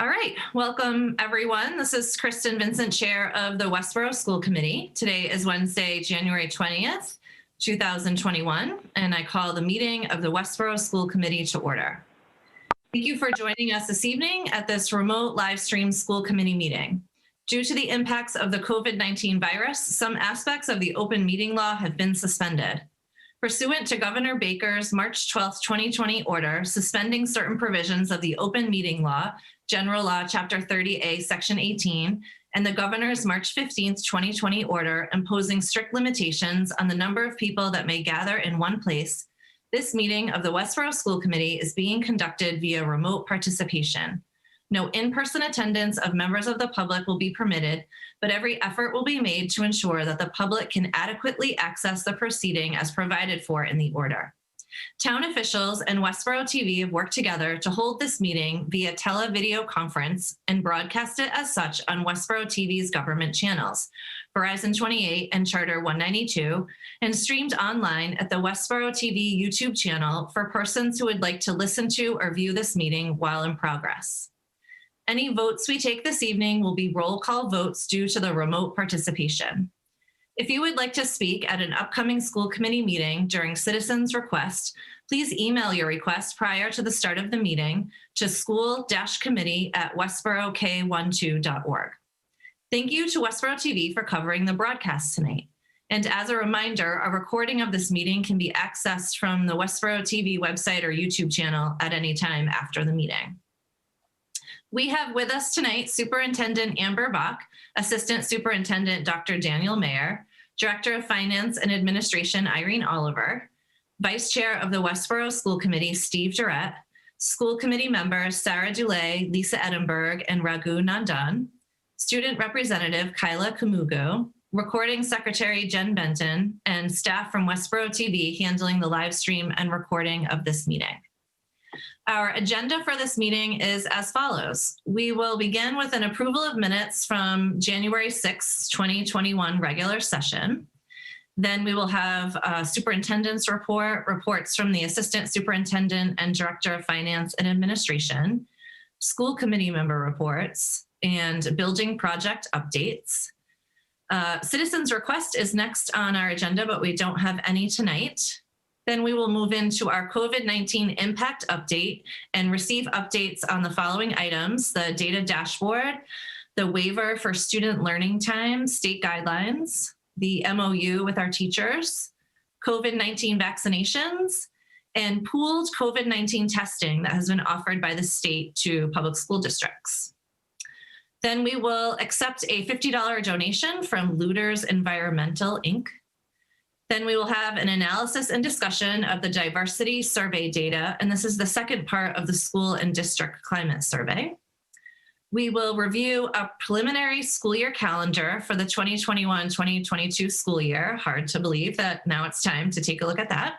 All right, welcome everyone. This is Kristen Vincent, Chair of the Westborough School Committee. Today is Wednesday, January 20th, 2021, and I call the meeting of the Westborough School Committee to order. Thank you for joining us this evening at this remote live stream school committee meeting. Due to the impacts of the COVID-19 virus, some aspects of the open meeting law have been suspended. Pursuant to Governor Baker's March 12, 2020 order suspending certain provisions of the open meeting law, General Law, Chapter 30A, Section 18, and the Governor's March 15, 2020 order imposing strict limitations on the number of people that may gather in one place, this meeting of the Westborough School Committee is being conducted via remote participation. No in-person attendance of members of the public will be permitted, but every effort will be made to ensure that the public can adequately access the proceeding as provided for in the order. Town officials and Westborough TV have worked together to hold this meeting via televideo conference and broadcast it as such on Westborough TV's government channels, Verizon 28 and Charter 192, and streamed online at the Westborough TV YouTube channel for persons who would like to listen to or view this meeting while in progress. Any votes we take this evening will be roll call votes due to the remote participation. If you would like to speak at an upcoming school committee meeting during citizens' request, please email your request prior to the start of the meeting to school-committee@westboroughk12.org. Thank you to Westborough TV for covering the broadcast tonight. And as a reminder, a recording of this meeting can be accessed from the Westborough TV website or YouTube channel at any time after the meeting. We have with us tonight Superintendent Amber Bach, Assistant Superintendent Dr. Daniel Mayer, Director of Finance and Administration Irene Oliver, Vice Chair of the Westborough School Committee Steve Durrett, School Committee members Sarah Dulay, Lisa Edinburgh, and Raghu Nandan, Student Representative Kyla Kamugu, Recording Secretary Jen Benton, and staff from Westborough TV handling the live stream and recording of this meeting. Our agenda for this meeting is as follows. We will begin with an approval of minutes from January 6, 2021 regular session. Then we will have a superintendent's report, reports from the assistant superintendent and director of finance and administration, school committee member reports, and building project updates. Citizens' request is next on our agenda, but we don't have any tonight. Then we will move into our COVID-19 impact update and receive updates on the following items: the data dashboard, the waiver for student learning time, state guidelines, the MOU with our teachers, COVID-19 vaccinations, and pooled COVID-19 testing that has been offered by the state to public school districts. Then we will accept a $50 donation from Looters Environmental, Inc. Then we will have an analysis and discussion of the diversity survey data, and this is the second part of the school and district climate survey. We will review a preliminary school year calendar for the 2021-2022 school year. Hard to believe that now it's time to take a look at that.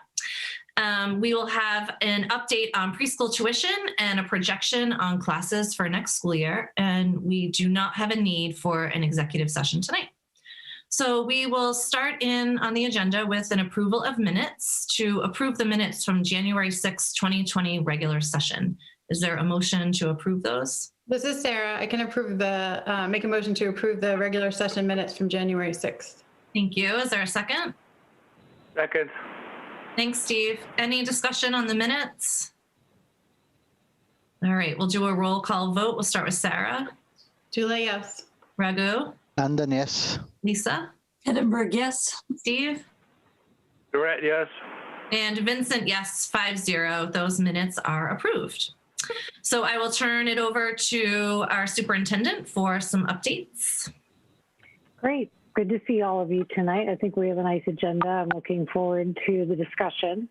We will have an update on preschool tuition and a projection on classes for next school year, and we do not have a need for an executive session tonight. So we will start in on the agenda with an approval of minutes to approve the minutes from January 6, 2020 regular session. Is there a motion to approve those? This is Sarah. I can approve make a motion to approve the regular session minutes from January 6th. Thank you. Is there a second? Second. Thanks, Steve. Any discussion on the minutes? All right, we'll do a roll call vote. We'll start with Sarah. Julie, yes. Raghu. Nandan, yes. Lisa. Edinburgh, yes. Steve. Durrett, yes. And Vincent, yes, 5-0. Those minutes are approved. So I will turn it over to our superintendent for some updates. Great. Good to see all of you tonight. I think we have a nice agenda. I'm looking forward to the discussion.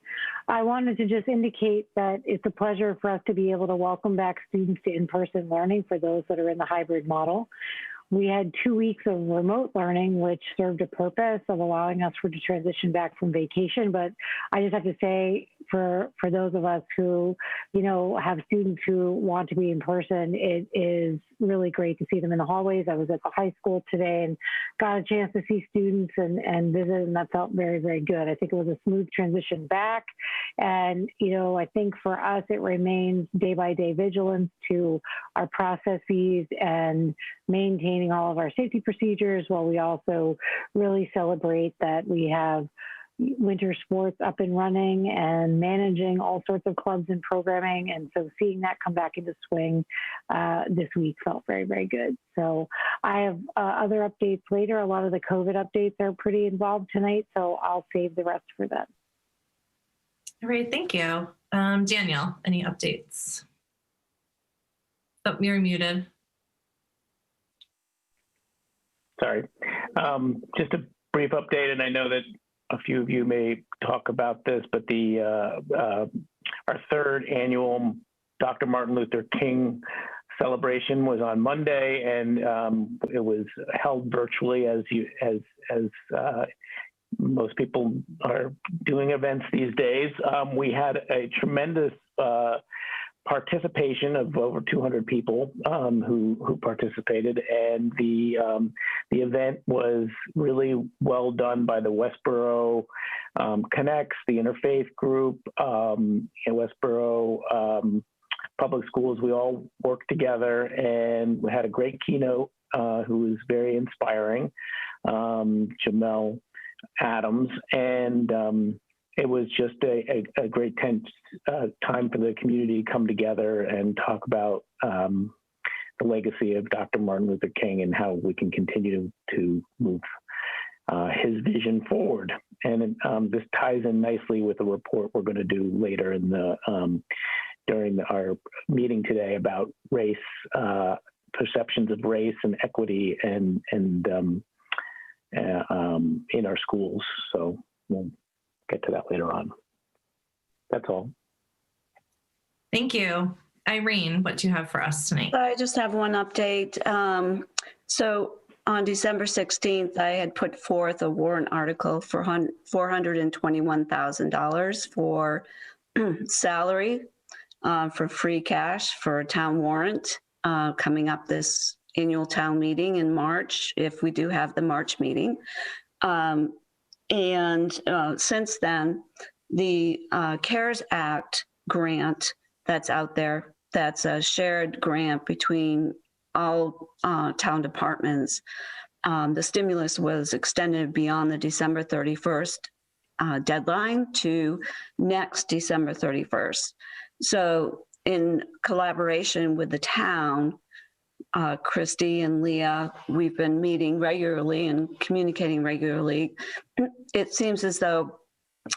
I wanted to just indicate that it's a pleasure for us to be able to welcome back students to in-person learning for those that are in the hybrid model. We had 2 weeks of remote learning, which served a purpose of allowing us to transition back from vacation. But I just have to say, for those of us who, have students who want to be in person, it is really great to see them in the hallways. I was at the high school today and got a chance to see students and visit, and that felt very, very good. I think it was a smooth transition back. And, I think for us, it remains day by day vigilance to our processes and maintaining all of our safety procedures, while we also really celebrate that we have winter sports up and running and managing all sorts of clubs and programming. And so seeing that come back into swing this week felt very, very good. So I have other updates later. A lot of the COVID updates are pretty involved tonight, so I'll save the rest for them. All right, thank you. Danielle, any updates? Oh, you're muted. Sorry. Just a brief update, and I know that a few of you may talk about this, but our third annual Dr. Martin Luther King celebration was on Monday, and it was held virtually, as most people are doing events these days. We had a tremendous participation of over 200 people who participated, and the event was really well done by the Westborough Connects, the Interfaith Group, and Westborough Public Schools. We all worked together, and we had a great keynote who was very inspiring, Jamel Adams, and it was just a great time for the community to come together and talk about the legacy of Dr. Martin Luther King and how we can continue to move his vision forward. And this ties in nicely with the report we're going to do later in during our meeting today about race, perceptions of race and equity, and in our schools. So we'll get to that later on. That's all. Thank you. Irene, what do you have for us tonight? I just have one update. So on December 16th, I had put forth a warrant article for $421,000 for salary for free cash for a town warrant coming up this annual town meeting in March, if we do have the March meeting. And since then, the CARES Act grant that's out there, that's a shared grant between all town departments. The stimulus was extended beyond the December 31st deadline to next December 31st. So in collaboration with the town, Christy and Leah, we've been meeting regularly and communicating regularly. It seems as though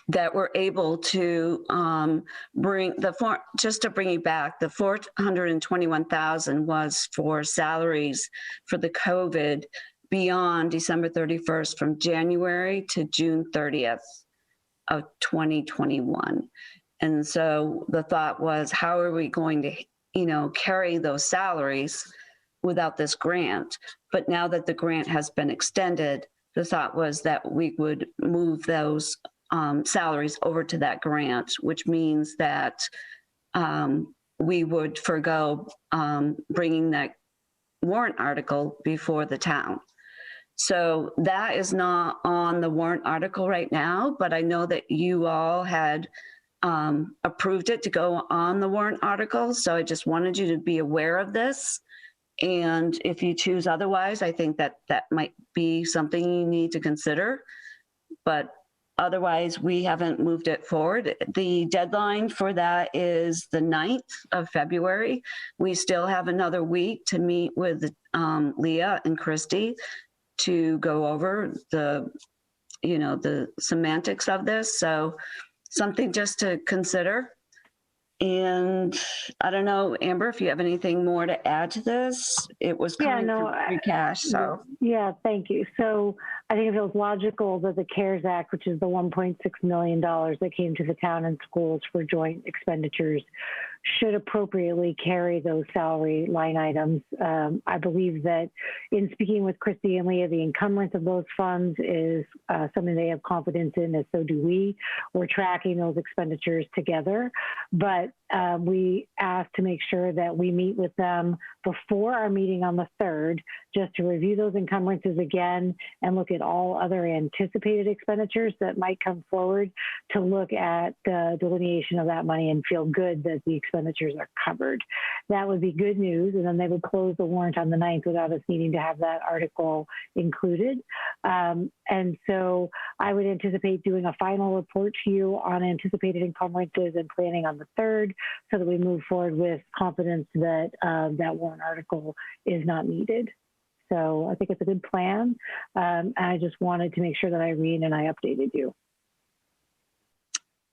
that we're able to bring just to bring you back, the $421,000 was for salaries for the COVID beyond December 31st from January to June 30th of 2021. And so the thought was, how are we going to, carry those salaries without this grant? But now that the grant has been extended, the thought was that we would move those salaries over to that grant, which means that we would forego bringing that warrant article before the town. So that is not on the warrant article right now, but I know that you all had approved it to go on the warrant article. So I just wanted you to be aware of this. And if you choose otherwise, I think that that might be something you need to consider. But otherwise, we haven't moved it forward. The deadline for that is the 9th of February. We still have another week to meet with Leah and Christy to go over the semantics of this. So something just to consider. And I don't know, Amber, if you have anything more to add to this. It was coming from free cash, so. Yeah, thank you. So I think it feels logical that the CARES Act, which is the $1.6 million that came to the town and schools for joint expenditures, should appropriately carry those salary line items. I believe that in speaking with Christy and Leah, the encumbrance of those funds is something they have confidence in, and so do we. We're tracking those expenditures together, but we asked to make sure that we meet with them before our meeting on the 3rd, just to review those encumbrances again and look at all other anticipated expenditures that might come forward, to look at the delineation of that money and feel good that the expenditures are covered. That would be good news, and then they would close the warrant on the 9th without us needing to have that article included. And so I would anticipate doing a final report to you on anticipated encumbrances and planning on the 3rd, so that we move forward with confidence that that warrant article is not needed. So I think it's a good plan. I just wanted to make sure that Irene and I updated you.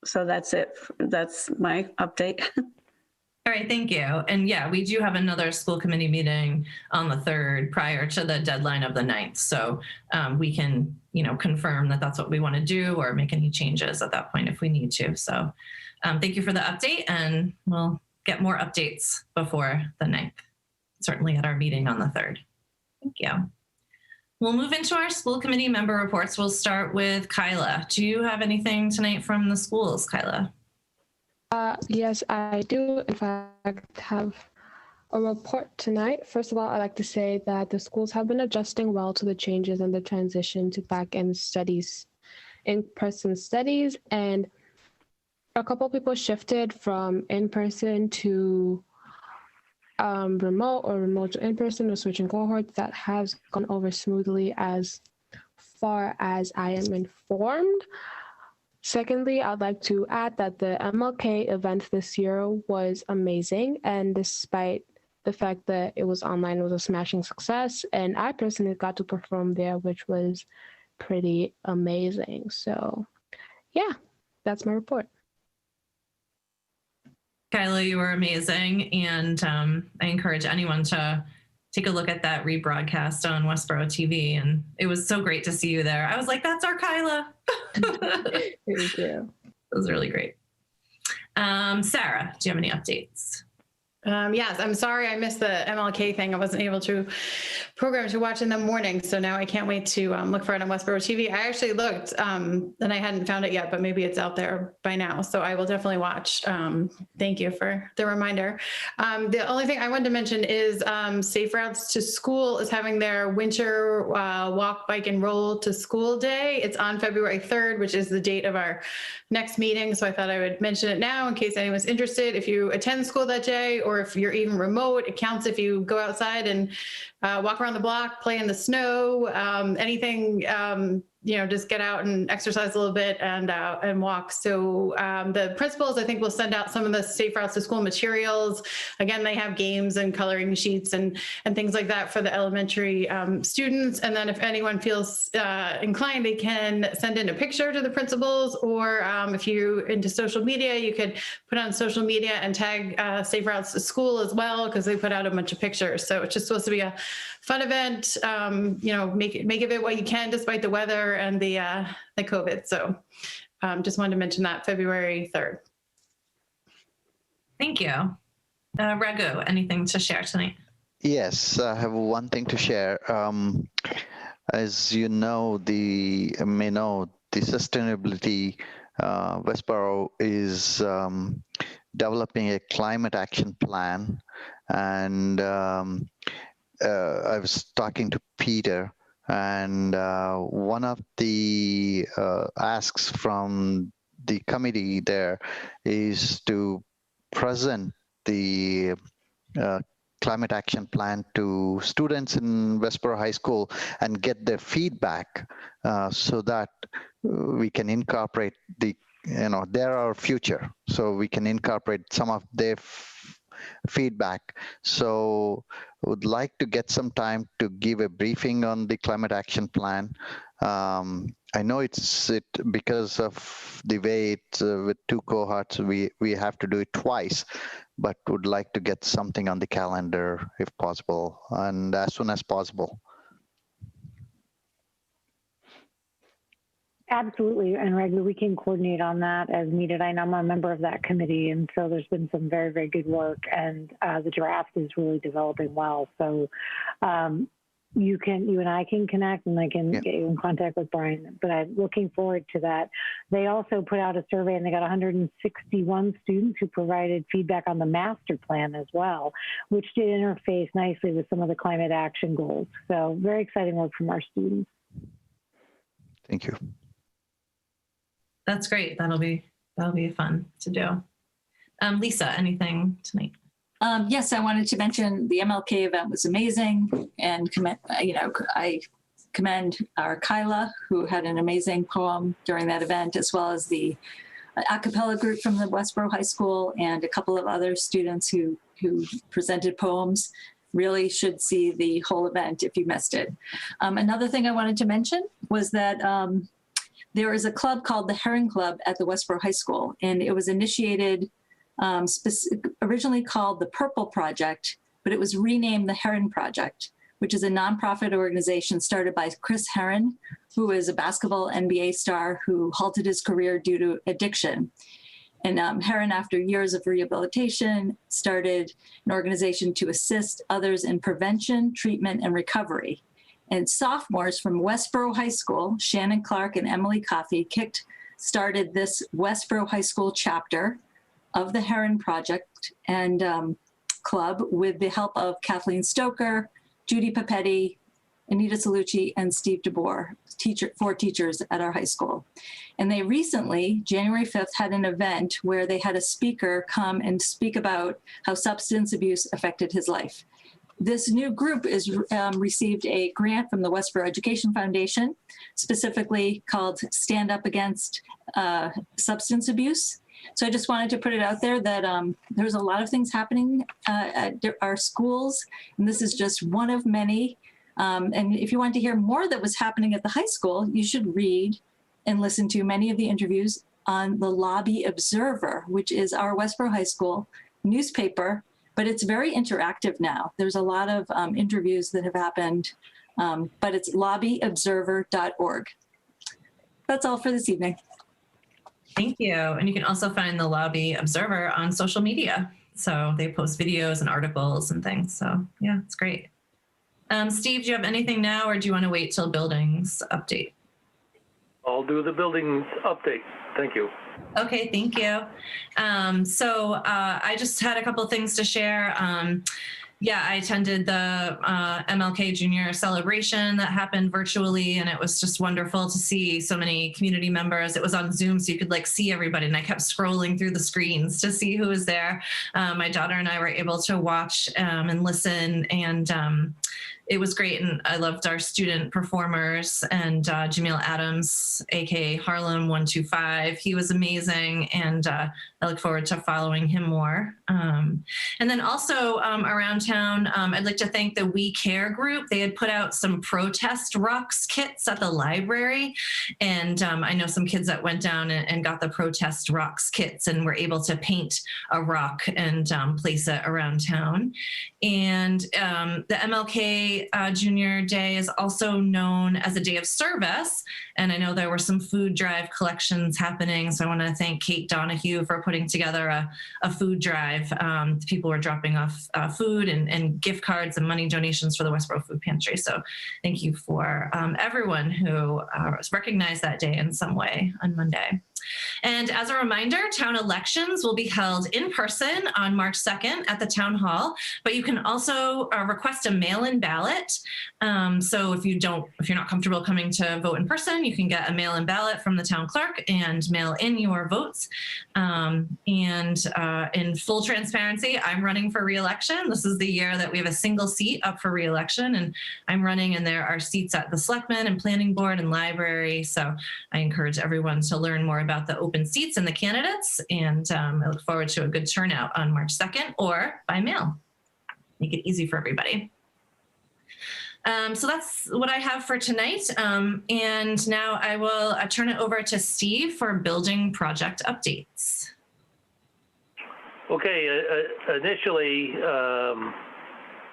So that's it. That's my update. All right, thank you. And yeah, we do have another school committee meeting on the 3rd prior to the deadline of the 9th. So we can, confirm that that's what we want to do or make any changes at that point if we need to. So thank you for the update, and we'll get more updates before the 9th, certainly at our meeting on the 3rd. Thank you. We'll move into our school committee member reports. We'll start with Kyla. Do you have anything tonight from the schools, Kyla? Yes, I do, in fact, have a report tonight. First of all, I'd like to say that the schools have been adjusting well to the changes and the transition to back-end studies, in-person studies, and a couple of people shifted from in-person to remote or remote to in-person or switching cohorts. That has gone over smoothly as far as I am informed. Secondly, I'd like to add that the MLK event this year was amazing, and despite the fact that it was online, it was a smashing success, and I personally got to perform there, which was pretty amazing. So yeah, that's my report. Kyla, you were amazing, and I encourage anyone to take a look at that rebroadcast on Westborough TV, and it was so great to see you there. I was like, that's our Kyla. Thank you. It was really great. Sarah, do you have any updates? Yes, I'm sorry I missed the MLK thing. I wasn't able to program to watch in the morning, so now I can't wait to look for it on Westborough TV. I actually looked and I hadn't found it yet, but maybe it's out there by now, so I will definitely watch. Thank you for the reminder. The only thing I wanted to mention is Safe Routes to School is having their winter walk, bike, and roll to school day. It's on February 3rd, which is the date of our next meeting, so I thought I would mention it now in case anyone's interested. If you attend school that day, or if you're even remote, it counts if you go outside and walk around the block, play in the snow, anything, just get out and exercise a little bit and walk. So the principals, I think, will send out some of the Safe Routes to School materials. Again, they have games and coloring sheets and things like that for the elementary students. And then if anyone feels inclined, they can send in a picture to the principals, or if you're into social media, you could put on social media and tag Safe Routes to School as well, because they put out a bunch of pictures. So it's just supposed to be a fun event. Make of it what you can, despite the weather and the COVID. So just wanted to mention that, February 3rd. Thank you. Raghu, anything to share tonight? Yes, I have one thing to share. As you know, the sustainability, Westborough is developing a climate action plan, and I was talking to Peter, and one of the asks from the committee there is to present the climate action plan to students in Westborough High School and get their feedback so that we can incorporate they're our future, so we can incorporate some of their feedback. So would like to get some time to give a briefing on the climate action plan. I know it's because of the way it's with two cohorts, we have to do it twice, but would like to get something on the calendar if possible, and as soon as possible. Absolutely. And Reggie, we can coordinate on that as needed. I know I'm a member of that committee. And so there's been some very, very good work, and the draft is really developing well. So you and I can connect, and I can get you in contact with Brian, but I'm looking forward to that. They also put out a survey, and they got 161 students who provided feedback on the master plan as well, which did interface nicely with some of the climate action goals. So very exciting work from our students. Thank you. That's great. That'll be fun to do. Lisa, anything tonight? Yes, I wanted to mention the MLK event was amazing, and I commend our Kyla, who had an amazing poem during that event, as well as the a cappella group from the Westborough High School and a couple of other students who presented poems. Really should see the whole event if you missed it. Another thing I wanted to mention was that there is a club called the Heron Club at the Westborough High School, and it was initiated originally called the Purple Project, but it was renamed the Heron Project, which is a nonprofit organization started by Chris Heron, who is a basketball NBA star who halted his career due to addiction. And Heron, after years of rehabilitation, started an organization to assist others in prevention, treatment, and recovery. And sophomores from Westborough High School, Shannon Clark and Emily Coffey, started this Westborough High School chapter of the Heron Project and Club with the help of Kathleen Stoker, Judy Papetti, Anita Salucci, and Steve DeBoer, four teachers at our high school. And they recently, January 5th, had an event where they had a speaker come and speak about how substance abuse affected his life. This new group is received a grant from the Westborough Education Foundation, specifically called Stand Up Against Substance Abuse. So I just wanted to put it out there that there's a lot of things happening at our schools, and this is just one of many. And if you want to hear more that was happening at the high school, you should read and listen to many of the interviews on the Lobby Observer, which is our Westborough High School newspaper, but it's very interactive now. There's a lot of interviews that have happened, but it's lobbyobserver.org. That's all for this evening. Thank you. And you can also find the Lobby Observer on social media. So they post videos and articles and things. So yeah, it's great. Steve, do you have anything now, or do you want to wait till buildings update? I'll do the buildings update. Thank you. Okay, thank you. So I just had a couple of things to share. Yeah, I attended the MLK Junior celebration that happened virtually, and it was just wonderful to see so many community members. It was on Zoom, so you could see everybody, and I kept scrolling through the screens to see who was there. My daughter and I were able to watch and listen, and it was great, and I loved our student performers, and Jamil Adams, aka Harlem 125. He was amazing, and I look forward to following him more. And then also around town, I'd like to thank the We Care group. They had put out some protest rocks kits at the library, and I know some kids that went down and got the protest rocks kits and were able to paint a rock and place it around town. And the MLK Junior Day is also known as a day of service. And I know there were some food drive collections happening. So I want to thank Kate Donahue for putting together a food drive. People were dropping off food and gift cards and money donations for the Westborough Food Pantry. So thank you for everyone who recognized that day in some way on Monday. And as a reminder, town elections will be held in person on March 2nd at the town hall, but you can also request a mail-in ballot. So if you're not comfortable coming to vote in person, you can get a mail-in ballot from the town clerk and mail in your votes. And in full transparency, I'm running for re-election. This is the year that we have a single seat up for re-election, and I'm running, and there are seats at the selectmen and planning board and library. So I encourage everyone to learn more about the open seats and the candidates, and I look forward to a good turnout on March 2nd or by mail. Make it easy for everybody. So that's what I have for tonight. And now I will turn it over to Steve for building project updates. Okay, initially,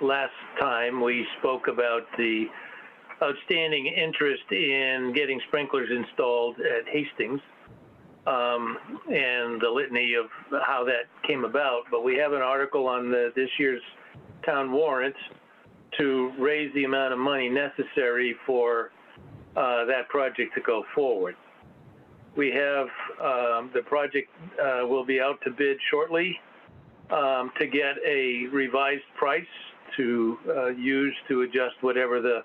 last time we spoke about the outstanding interest in getting sprinklers installed at Hastings, and the litany of how that came about. But we have an article on this year's town warrant to raise the amount of money necessary for that project to go forward. We have the project will be out to bid shortly to get a revised price to use to adjust whatever the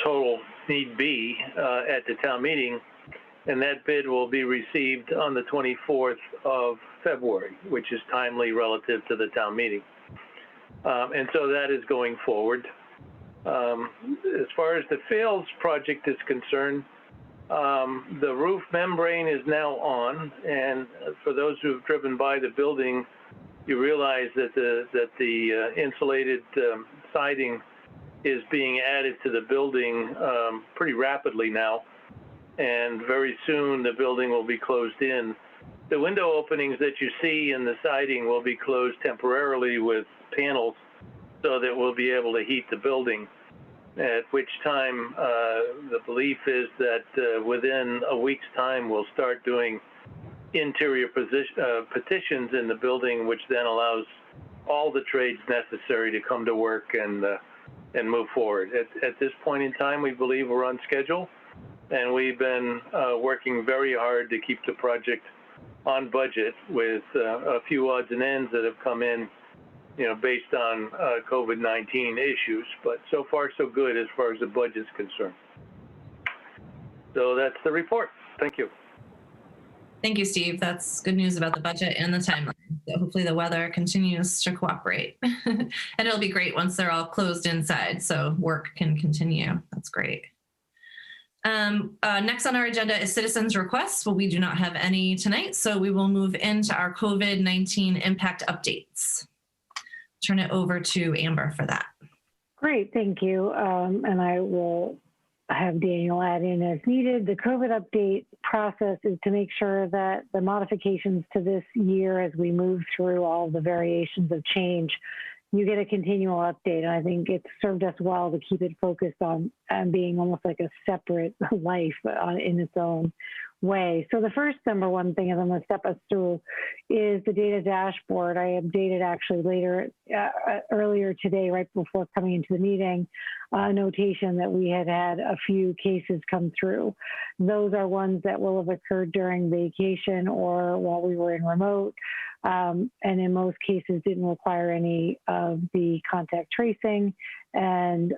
total need be at the town meeting. And that bid will be received on the 24th of February, which is timely relative to the town meeting. And so that is going forward. As far as the Fails project is concerned, the roof membrane is now on, and for those who have driven by the building, you realize that the insulated siding is being added to the building pretty rapidly now, and very soon the building will be closed in. The window openings that you see in the siding will be closed temporarily with panels so that we'll be able to heat the building, at which time the belief is that within a week's time we'll start doing interior petitions in the building, which then allows all the trades necessary to come to work and move forward. At this point in time, we believe we're on schedule, and we've been working very hard to keep the project on budget with a few odds and ends that have come in, based on COVID-19 issues. But so far, so good as far as the budget's concerned. So that's the report. Thank you. Thank you, Steve. That's good news about the budget and the timeline. So hopefully the weather continues to cooperate. And it'll be great once they're all closed inside, so work can continue. That's great. Next on our agenda is citizens' requests. Well, we do not have any tonight, so we will move into our COVID-19 impact updates. Turn it over to Amber for that. Great, thank you. And I will have Daniel add in as needed. The COVID update process is to make sure that the modifications to this year, as we move through all the variations of change, you get a continual update. And I think it's served us well to keep it focused on being almost like a separate life in its own way. So the first number one thing is I'm going to step us through is the data dashboard. I updated actually earlier today, right before coming into the meeting, a notation that we had a few cases come through. Those are ones that will have occurred during vacation or while we were in remote, and in most cases didn't require any of the contact tracing, and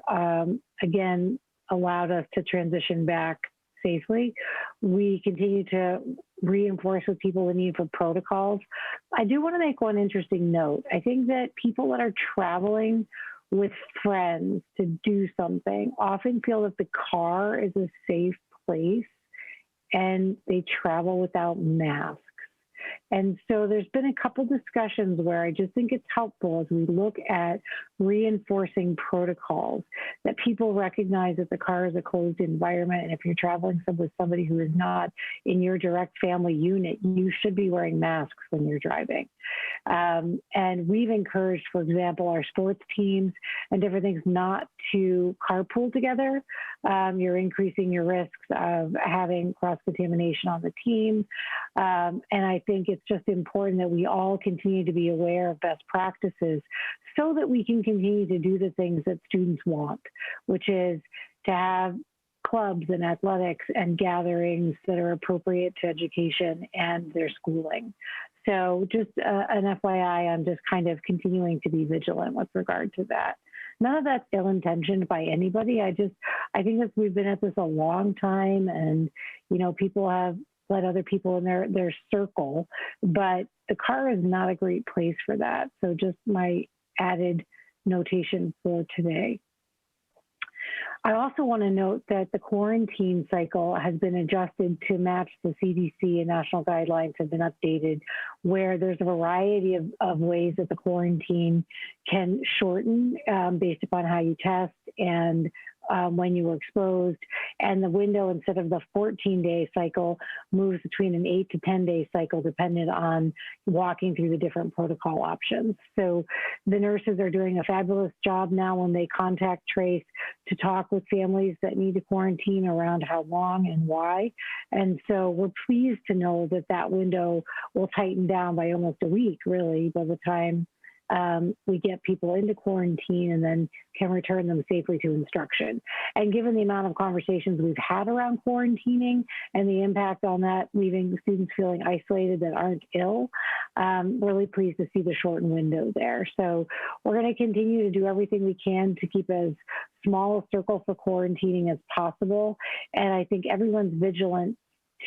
again, allowed us to transition back safely. We continue to reinforce with people the need for protocols. I do want to make one interesting note. I think that people that are traveling with friends to do something often feel that the car is a safe place and they travel without masks. And so there's been a couple discussions where I just think it's helpful as we look at reinforcing protocols that people recognize that the car is a closed environment. And if you're traveling with somebody who is not in your direct family unit, you should be wearing masks when you're driving. And we've encouraged, for example, our sports teams and different things not to carpool together. You're increasing your risks of having cross-contamination on the team. And I think it's just important that we all continue to be aware of best practices so that we can continue to do the things that students want, which is to have clubs and athletics and gatherings that are appropriate to education and their schooling. So just an FYI, I'm just kind of continuing to be vigilant with regard to that. None of that's ill-intentioned by anybody. I think that we've been at this a long time, and people have let other people in their circle, but the car is not a great place for that. So just my added notation for today. I also want to note that the quarantine cycle has been adjusted to match the CDC and national guidelines have been updated, where there's a variety of ways that the quarantine can shorten based upon how you test and when you were exposed. And the window, instead of the 14-day cycle, moves between an 8 to 10-day cycle, dependent on walking through the different protocol options. So the nurses are doing a fabulous job now when they contact trace to talk with families that need to quarantine around how long and why. And so we're pleased to know that that window will tighten down by almost a week, really, by the time we get people into quarantine and then can return them safely to instruction. And given the amount of conversations we've had around quarantining and the impact on that, leaving students feeling isolated that aren't ill, really pleased to see the shortened window there. So we're going to continue to do everything we can to keep as small a circle for quarantining as possible. And I think everyone's vigilant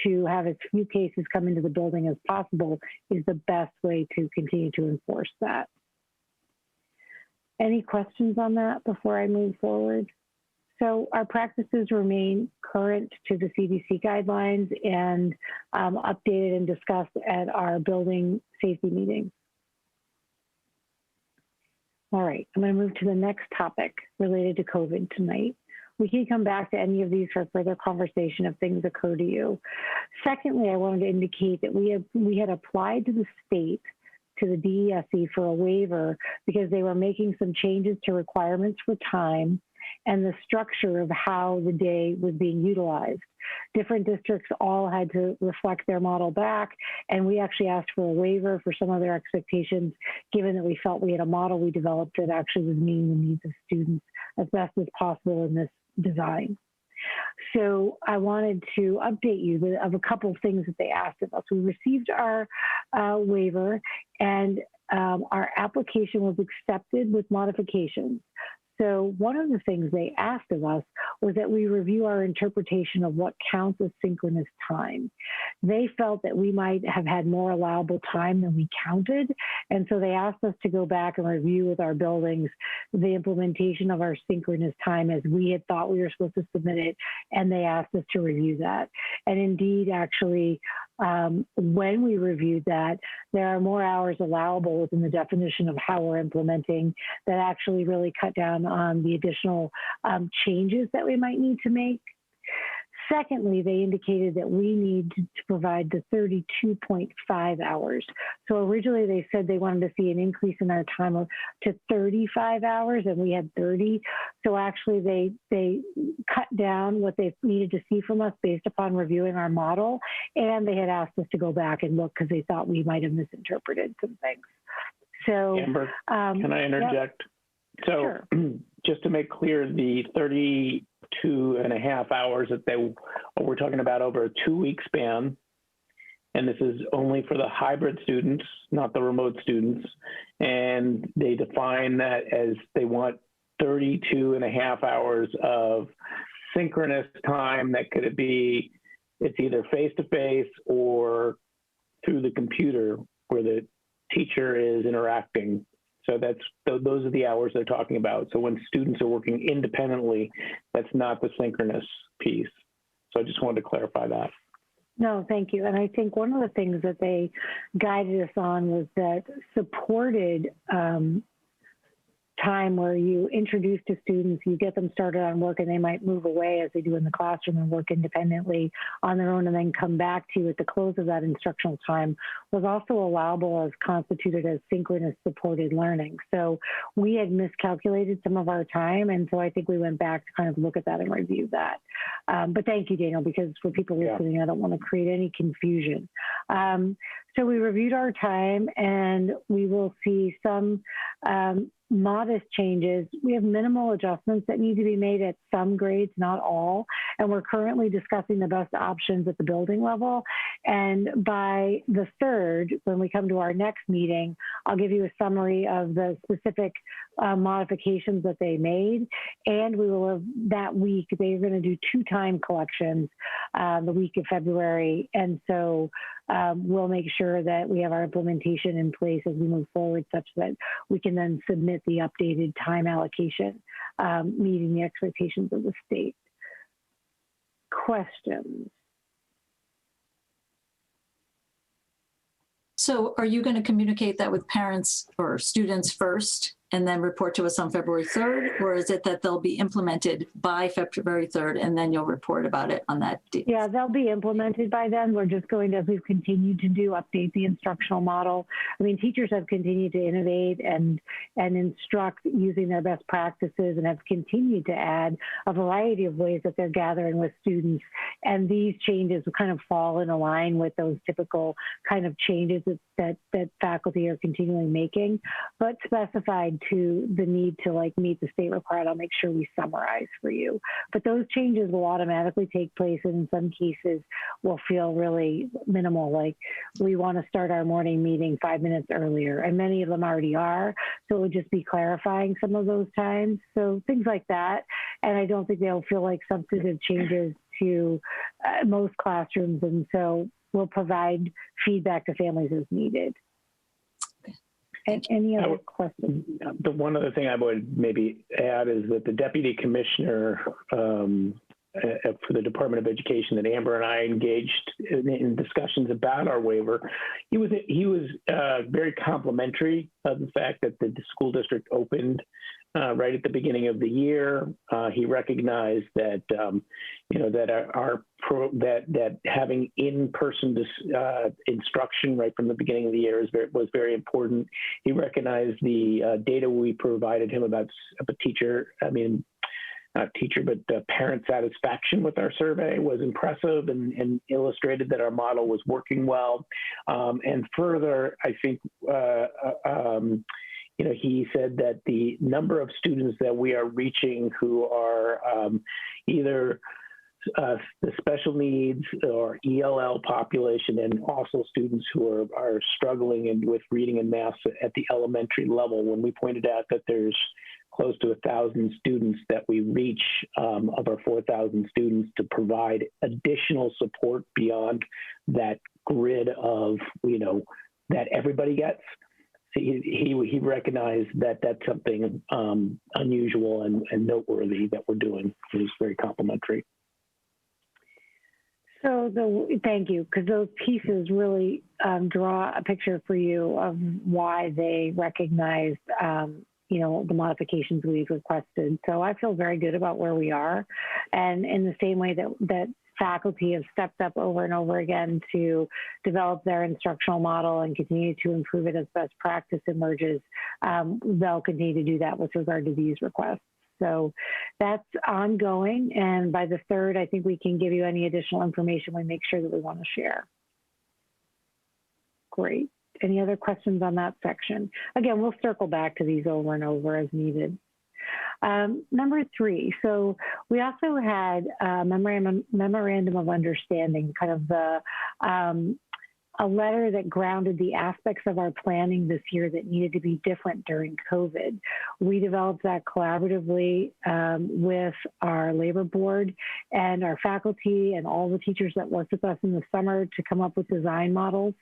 to have as few cases come into the building as possible is the best way to continue to enforce that. Any questions on that before I move forward? So our practices remain current to the CDC guidelines and updated and discussed at our building safety meetings. All right, I'm going to move to the next topic related to COVID tonight. We can come back to any of these for further conversation if things occur to you. Secondly, I wanted to indicate that we had applied to the state, to the DESE, for a waiver because they were making some changes to requirements for time and the structure of how the day was being utilized. Different districts all had to reflect their model back, and we actually asked for a waiver for some of their expectations, given that we felt we had a model we developed that actually was meeting the needs of students as best as possible in this design. So I wanted to update you of a couple of things that they asked of us. We received our waiver, and our application was accepted with modifications. So one of the things they asked of us was that we review our interpretation of what counts as synchronous time. They felt that we might have had more allowable time than we counted, and so they asked us to go back and review with our buildings the implementation of our synchronous time as we had thought we were supposed to submit it, and they asked us to review that. And indeed, actually, when we reviewed that, there are more hours allowable within the definition of how we're implementing that actually really cut down on the additional changes that we might need to make. Secondly, they indicated that we need to provide the 32.5 hours. So originally they said they wanted to see an increase in our time to 35 hours, and we had 30. So actually they cut down what they needed to see from us based upon reviewing our model, and they had asked us to go back and look because they thought we might have misinterpreted some things. So Amber, can I interject? Yep. So sure. Just to make clear, the 32.5 hours that we're talking about over a 2-week span, and this is only for the hybrid students, not the remote students, and they define that as they want 32.5 hours of synchronous time that could be, it's either face-to-face or through the computer where the teacher is interacting. So those are the hours they're talking about. So when students are working independently, that's not the synchronous piece. So I just wanted to clarify that. No, thank you. And I think one of the things that they guided us on was that supported time where you introduce to students, you get them started on work, and they might move away as they do in the classroom and work independently on their own and then come back to you at the close of that instructional time, was also allowable as constituted as synchronous supported learning. So we had miscalculated some of our time, and so I think we went back to kind of look at that and review that. But thank you, Daniel, because for people listening, I don't want to create any confusion. So we reviewed our time, and we will see some modest changes. We have minimal adjustments that need to be made at some grades, not all. And we're currently discussing the best options at the building level. And by the 3rd, when we come to our next meeting, I'll give you a summary of the specific modifications that they made. And we will have that week, they're going to do 2 time collections the week of February. And so we'll make sure that we have our implementation in place as we move forward, such that we can then submit the updated time allocation, meeting the expectations of the state. Questions? So are you going to communicate that with parents or students first and then report to us on February 3rd? Or is it that they'll be implemented by February 3rd and then you'll report about it on that date? Yeah, they'll be implemented by then. We're just going to, as we've continued to do, update the instructional model. I mean, teachers have continued to innovate and instruct using their best practices and have continued to add a variety of ways that they're gathering with students. And these changes kind of fall in line with those typical kind of changes that faculty are continually making, but specified to the need to like meet the state requirement. I'll make sure we summarize for you. But those changes will automatically take place, and in some cases will feel really minimal, like we want to start our morning meeting 5 minutes earlier, and many of them already are. So it would just be clarifying some of those times. So things like that. And I don't think they'll feel like substantive changes to most classrooms. And so we'll provide feedback to families as needed. And any other questions? The one other thing I would maybe add is that the deputy commissioner for the Department of Education that Amber and I engaged in discussions about our waiver, he was very complimentary of the fact that the school district opened right at the beginning of the year. He recognized that that having in-person instruction right from the beginning of the year was very important. He recognized the data we provided him about parent satisfaction with our survey was impressive and illustrated that our model was working well. And further, I think he said that the number of students that we are reaching who are either the special needs or ELL population, and also students who are struggling with reading and math at the elementary level. When we pointed out that there's close to 1,000 students that we reach of our 4,000 students to provide additional support beyond that grid of, that everybody gets. He recognized that that's something unusual and noteworthy that we're doing. It was very complimentary. So thank you, because those pieces really draw a picture for you of why they recognized, the modifications we've requested. So I feel very good about where we are. And in the same way that faculty have stepped up over and over again to develop their instructional model and continue to improve it as best practice emerges, they'll continue to do that with regard to these requests. So that's ongoing. And by the 3rd, I think we can give you any additional information we make sure that we want to share. Great. Any other questions on that section? Again, we'll circle back to these over and over as needed. Number 3, so we also had a memorandum of understanding, kind of a letter that grounded the aspects of our planning this year that needed to be different during COVID. We developed that collaboratively with our labor board and our faculty and all the teachers that worked with us in the summer to come up with design models.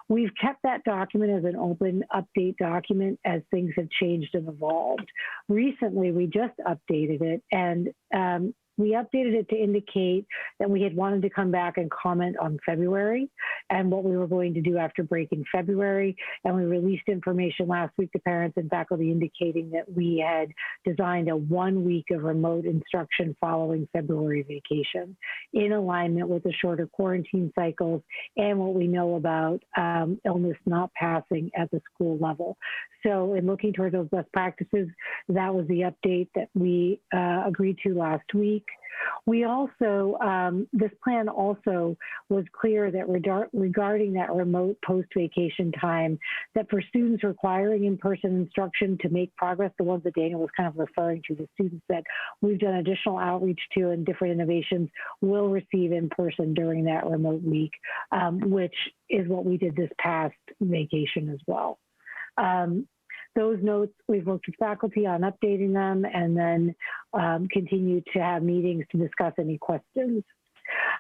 We've kept that document as an open update document as things have changed and evolved. Recently, we just updated it, and we updated it to indicate that we had wanted to come back and comment on February and what we were going to do after break in February. And we released information last week to parents and faculty indicating that we had designed a 1 week of remote instruction following February vacation in alignment with the shorter quarantine cycles and what we know about illness not passing at the school level. So in looking toward those best practices, that was the update that we agreed to last week. We also, this plan also was clear that regarding that remote post-vacation time, that for students requiring in-person instruction to make progress, the ones that Daniel was kind of referring to, the students that we've done additional outreach to and different innovations will receive in-person during that remote week, which is what we did this past vacation as well. Those notes, we've worked with faculty on updating them and then continue to have meetings to discuss any questions.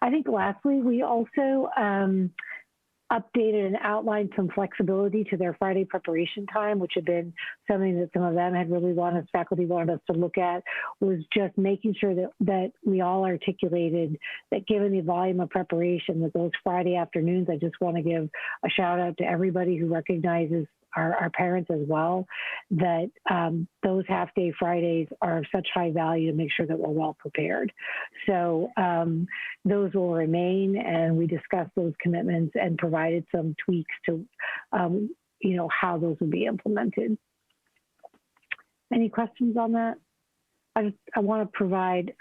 I think lastly, we also updated and outlined some flexibility to their Friday preparation time, which had been something that some of them had really wanted, faculty wanted us to look at, was just making sure that we all articulated that given the volume of preparation, that those Friday afternoons, I just want to give a shout out to everybody who recognizes our parents as well, that those half-day Fridays are of such high value to make sure that we're well prepared. So those will remain, and we discussed those commitments and provided some tweaks to, how those will be implemented. Any questions on that? I want to provide,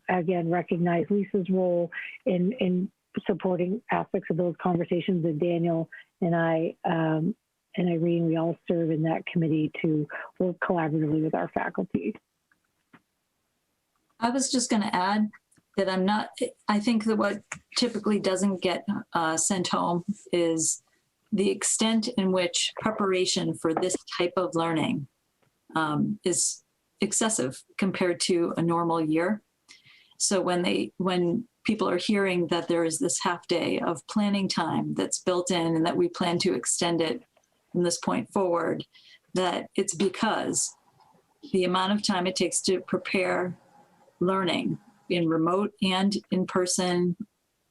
again, recognize Lisa's role in supporting aspects of those conversations, and Daniel and I and Irene, we all serve in that committee to work collaboratively with our faculty. I was just going to add that I think that what typically doesn't get sent home is the extent in which preparation for this type of learning is excessive compared to a normal year. So when people are hearing that there is this half day of planning time that's built in and that we plan to extend it from this point forward, that it's because the amount of time it takes to prepare learning in remote and in person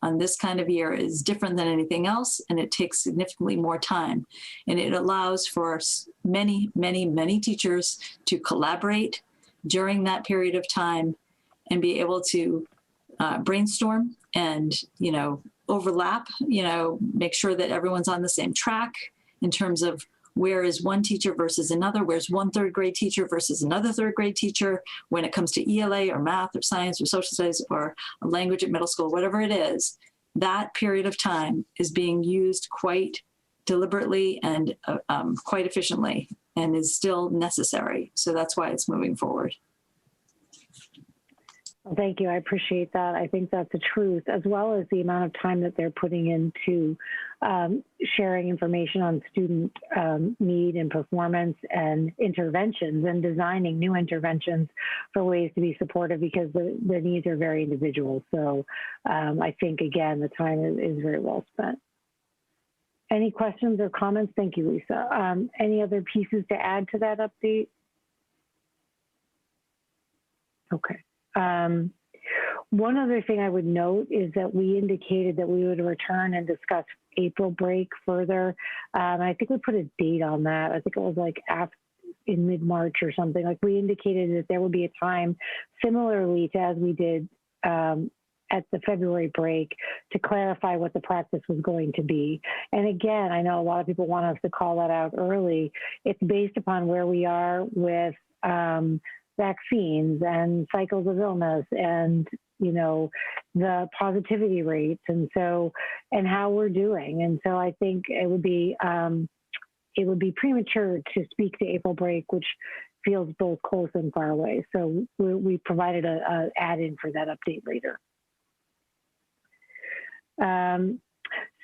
on this kind of year is different than anything else, and it takes significantly more time. And it allows for many, many, many teachers to collaborate during that period of time and be able to brainstorm and, overlap, make sure that everyone's on the same track in terms of where is one teacher versus another, where's one third grade teacher versus another third grade teacher when it comes to ELA or math or science or social studies or a language at middle school, whatever it is. That period of time is being used quite deliberately and quite efficiently and is still necessary. So that's why it's moving forward. Well, thank you. I appreciate that. I think that's the truth, as well as the amount of time that they're putting into sharing information on student need and performance and interventions and designing new interventions for ways to be supportive, because the needs are very individual. So I think, again, the time is very well spent. Any questions or comments? Thank you, Lisa. Any other pieces to add to that update? Okay. One other thing I would note is that we indicated that we would return and discuss April break further. I think we put a date on that. I think it was like in mid-March or something. Like, we indicated that there would be a time similarly to as we did at the February break to clarify what the practice was going to be. And again, I know a lot of people want us to call that out early. It's based upon where we are with vaccines and cycles of illness and, the positivity rates, and how we're doing. And so I think it would be premature to speak to April break, which feels both close and far away. So we provided a add-in for that update later.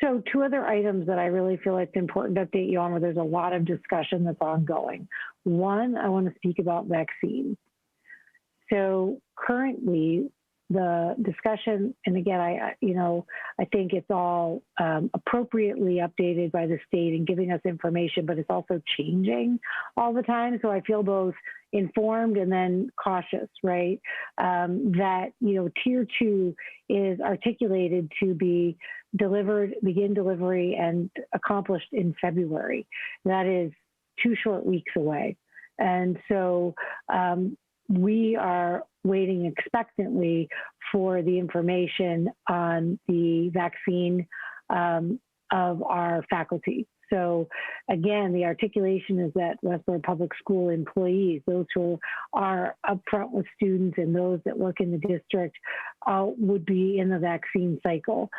So two other items that I really feel it's important to update you on, where there's a lot of discussion that's ongoing. One, I want to speak about vaccines. So currently, the discussion, and again, I think it's all appropriately updated by the state and giving us information, but it's also changing all the time. So I feel both informed and then cautious, right? That, tier 2 is articulated to be begin delivery and accomplished in February. That is 2 short weeks away. And so we are waiting expectantly for the information on the vaccine of our faculty. So again, the articulation is that Westborough Public School employees, those who are upfront with students and those that work in the district, would be in the vaccine cycle.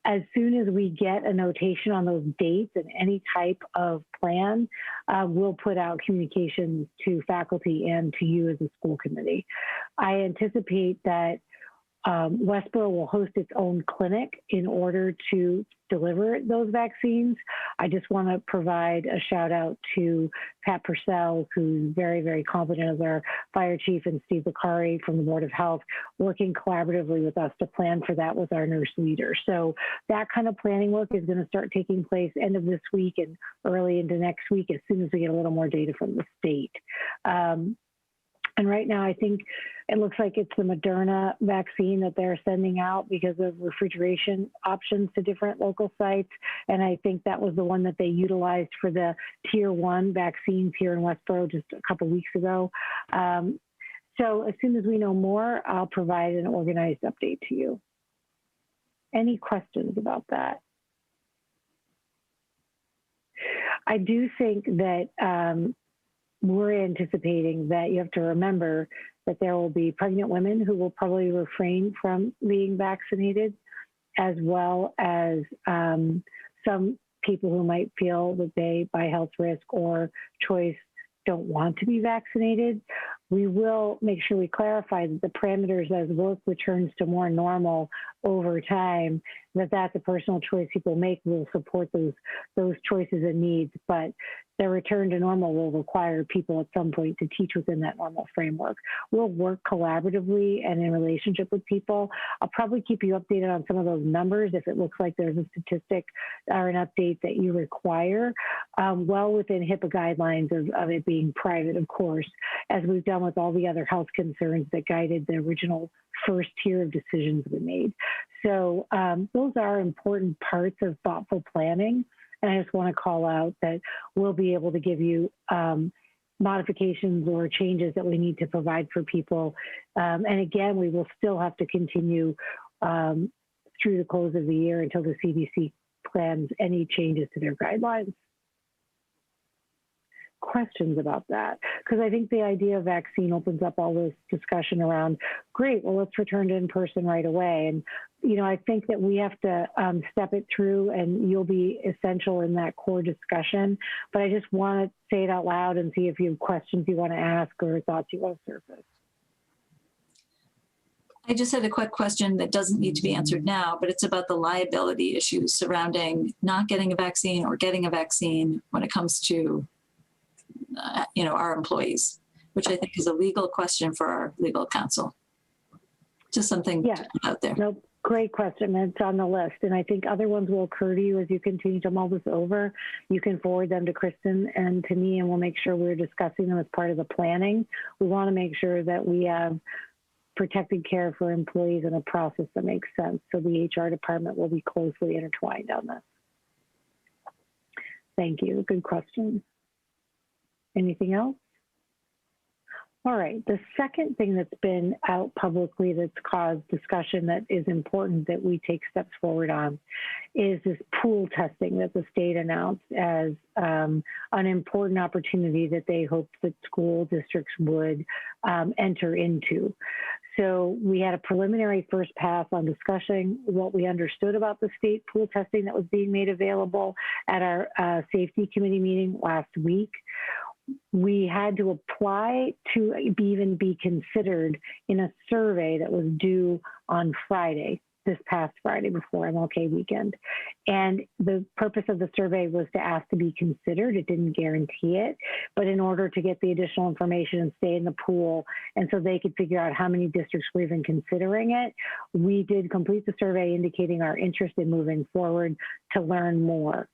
As soon as we get a notation on those dates and any type of plan, we'll put out communications to faculty and to you as a school committee. I anticipate that Westborough will host its own clinic in order to deliver those vaccines. I just want to provide a shout out to Pat Purcell, who's very, very competent as our fire chief, and Steve Bakari from the Board of Health, working collaboratively with us to plan for that with our nurse leader. So that kind of planning work is going to start taking place end of this week and early into next week, as soon as we get a little more data from the state. And right now, I think, It looks like it's the Moderna vaccine that they're sending out because of refrigeration options to different local sites. And I think that was the one that they utilized for the tier 1 vaccines here in Westborough just a couple weeks ago. So as soon as we know more, I'll provide an organized update to you. Any questions about that? I do think that we're anticipating that you have to remember that there will be pregnant women who will probably refrain from being vaccinated, as well as some people who might feel that they, by health risk or choice, don't want to be vaccinated. We will make sure we clarify that the parameters as work returns to more normal over time, that that's a personal choice people make. We'll support those choices and needs, but the return to normal will require people at some point to teach within that normal framework. We'll work collaboratively and in relationship with people. I'll probably keep you updated on some of those numbers if it looks like there's a statistic or an update that you require, well within HIPAA guidelines of it being private, of course, as we've done with all the other health concerns that guided the original first tier of decisions we made. So those are important parts of thoughtful planning. And I just want to call out that we'll be able to give you modifications or changes that we need to provide for people. And again, we will still have to continue through the close of the year until the CDC plans any changes to their guidelines. Questions about that? Because I think the idea of vaccine opens up all this discussion around, great, well, let's return to in-person right away. And, you know, I think that we have to step it through, and you'll be essential in that core discussion. But I just want to say it out loud and see if you have questions you want to ask or thoughts you want to surface. I just had a quick question that doesn't need to be answered now, but it's about the liability issues surrounding not getting a vaccine or getting a vaccine when it comes to you know, our employees, which I think is a legal question for our legal counsel. Just something to put out there. Nope. Great question. It's on the list. And I think other ones will occur to you as you continue to mull this over. You can forward them to Kristen and to me, and we'll make sure we're discussing them as part of the planning. We want to make sure that we have protected care for employees in a process that makes sense. So the HR department will be closely intertwined on this. Thank you. Good question. Anything else? All right. The second thing that's been out publicly that's caused discussion that is important that we take steps forward on is this pool testing that the state announced as an important opportunity that they hoped that school districts would enter into. So we had a preliminary first pass on discussing what we understood about the state pool testing that was being made available at our safety committee meeting last week. We had to apply to even be considered in a survey that was due on Friday, this past Friday before MLK weekend. And the purpose of the survey was to ask to be considered. It didn't guarantee it, but in order to get the additional information and stay in the pool, and so they could figure out how many districts were even considering it, we did complete the survey indicating our interest in moving forward to learn more.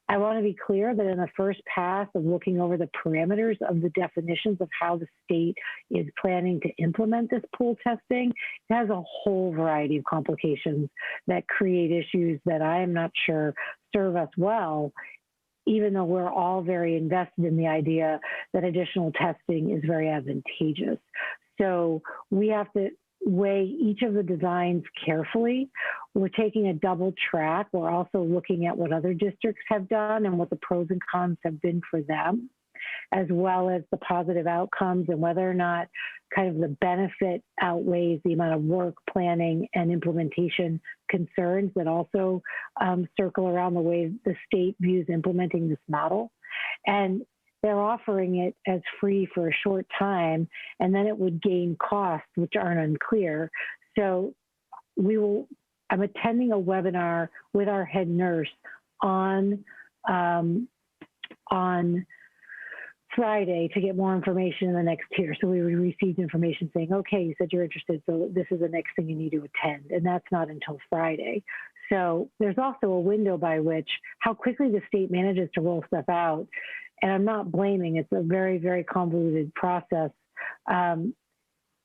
I want to be clear that in the first pass of looking over the parameters of the definitions of how the state is planning to implement this pool testing, it has a whole variety of complications that create issues that I am not sure serve us well, even though we're all very invested in the idea that additional testing is very advantageous. So we have to weigh each of the designs carefully. We're taking a double track. We're also looking at what other districts have done and what the pros and cons have been for them, as well as the positive outcomes and whether or not kind of the benefit outweighs the amount of work, planning, and implementation concerns that also circle around the way the state views implementing this model. And they're offering it as free for a short time, and then it would gain costs, which aren't unclear. So I'm attending a webinar with our head nurse on Friday to get more information in the next tier. So we received information saying, okay, you said you're interested, so this is the next thing you need to attend. And that's not until Friday. So there's also a window by which how quickly the state manages to roll stuff out. And I'm not blaming, it's a very, very convoluted process.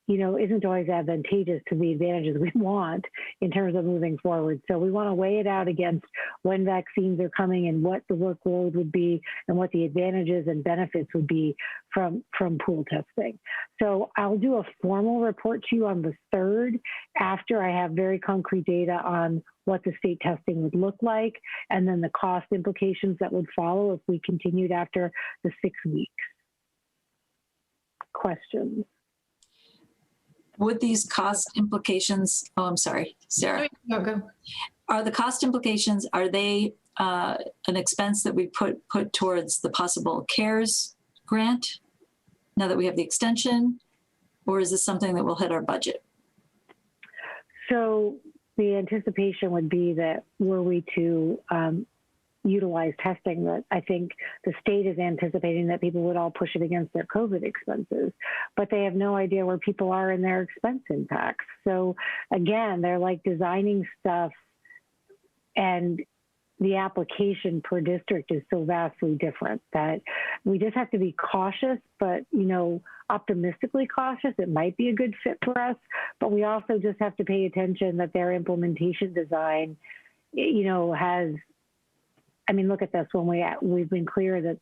isn't always advantageous to the advantages we want in terms of moving forward. So we want to weigh it out against when vaccines are coming and what the workload would be and what the advantages and benefits would be from pool testing. So I'll do a formal report to you on the 3rd after I have very concrete data on what the state testing would look like and then the cost implications that would follow if we continued after the 6 weeks. Questions? Would these cost implications, oh, I'm sorry, Sarah. No, go. Are the cost implications, are they an expense that we put towards the possible CARES grant now that we have the extension? Or is this something that will hit our budget? So the anticipation would be that were we to utilize testing, that I think the state is anticipating that people would all push it against their COVID expenses, but they have no idea where people are in their expense impacts. So again, they're like designing stuff and the application per district is so vastly different that we just have to be cautious, but, optimistically cautious. It might be a good fit for us, but we also just have to pay attention that their implementation design, has, look at this when we've been clear that,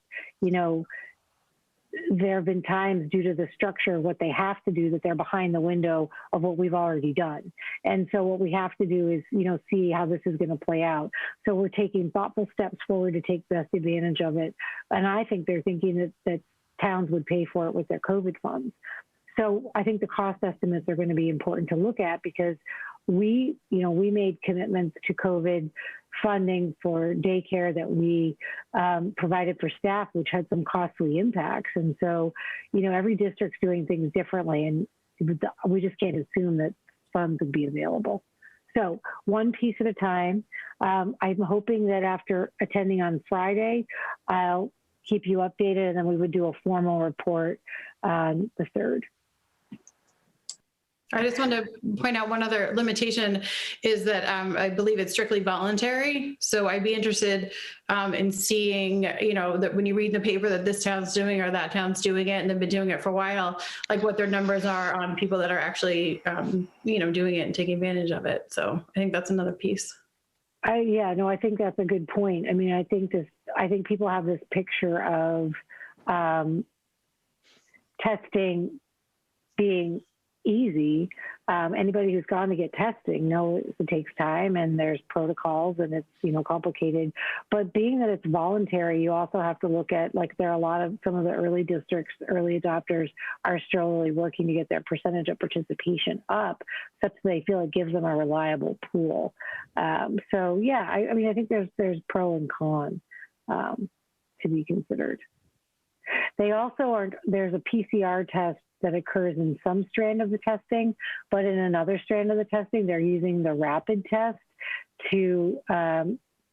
there have been times due to the structure of what they have to do that they're behind the window of what we've already done. And so what we have to do is, see how this is going to play out. So we're taking thoughtful steps forward to take best advantage of it. And I think they're thinking that towns would pay for it with their COVID funds. So I think the cost estimates are going to be important to look at because we made commitments to COVID funding for daycare that we provided for staff, which had some costly impacts. And so, every district's doing things differently, and we just can't assume that funds would be available. So one piece at a time. I'm hoping that after attending on Friday, I'll keep you updated, and then we would do a formal report on the 3rd. I just wanted to point out one other limitation is that I believe it's strictly voluntary. So I'd be interested in seeing, that when you read in the paper that this town's doing or that town's doing it and they've been doing it for a while, like what their numbers are on people that are actually, doing it and taking advantage of it. So I think that's another piece. I think that's a good point. I think people have this picture of testing being easy. Anybody who's gone to get testing knows it takes time and there's protocols and it's, complicated. But being that it's voluntary, you also have to look at, there are some of the early districts, early adopters are still really working to get their percentage of participation up such that they feel it gives them a reliable pool. I think there's pro and con to be considered. They also there's a PCR test that occurs in some strand of the testing, but in another strand of the testing, they're using the rapid test to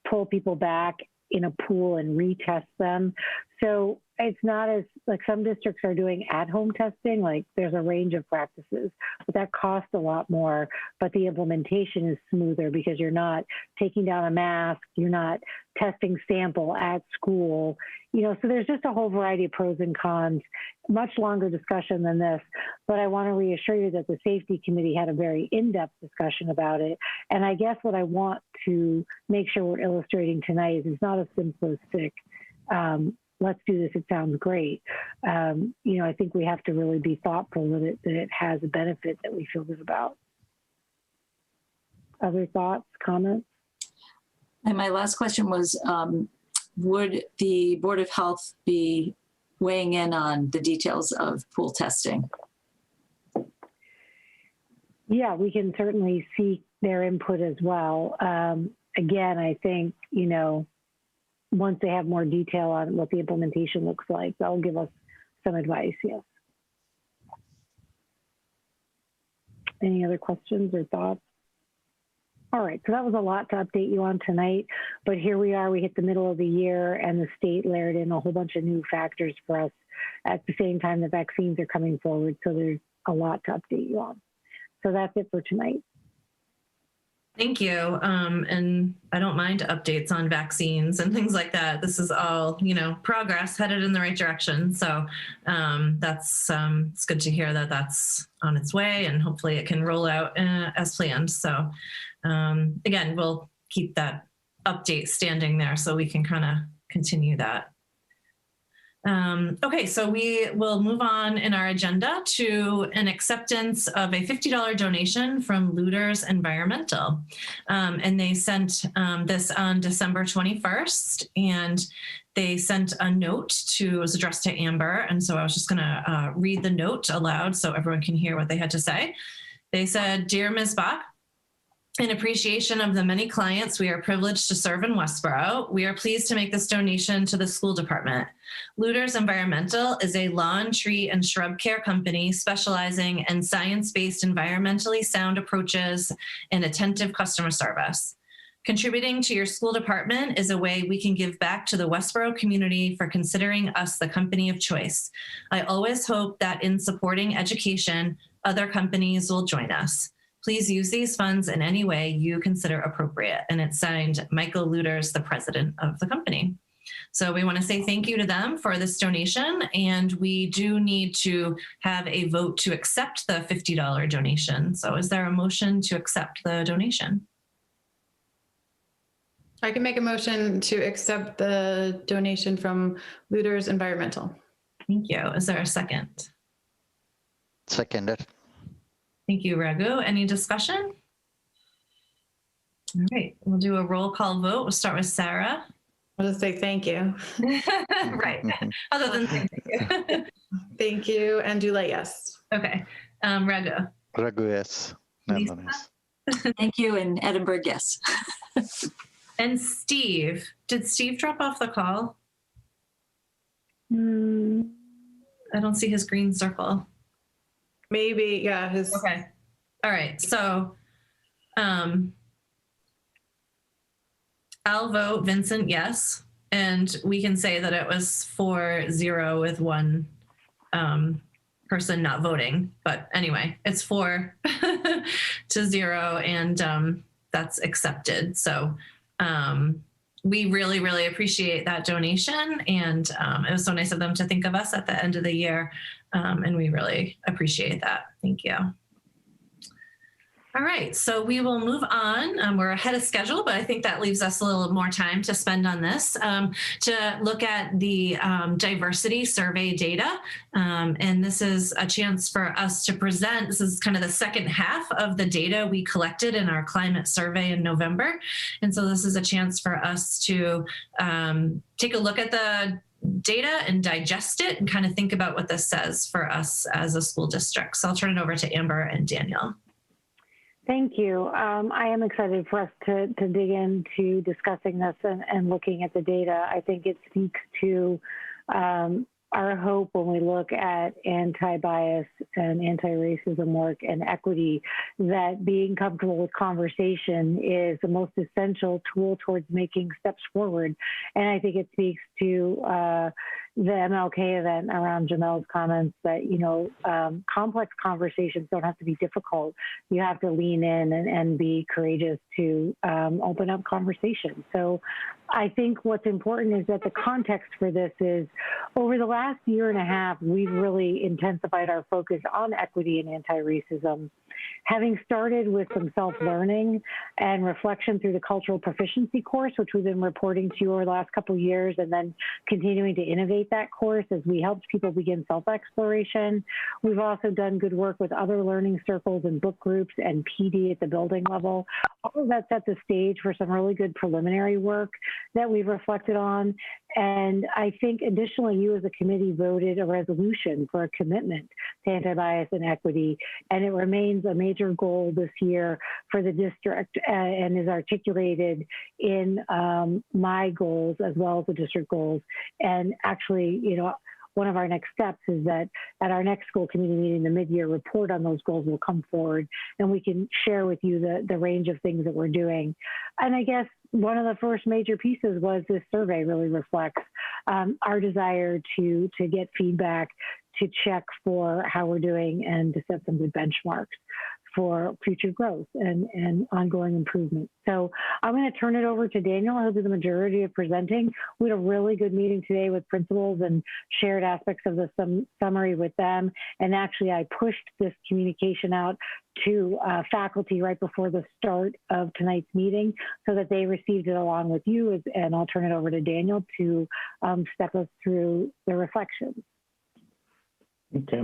pull people back in a pool and retest them. So it's not as, some districts are doing at-home testing, there's a range of practices, but that costs a lot more, but the implementation is smoother because you're not taking down a mask, you're not testing sample at school, so there's just a whole variety of pros and cons, much longer discussion than this, but I want to reassure you that the safety committee had a very in-depth discussion about it. And I guess what I want to make sure we're illustrating tonight is it's not a simplistic, let's do this, it sounds great. I think we have to really be thoughtful that it has a benefit that we feel good about. Other thoughts, comments? And my last question was, would the Board of Health be weighing in on the details of pool testing? Yeah, we can certainly seek their input as well. Again, I think, once they have more detail on what the implementation looks like, they'll give us some advice, yes. Any other questions or thoughts? All right, so that was a lot to update you on tonight, but here we are, we hit the middle of the year and the state layered in a whole bunch of new factors for us at the same time the vaccines are coming forward, so there's a lot to update you on. So that's it for tonight. Thank you. And I don't mind updates on vaccines and things like that. This is all, progress headed in the right direction. So that's it's good to hear that that's on its way, and hopefully it can roll out as planned. So again, we'll keep that update standing there so we can kind of continue that. Okay, so we will move on in our agenda to an acceptance of a $50 donation from Looters Environmental. And they sent this on December 21st, and they sent a note it was addressed to Amber. And so I was just gonna read the note aloud so everyone can hear what they had to say. They said, "Dear Ms. Bach, in appreciation of the many clients we are privileged to serve in Westborough, we are pleased to make this donation to the school department. Looters Environmental is a lawn, tree, and shrub care company specializing in science-based environmentally sound approaches and attentive customer service. Contributing to your school department is a way we can give back to the Westborough community for considering us the company of choice. I always hope that in supporting education, other companies will join us. Please use these funds in any way you consider appropriate." And it's signed Michael Looters, the president of the company. So we want to say thank you to them for this donation. And we do need to have a vote to accept the $50 donation. So is there a motion to accept the donation? I can make a motion to accept the donation from Looters Environmental. Thank you. Is there a second? Seconded. Thank you, Raghu. Any discussion? All right, we'll do a roll call vote. We'll start with Sarah. I'll just say thank you. Right. Other than thank you. Thank you. And Dula, yes. Okay. Raghu. Raghu, yes. Lisa? Thank you. And Edinburgh, yes. And Steve. Did Steve drop off the call? I don't see his green circle. Maybe, yeah. Okay. All right. So I'll vote Vincent yes. And we can say that it was 4-0 with one person not voting. But anyway, it's 4-0 and that's accepted. So we really, really appreciate that donation. And it was so nice of them to think of us at the end of the year. And we really appreciate that. Thank you. All right, so we will move on. We're ahead of schedule, but I think that leaves us a little more time to spend on this, to look at the diversity survey data. And this is a chance for us to present. This is kind of the second half of the data we collected in our climate survey in November. And so this is a chance for us to take a look at the data and digest it and kind of think about what this says for us as a school district. So I'll turn it over to Amber and Daniel. Thank you. I am excited for us to dig into discussing this and looking at the data. I think it speaks to our hope when we look at anti-bias and anti-racism work and equity, that being comfortable with conversation is the most essential tool towards making steps forward. And I think it speaks to the MLK event around Jamel's comments that, complex conversations don't have to be difficult. You have to lean in and be courageous to open up conversation. So I think what's important is that the context for this is, over the last year and a half, we've really intensified our focus on equity and anti-racism. Having started with some self-learning and reflection through the cultural proficiency course, which we've been reporting to you over the last couple of years, and then continuing to innovate that course as we helped people begin self-exploration. We've also done good work with other learning circles and book groups and PD at the building level. All of that set the stage for some really good preliminary work that we've reflected on. And I think additionally, you as a committee voted a resolution for a commitment to anti-bias and equity. And it remains a major goal this year for the district and is articulated in my goals as well as the district goals. And actually, one of our next steps is that at our next school committee meeting, the mid-year report on those goals will come forward and we can share with you the range of things that we're doing. And I guess one of the first major pieces was this survey really reflects our desire to get feedback, to check for how we're doing and to set some good benchmarks for future growth and ongoing improvement. So I'm going to turn it over to Daniel, who'll do the majority of presenting. We had a really good meeting today with principals and shared aspects of the summary with them. And actually, I pushed this communication out to faculty right before the start of tonight's meeting so that they received it along with you. And I'll turn it over to Daniel to step us through the reflections. Okay.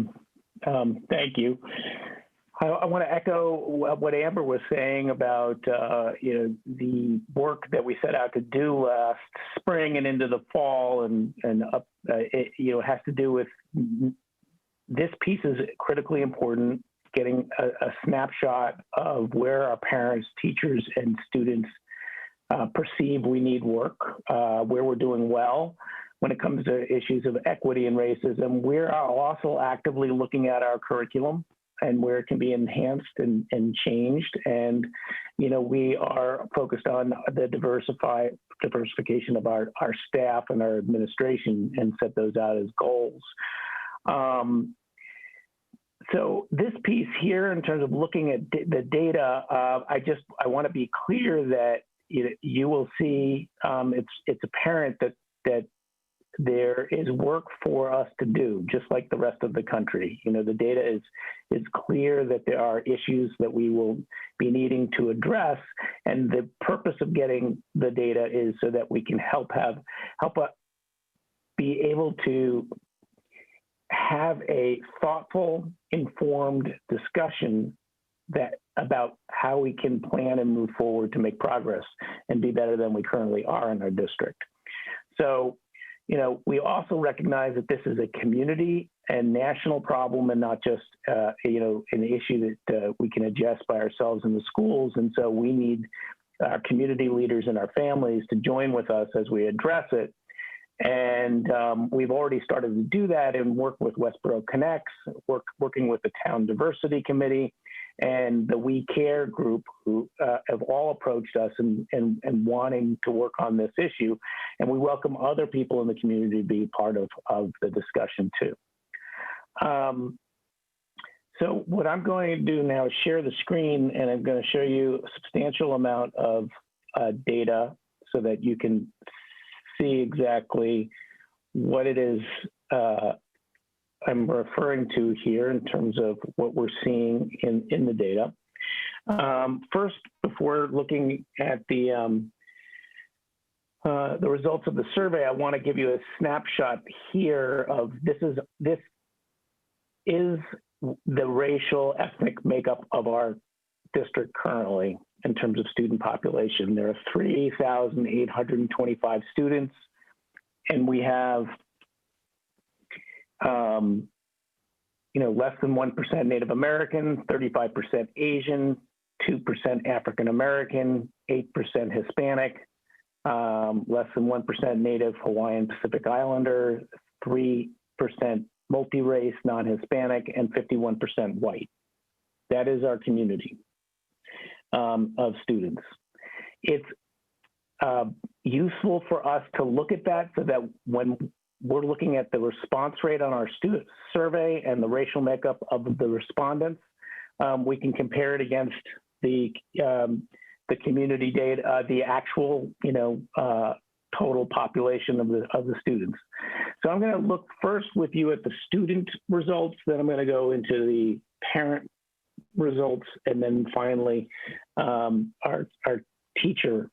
Thank you. I want to echo what Amber was saying about the work that we set out to do last spring and into the fall, and it has to do with this piece is critically important. Getting a snapshot of where our parents, teachers, and students perceive we need work, where we're doing well when it comes to issues of equity and racism. We're also actively looking at our curriculum and where it can be enhanced and changed. And, we are focused on the diversification of our staff and our administration and set those out as goals. So this piece here, in terms of looking at the data, I want to be clear that you will see it's apparent that there is work for us to do, just like the rest of the country. The data is clear that there are issues that we will be needing to address, and the purpose of getting the data is so that we can help be able to have a thoughtful, informed discussion about how we can plan and move forward to make progress and be better than we currently are in our district. So, we also recognize that this is a community and national problem and not just, an issue that we can address by ourselves in the schools. And so we need our community leaders and our families to join with us as we address it. And we've already started to do that and work with Westborough Connects, working with the Town Diversity Committee and the We Care group, who have all approached us and wanting to work on this issue. And we welcome other people in the community to be part of the discussion too. So what I'm going to do now is share the screen, and I'm going to show you a substantial amount of data so that you can see exactly what it is I'm referring to here in terms of what we're seeing in the data. First, before looking at the results of the survey, I want to give you a snapshot here of this is the racial ethnic makeup of our district currently in terms of student population. There are 3,825 students, and we have less than 1% Native American, 35% Asian, 2% African American, 8% Hispanic, less than 1% Native Hawaiian Pacific Islander, 3% multi-race, non-Hispanic, and 51% white. That is our community of students. It's useful for us to look at that so that when we're looking at the response rate on our student survey and the racial makeup of the respondents, we can compare it against the community data, the actual, total population of the students. So I'm going to look first with you at the student results, then I'm going to go into the parent results, and then finally our teacher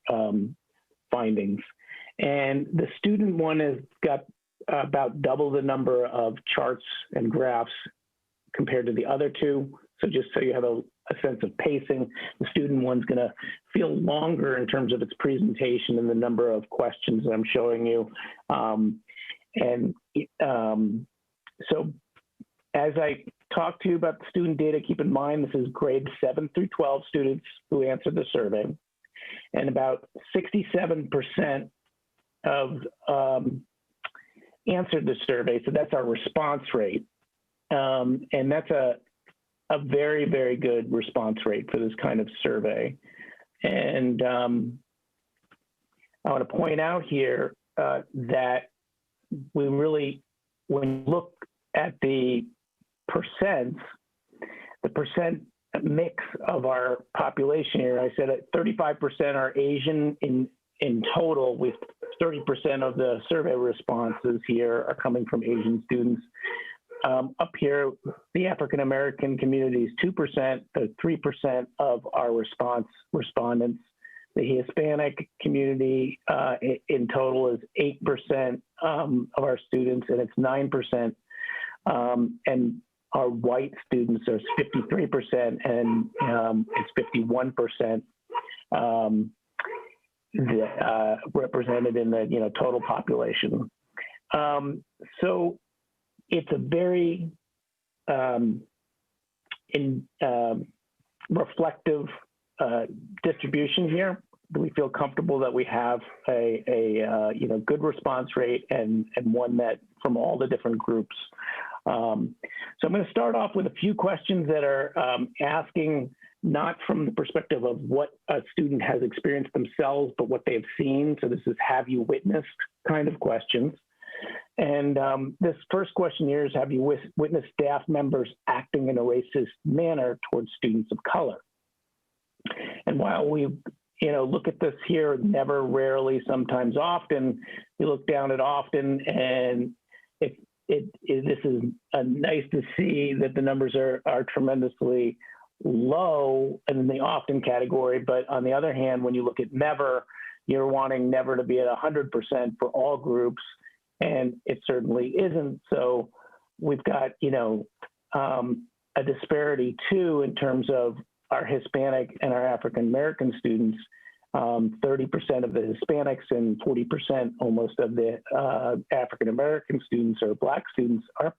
findings. And the student one has got about double the number of charts and graphs compared to the other two. So just so you have a sense of pacing, the student one's going to feel longer in terms of its presentation and the number of questions that I'm showing you. So as I talk to you about the student data, keep in mind this is grades 7 through 12 students who answered the survey, and about 67% of answered the survey. So that's our response rate. And that's a very, very good response rate for this kind of survey. And I want to point out here that we really, when you look at the percent mix of our population here. I said that 35% are Asian in total, with 30% of the survey responses here are coming from Asian students. Up here, the African American community is 2%, 3% of our respondents. The Hispanic community in total is 8% of our students, and it's 9%. And our white students are 53%, and it's 51% represented in the total population. So it's a very reflective distribution here. We feel comfortable that we have a good response rate and one that from all the different groups. So I'm going to start off with a few questions that are asking not from the perspective of what a student has experienced themselves, but what they've seen. So this is have you witnessed kind of questions. And this first question here is, have you witnessed staff members acting in a racist manner towards students of color? And while we look at this here, never, rarely, sometimes, often, we look down at often, and this is nice to see that the numbers are tremendously low in the often category. But on the other hand, when you look at never, you're wanting never to be at 100% for all groups, and it certainly isn't. So we've got, a disparity too in terms of our Hispanic and our African American students. 30% of the Hispanics and 40% almost of the African American students or Black students are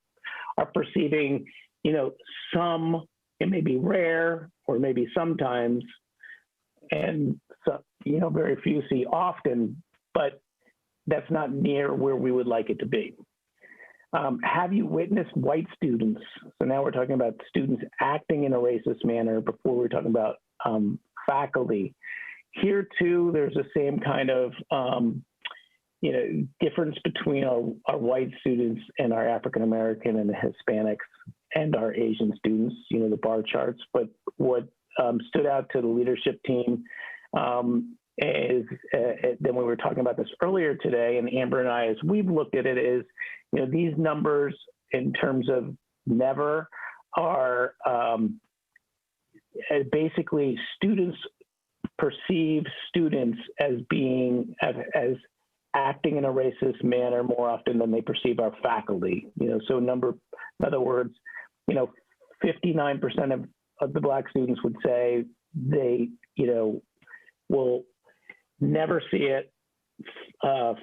perceiving, some, it may be rare or maybe sometimes, and so, very few see often, but that's not near where we would like it to be. Have you witnessed white students? So now we're talking about students acting in a racist manner. Before we were talking about faculty. Here too, there's the same kind of difference between our white students and our African American and the Hispanics and our Asian students. The bar charts. But what stood out to the leadership team is then we were talking about this earlier today, and Amber and I, as we've looked at it, is these numbers in terms of never are basically students perceive students as being as acting in a racist manner more often than they perceive our faculty. So in other words, 59% of the Black students would say they will never see it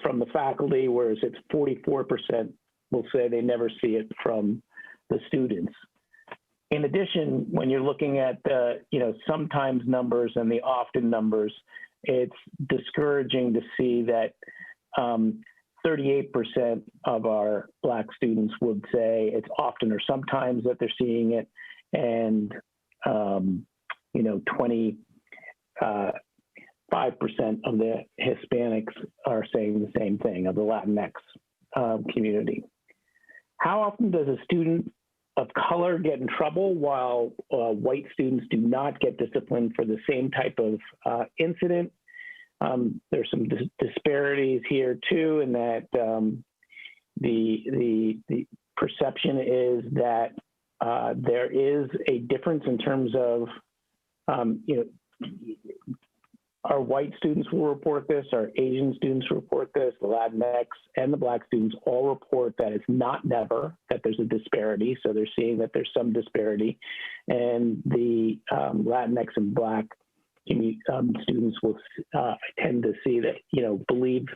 from the faculty, whereas it's 44% will say they never see it from the students. In addition, when you're looking at the sometimes numbers and the often numbers, it's discouraging to see that 38% of our Black students would say it's often or sometimes that they're seeing it, and 25% of the Hispanics are saying the same thing, of the Latinx community. How often does a student of color get in trouble while white students do not get disciplined for the same type of incident? There's some disparities here too, in that the perception is that there is a difference in terms of our white students will report this, our Asian students report this, the Latinx and the Black students all report that it's not never, that there's a disparity. So they're seeing that there's some disparity. And the Latinx and Black students will tend to see that, believe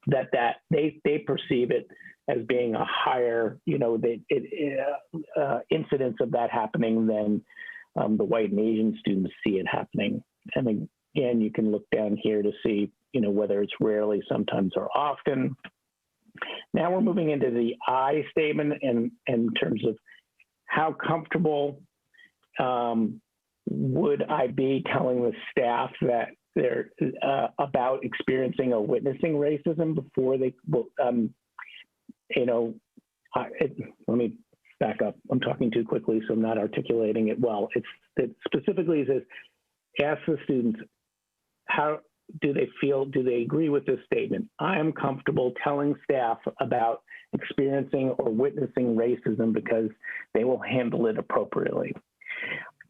that they perceive it as being a higher, incidence of that happening than the white and Asian students see it happening. And again, you can look down here to see, whether it's rarely, sometimes, or often. Now we're moving into the I statement in terms of how comfortable would I be telling the staff that they're about experiencing or witnessing racism before they will, let me back up. I'm talking too quickly, so I'm not articulating it well. It specifically says, ask the students, how do they feel? Do they agree with this statement? I am comfortable telling staff about experiencing or witnessing racism because they will handle it appropriately.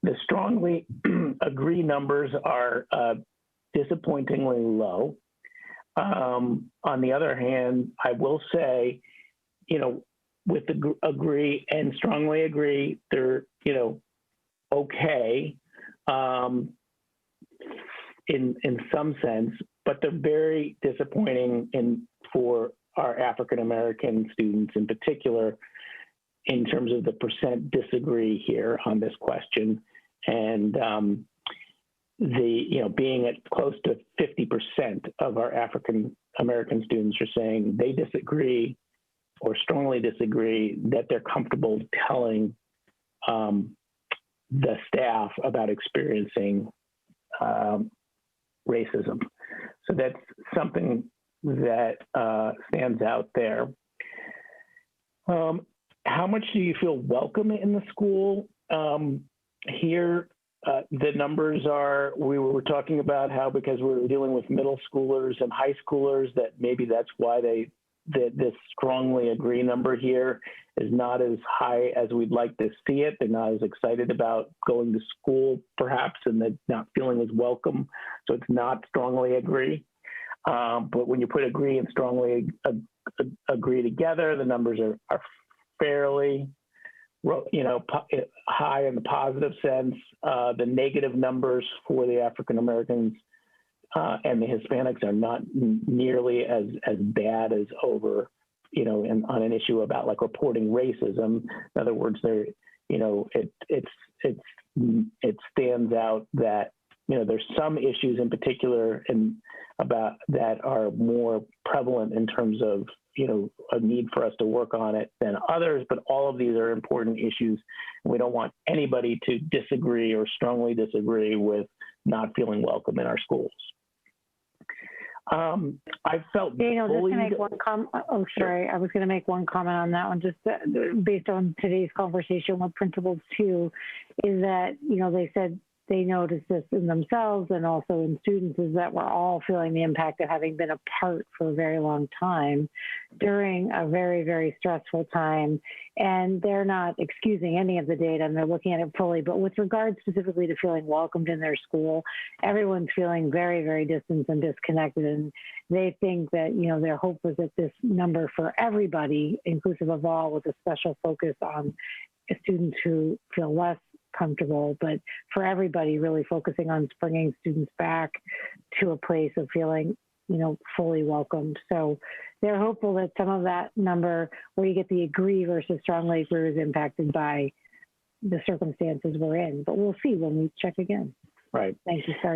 The strongly agree numbers are disappointingly low. On the other hand, I will say, with the agree and strongly agree, they're, okay in some sense, but they're very disappointing for our African American students in particular, in terms of the percent disagree here on this question. And being at close to 50% of our African American students are saying they disagree or strongly disagree, that they're comfortable telling the staff about experiencing racism. So that's something that stands out there. How much do you feel welcome in the school? Here, the numbers are, we were talking about how, because we were dealing with middle schoolers and high schoolers, that maybe that's why this strongly agree number here is not as high as we'd like to see it. They're not as excited about going to school, perhaps, and they're not feeling as welcome. So it's not strongly agree. But when you put agree and strongly agree together, the numbers are fairly, high in the positive sense. The negative numbers for the African Americans and the Hispanics are not nearly as bad as over, on an issue about like reporting racism. In other words, there, it stands out that, there's some issues in particular about that are more prevalent in terms of, a need for us to work on it than others, but all of these are important issues. We don't want anybody to disagree or strongly disagree with not feeling welcome in our schools. I felt Daniel, bullied. just to make one comment. Oh, sorry. I was going to make one comment on that one, just based on today's conversation with principals too, is that, they said they noticed this in themselves and also in students, is that we're all feeling the impact of having been apart for a very long time during a very, very stressful time. And they're not excusing any of the data, and they're looking at it fully. But with regard specifically to feeling welcomed in their school, everyone's feeling very, very distant and disconnected. And they think that, their hope was that this number for everybody, inclusive of all, with a special focus on students who feel less comfortable, but for everybody, really focusing on bringing students back to a place of feeling, fully welcomed. So they're hopeful that some of that number where you get the agree versus strongly agree is impacted by the circumstances we're in, but we'll see when we check again. Right. Thank you, sir.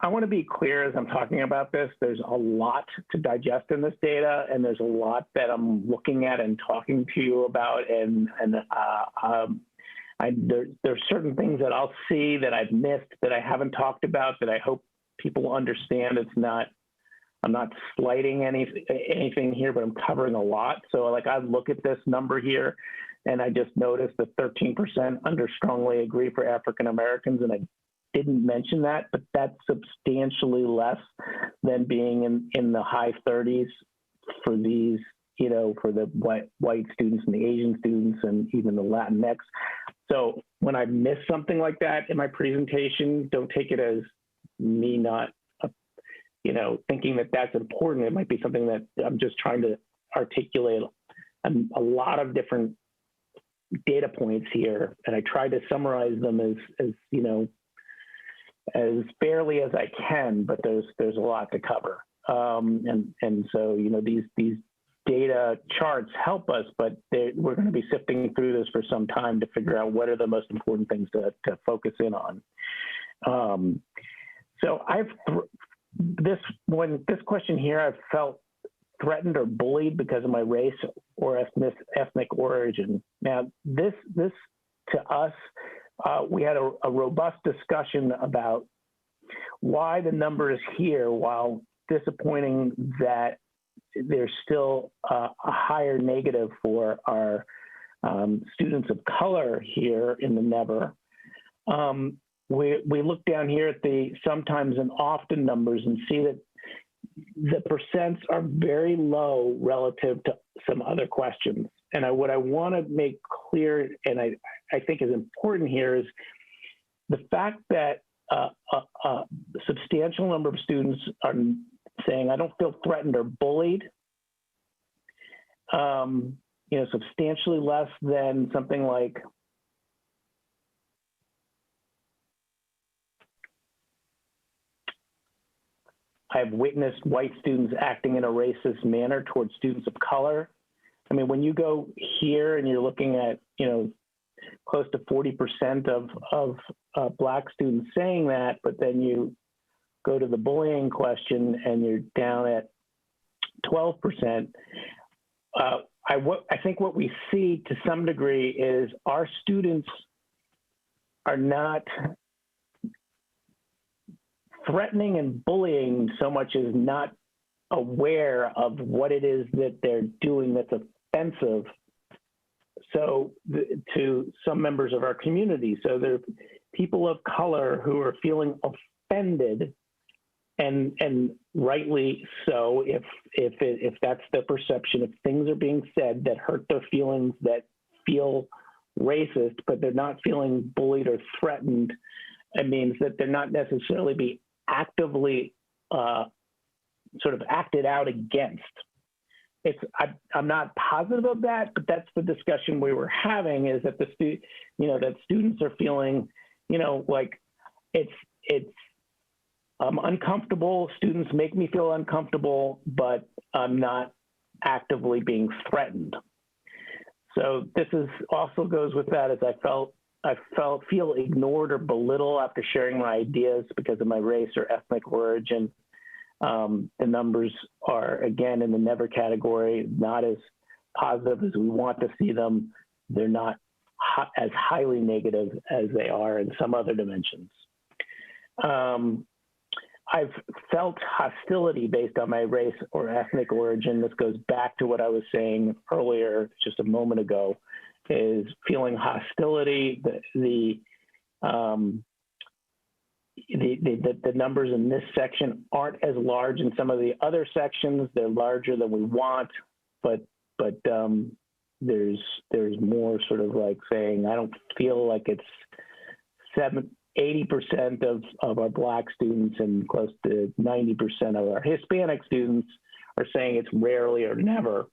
I want to be clear as I'm talking about this. There's a lot to digest in this data, and there's a lot that I'm looking at and talking to you about, there's certain things that I'll see that I've missed, that I haven't talked about, that I hope people understand. I'm not slighting anything here, but I'm covering a lot. So I look at this number here and I just noticed the 13% under strongly agree for African Americans. And I didn't mention that, but that's substantially less than being in the high 30s for these, for the white students and the Asian students and even the Latinx. So when I miss something like that in my presentation, don't take it as me not, thinking that that's important. It might be something that I'm just trying to articulate a lot of different data points here. And I try to summarize them as fairly as I can, but there's a lot to cover. And so, these data charts help us, but we're going to be sifting through this for some time to figure out what are the most important things to focus in on. So this question here, I've felt threatened or bullied because of my race or ethnic origin. Now, this to us, we had a robust discussion about why the numbers here, while disappointing that there's still a higher negative for our students of color here in the never. We look down here at the sometimes and often numbers and see that the percents are very low relative to some other questions. And what I want to make clear, and I think is important here, is the fact that a substantial number of students are saying, I don't feel threatened or bullied, substantially less than something like I've witnessed white students acting in a racist manner towards students of color. I mean, when you go here and you're looking at, close to 40% of Black students saying that, but then you go to the bullying question and you're down at 12%. I think what we see to some degree is our students are not threatening and bullying so much as not aware of what it is that they're doing that's offensive to some members of our community. So there are people of color who are feeling offended, and rightly so, if that's their perception, if things are being said that hurt their feelings, that feel racist, but they're not feeling bullied or threatened, it means that they're not necessarily be actively sort of acted out against. I'm not positive of that, but that's the discussion we were having, is that that students are feeling, like it's uncomfortable. Students make me feel uncomfortable, but I'm not actively being threatened. So this also goes with that, as I feel ignored or belittled after sharing my ideas because of my race or ethnic origin. The numbers are, again, in the never category, not as positive as we want to see them. They're not as highly negative as they are in some other dimensions. I've felt hostility based on my race or ethnic origin. This goes back to what I was saying earlier, just a moment ago, is feeling hostility. The numbers in this section aren't as large in some of the other sections. They're larger than we want, but there's more sort of like saying, I don't feel like it's 80% of our Black students and close to 90% of our Hispanic students are saying it's rarely or never.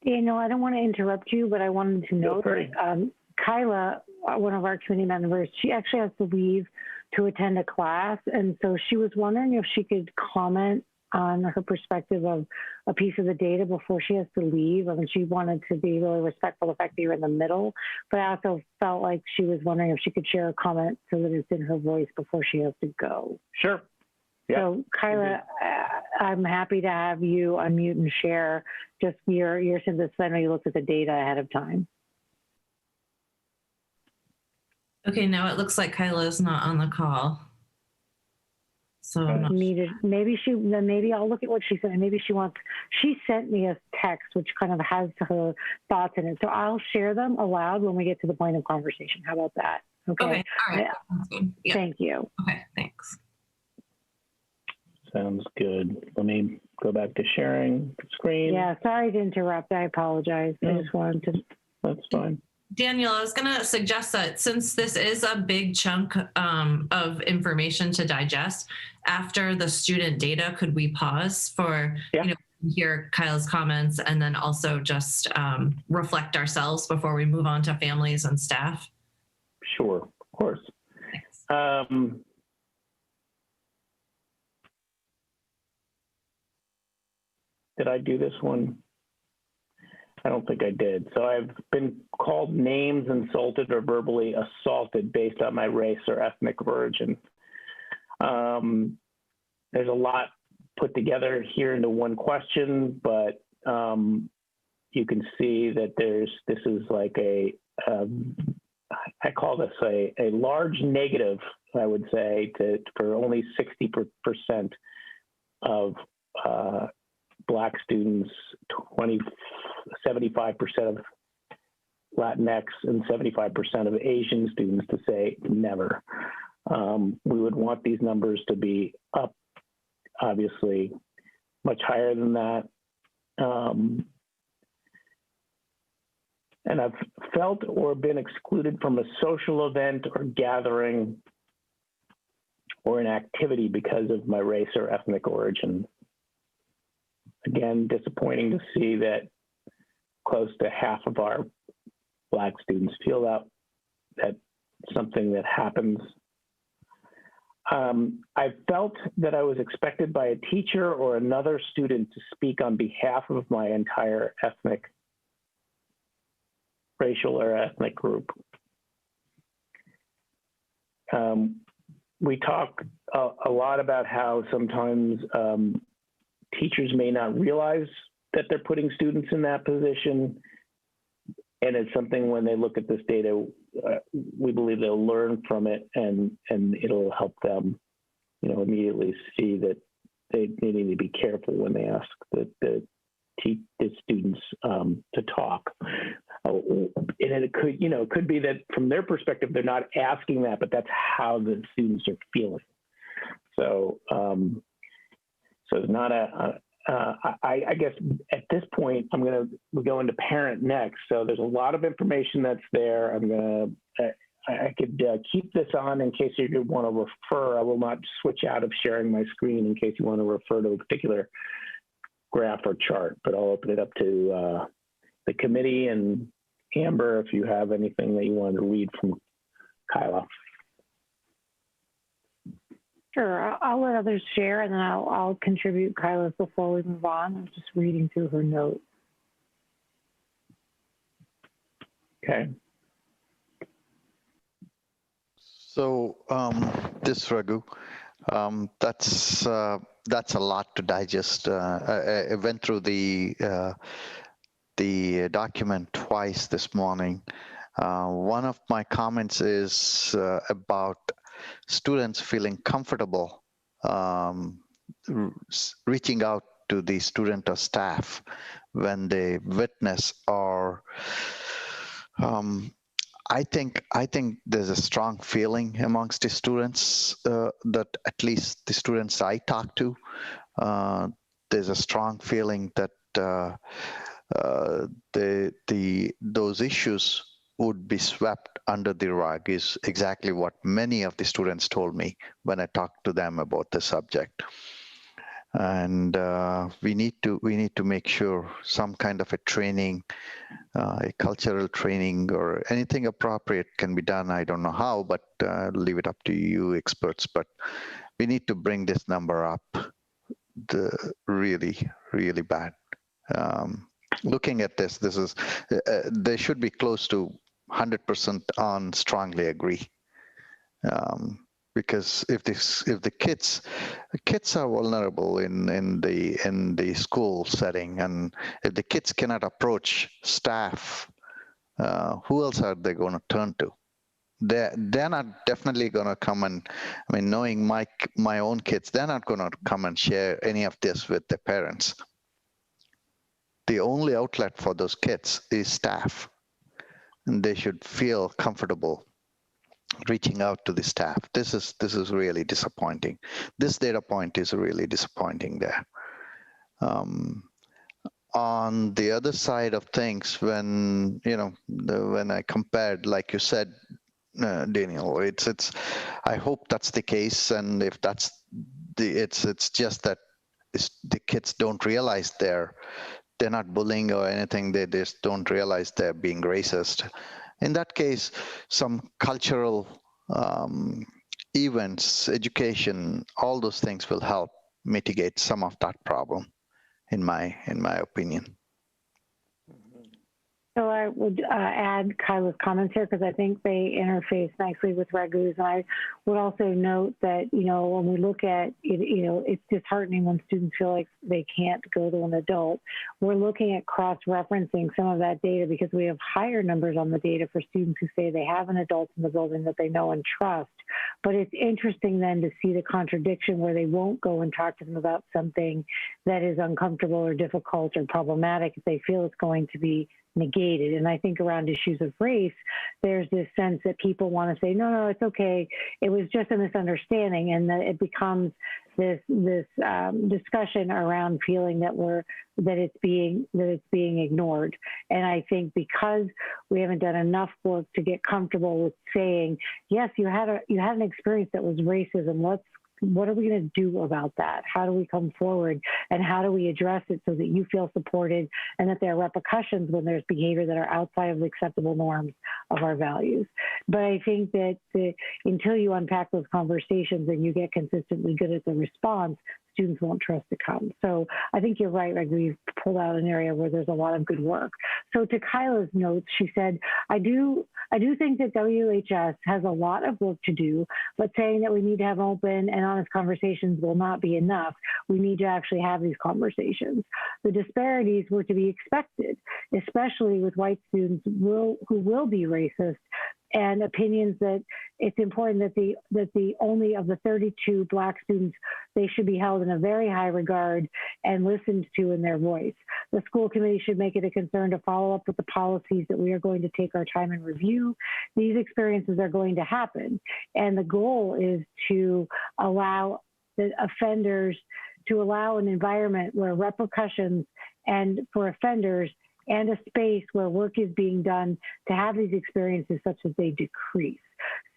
Daniel, I don't want to interrupt you, but I wanted to note that Kyla, one of our community members, she actually has to leave to attend a class. And so she was wondering if she could comment on her perspective of a piece of the data before she has to leave. I mean, she wanted to be really respectful of the fact that you're in the middle, but I also felt like she was wondering if she could share a comment so that it's in her voice before she has to go. Sure. Yeah. So Kyla, I'm happy to have you unmute and share just your synthesis. I know you looked at the data ahead of time. Okay, now it looks like Kyla is not on the call. So maybe I'll look at what she said. Maybe she sent me a text which kind of has her thoughts in it. So I'll share them aloud when we get to the point of conversation. How about that? Okay. All right. Yeah. Thank you. Okay, thanks. Sounds good. Let me go back to sharing the screen. Yeah, sorry to interrupt. I apologize. No, I just wanted to. That's fine. Daniel, I was going to suggest that since this is a big chunk of information to digest, after the student data, could we pause for, hear Kyle's comments and then also just reflect ourselves before we move on to families and staff? Sure, of course. Thanks. Did I do this one? I don't think I did. So I've been called names, insulted, or verbally assaulted based on my race or ethnic origin. There's a lot put together here into one question, but you can see that this is like I call this a large negative, I would say, for only 60% of Black students, 75% of Latinx and 75% of Asian students to say never. We would want these numbers to be up, obviously, much higher than that. And I've felt or been excluded from a social event or gathering or an activity because of my race or ethnic origin. Again, disappointing to see that close to half of our Black students feel that's something that happens. I felt that I was expected by a teacher or another student to speak on behalf of my entire racial or ethnic group. We talk a lot about how sometimes teachers may not realize that they're putting students in that position. And it's something when they look at this data, we believe they'll learn from it and it'll help them, immediately see that they need to be careful when they ask the students to talk. And it could be that from their perspective, they're not asking that, but that's how the students are feeling. So, not I guess at this point, we'll go into parent next. So there's a lot of information that's there. I could keep this on in case you want to refer. I will not switch out of sharing my screen in case you want to refer to a particular graph or chart, but I'll open it up to the committee and Amber, if you have anything that you want to read from Kyla. Sure, I'll let others share and then I'll contribute Kyla's before we move on. I'm just reading through her notes. Okay. So this Raghu, that's a lot to digest. I went through the document twice this morning. One of my comments is about students feeling comfortable reaching out to the student or staff when they witness or I think there's a strong feeling amongst the students that at least the students I talk to, there's a strong feeling that those issues would be swept under the rug is exactly what many of the students told me when I talked to them about the subject. And we need to make sure some kind of a training, a cultural training or anything appropriate can be done. I don't know how, but leave it up to you experts. But we need to bring this number up really, really bad. Looking at this is they should be close to 100% on strongly agree. Because if the kids are vulnerable in the school setting, and if the kids cannot approach staff, who else are they going to turn to? They're not definitely going to come and, knowing my own kids, they're not going to come and share any of this with their parents. The only outlet for those kids is staff, and they should feel comfortable reaching out to the staff. This is really disappointing. This data point is really disappointing there. On the other side of things, when when I compared, like you said, Daniel, it's I hope that's the case, and if that's it's just that the kids don't realize they're not bullying or anything. They just don't realize they're being racist. In that case, some cultural events, education, all those things will help mitigate some of that problem, in my opinion. So I would add Kyla's comments here because I think they interface nicely with Raghu's. And I would also note that, when we look at, it's disheartening when students feel like they can't go to an adult. We're looking at cross-referencing some of that data because we have higher numbers on the data for students who say they have an adult in the building that they know and trust. But it's interesting then to see the contradiction where they won't go and talk to them about something that is uncomfortable or difficult or problematic if they feel it's going to be negated. And I think around issues of race, there's this sense that people want to say, no, it's okay. It was just a misunderstanding, and that it becomes this discussion around feeling that it's being ignored. And I think because we haven't done enough work to get comfortable with saying, yes, you had an experience that was racism. What are we going to do about that? How do we come forward, and how do we address it so that you feel supported and that there are repercussions when there's behavior that are outside of the acceptable norms of our values? But I think that until you unpack those conversations and you get consistently good at the response, students won't trust to come. So I think you're right, Greg. We've pulled out an area where there's a lot of good work. So to Kyla's notes, she said, I do think that WHS has a lot of work to do, but saying that we need to have open and honest conversations will not be enough. We need to actually have these conversations. The disparities were to be expected, especially with white students who will be racist, and opinions that it's important that the only of the 32 Black students, they should be held in a very high regard and listened to in their voice. The school committee should make it a concern to follow up with the policies that we are going to take our time and review. These experiences are going to happen, and the goal is to allow the offenders, to allow an environment where repercussions and for offenders, and a space where work is being done to have these experiences such that they decrease.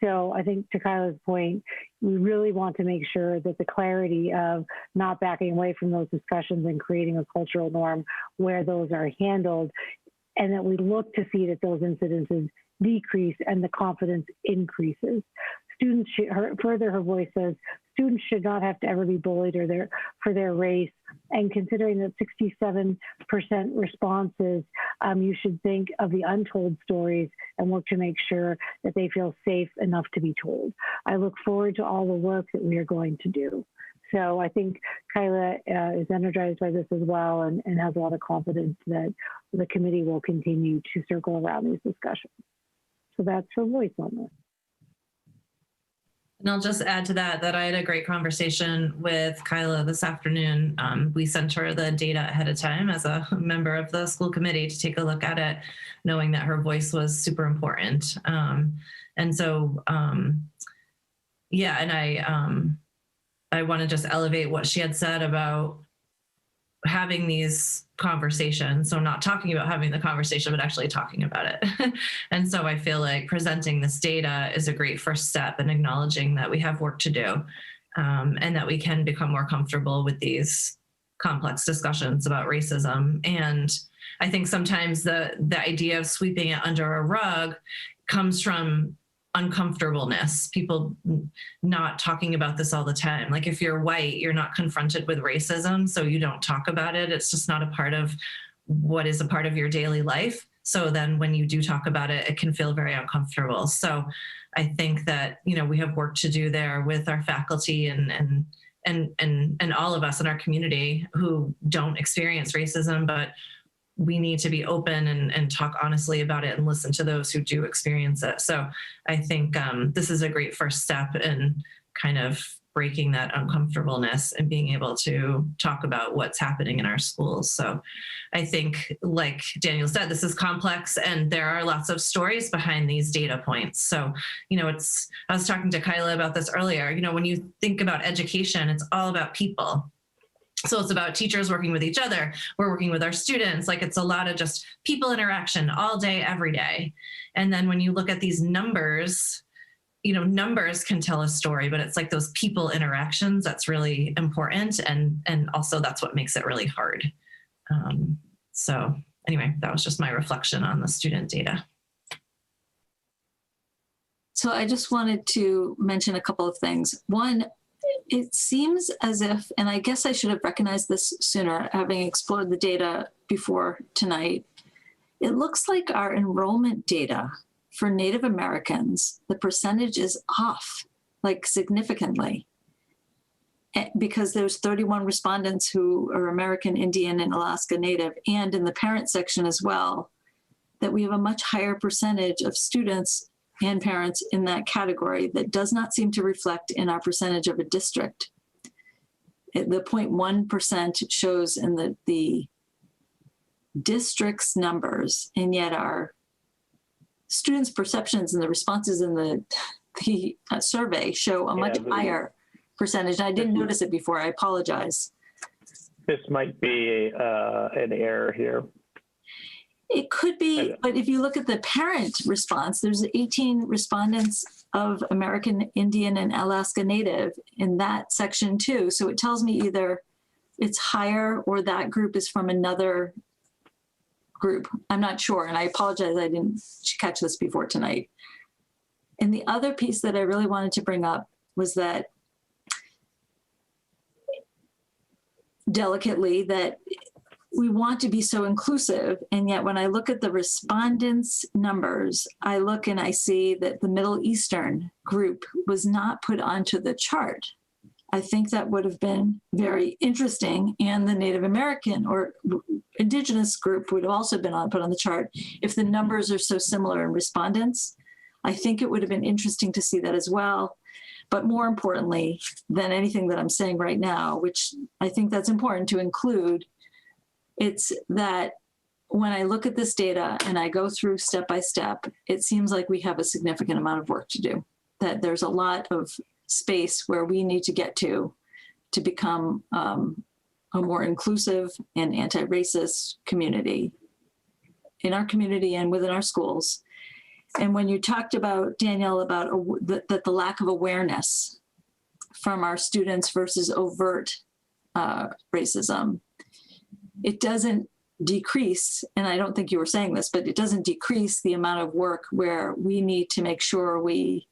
So I think to Kyla's point, we really want to make sure that the clarity of not backing away from those discussions and creating a cultural norm where those are handled, and that we look to see that those incidences decrease and the confidence increases. Students should, her voice says, students should not have to ever be bullied for their race. And considering that 67% responses, you should think of the untold stories and work to make sure that they feel safe enough to be told. I look forward to all the work that we are going to do. So I think Kyla is energized by this as well, and has a lot of confidence that the committee will continue to circle around these discussions. So that's her voice on this. And I'll just add to that I had a great conversation with Kyla this afternoon. We sent her the data ahead of time as a member of the school committee to take a look at it, knowing that her voice was super important. And so, yeah, and I want to just elevate what she had said about having these conversations. So not talking about having the conversation, but actually talking about it. And so I feel like presenting this data is a great first step in acknowledging that we have work to do, and that we can become more comfortable with these complex discussions about racism. And I think sometimes the idea of sweeping it under a rug comes from uncomfortableness, people not talking about this all the time. Like if you're white, you're not confronted with racism, so you don't talk about it. It's just not a part of what is a part of your daily life. So then when you do talk about it, it can feel very uncomfortable. So I think that, you know, we have work to do there with our faculty and all of us in our community who don't experience racism, but we need to be open and talk honestly about it and listen to those who do experience it. So I think this is a great first step in kind of breaking that uncomfortableness and being able to talk about what's happening in our schools. So I think, like Daniel said, this is complex and there are lots of stories behind these data points. So, you know, I was talking to Kyla about this earlier, you know, when you think about education, it's all about people. So it's about teachers working with each other. We're working with our students. Like it's a lot of just people interaction all day, every day. And then when you look at these numbers, you know, numbers can tell a story, but it's like those people interactions that's really important. And also that's what makes it really hard. So anyway, that was just my reflection on the student data. So I just wanted to mention a couple of things. One, it seems as if, and I guess I should have recognized this sooner, having explored the data before tonight, it looks like our enrollment data for Native Americans, the percentage is off, like significantly, because there's 31 respondents who are American Indian and Alaska Native, and in the parent section as well, that we have a much higher percentage of students and parents in that category that does not seem to reflect in our percentage of a district. The 0.1% shows in the district's numbers, and yet our students' perceptions and the responses in the survey show a much higher percentage. I didn't notice it before. I apologize. This might be an error here. It could be, but if you look at the parent response, there's 18 respondents of American Indian and Alaska Native in that section too. So it tells me either it's higher or that group is from another group. I'm not sure, and I apologize, I didn't catch this before tonight. And the other piece that I really wanted to bring up was that delicately that we want to be so inclusive, and yet when I look at the respondents' numbers, I look and I see that the Middle Eastern group was not put onto the chart. I think that would have been very interesting, and the Native American or Indigenous group would have also been put on the chart. If the numbers are so similar in respondents, I think it would have been interesting to see that as well. But more importantly than anything that I'm saying right now, which I think that's important to include, it's that when I look at this data and I go through step by step, it seems like we have a significant amount of work to do, that there's a lot of space where we need to get to become a more inclusive and anti-racist community in our community and within our schools. And when you talked about, Danielle, about the lack of awareness from our students versus overt racism, it doesn't decrease, and I don't think you were saying this, but it doesn't decrease the amount of work where we need to make sure we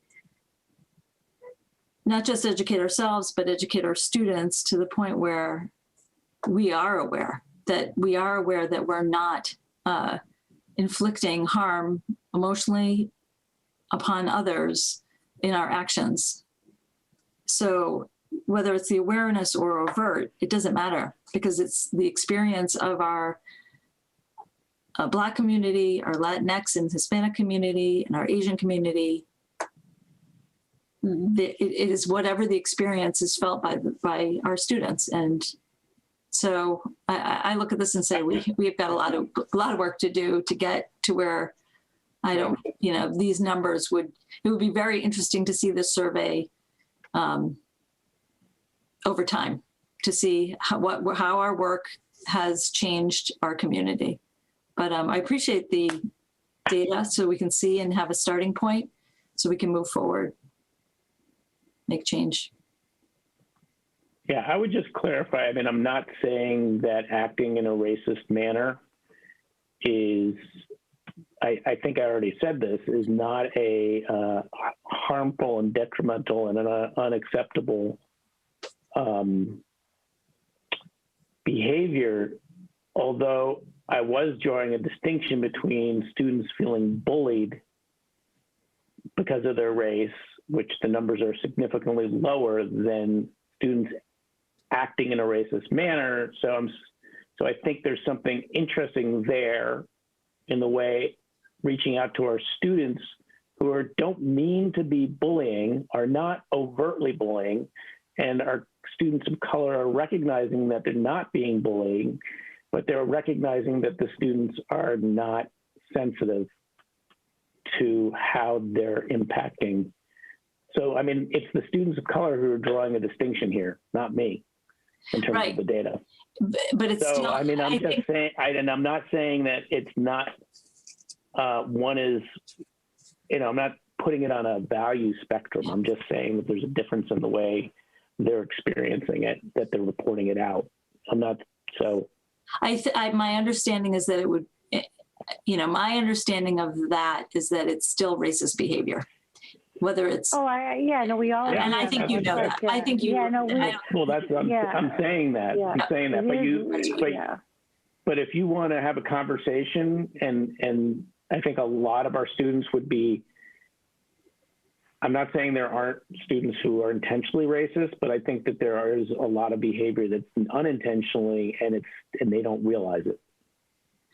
not just educate ourselves, but educate our students to the point where we are aware that we're not inflicting harm emotionally upon others in our actions. So whether it's the awareness or overt, it doesn't matter, because it's the experience of our Black community, our Latinx and Hispanic community, and our Asian community. It is whatever the experience is felt by our students. And so I look at this and say, we've got a lot of work to do to get to where these numbers it would be very interesting to see this survey over time, to see how our work has changed our community. But I appreciate the data so we can see and have a starting point so we can move forward, make change. Yeah, I would just clarify. I mean, I'm not saying that acting in a racist manner is, I think I already said this, is not a harmful and detrimental and an unacceptable behavior, although I was drawing a distinction between students feeling bullied because of their race, which the numbers are significantly lower than students acting in a racist manner. So I think there's something interesting there in the way reaching out to our students who don't mean to be bullying, are not overtly bullying, and our students of color are recognizing that they're not being bullied, but they're recognizing that the students are not sensitive to how they're impacting. So, I mean, it's the students of color who are drawing a distinction here, not me, in terms of the data. But it's still, I mean, I'm just saying, and I'm not saying that it's not, one is, I'm not putting it on a value spectrum. I'm just saying that there's a difference in the way they're experiencing it, that they're reporting it out. I'm not, so. My understanding is that it would, my understanding of that is that it's still racist behavior. Whether it's we all, and I think you know that. I think you. Well, that's I'm saying that. Yeah. I'm saying that, but if you want to have a conversation, and I think a lot of our students would be. I'm not saying there aren't students who are intentionally racist, but I think that there is a lot of behavior that's unintentionally, and they don't realize it.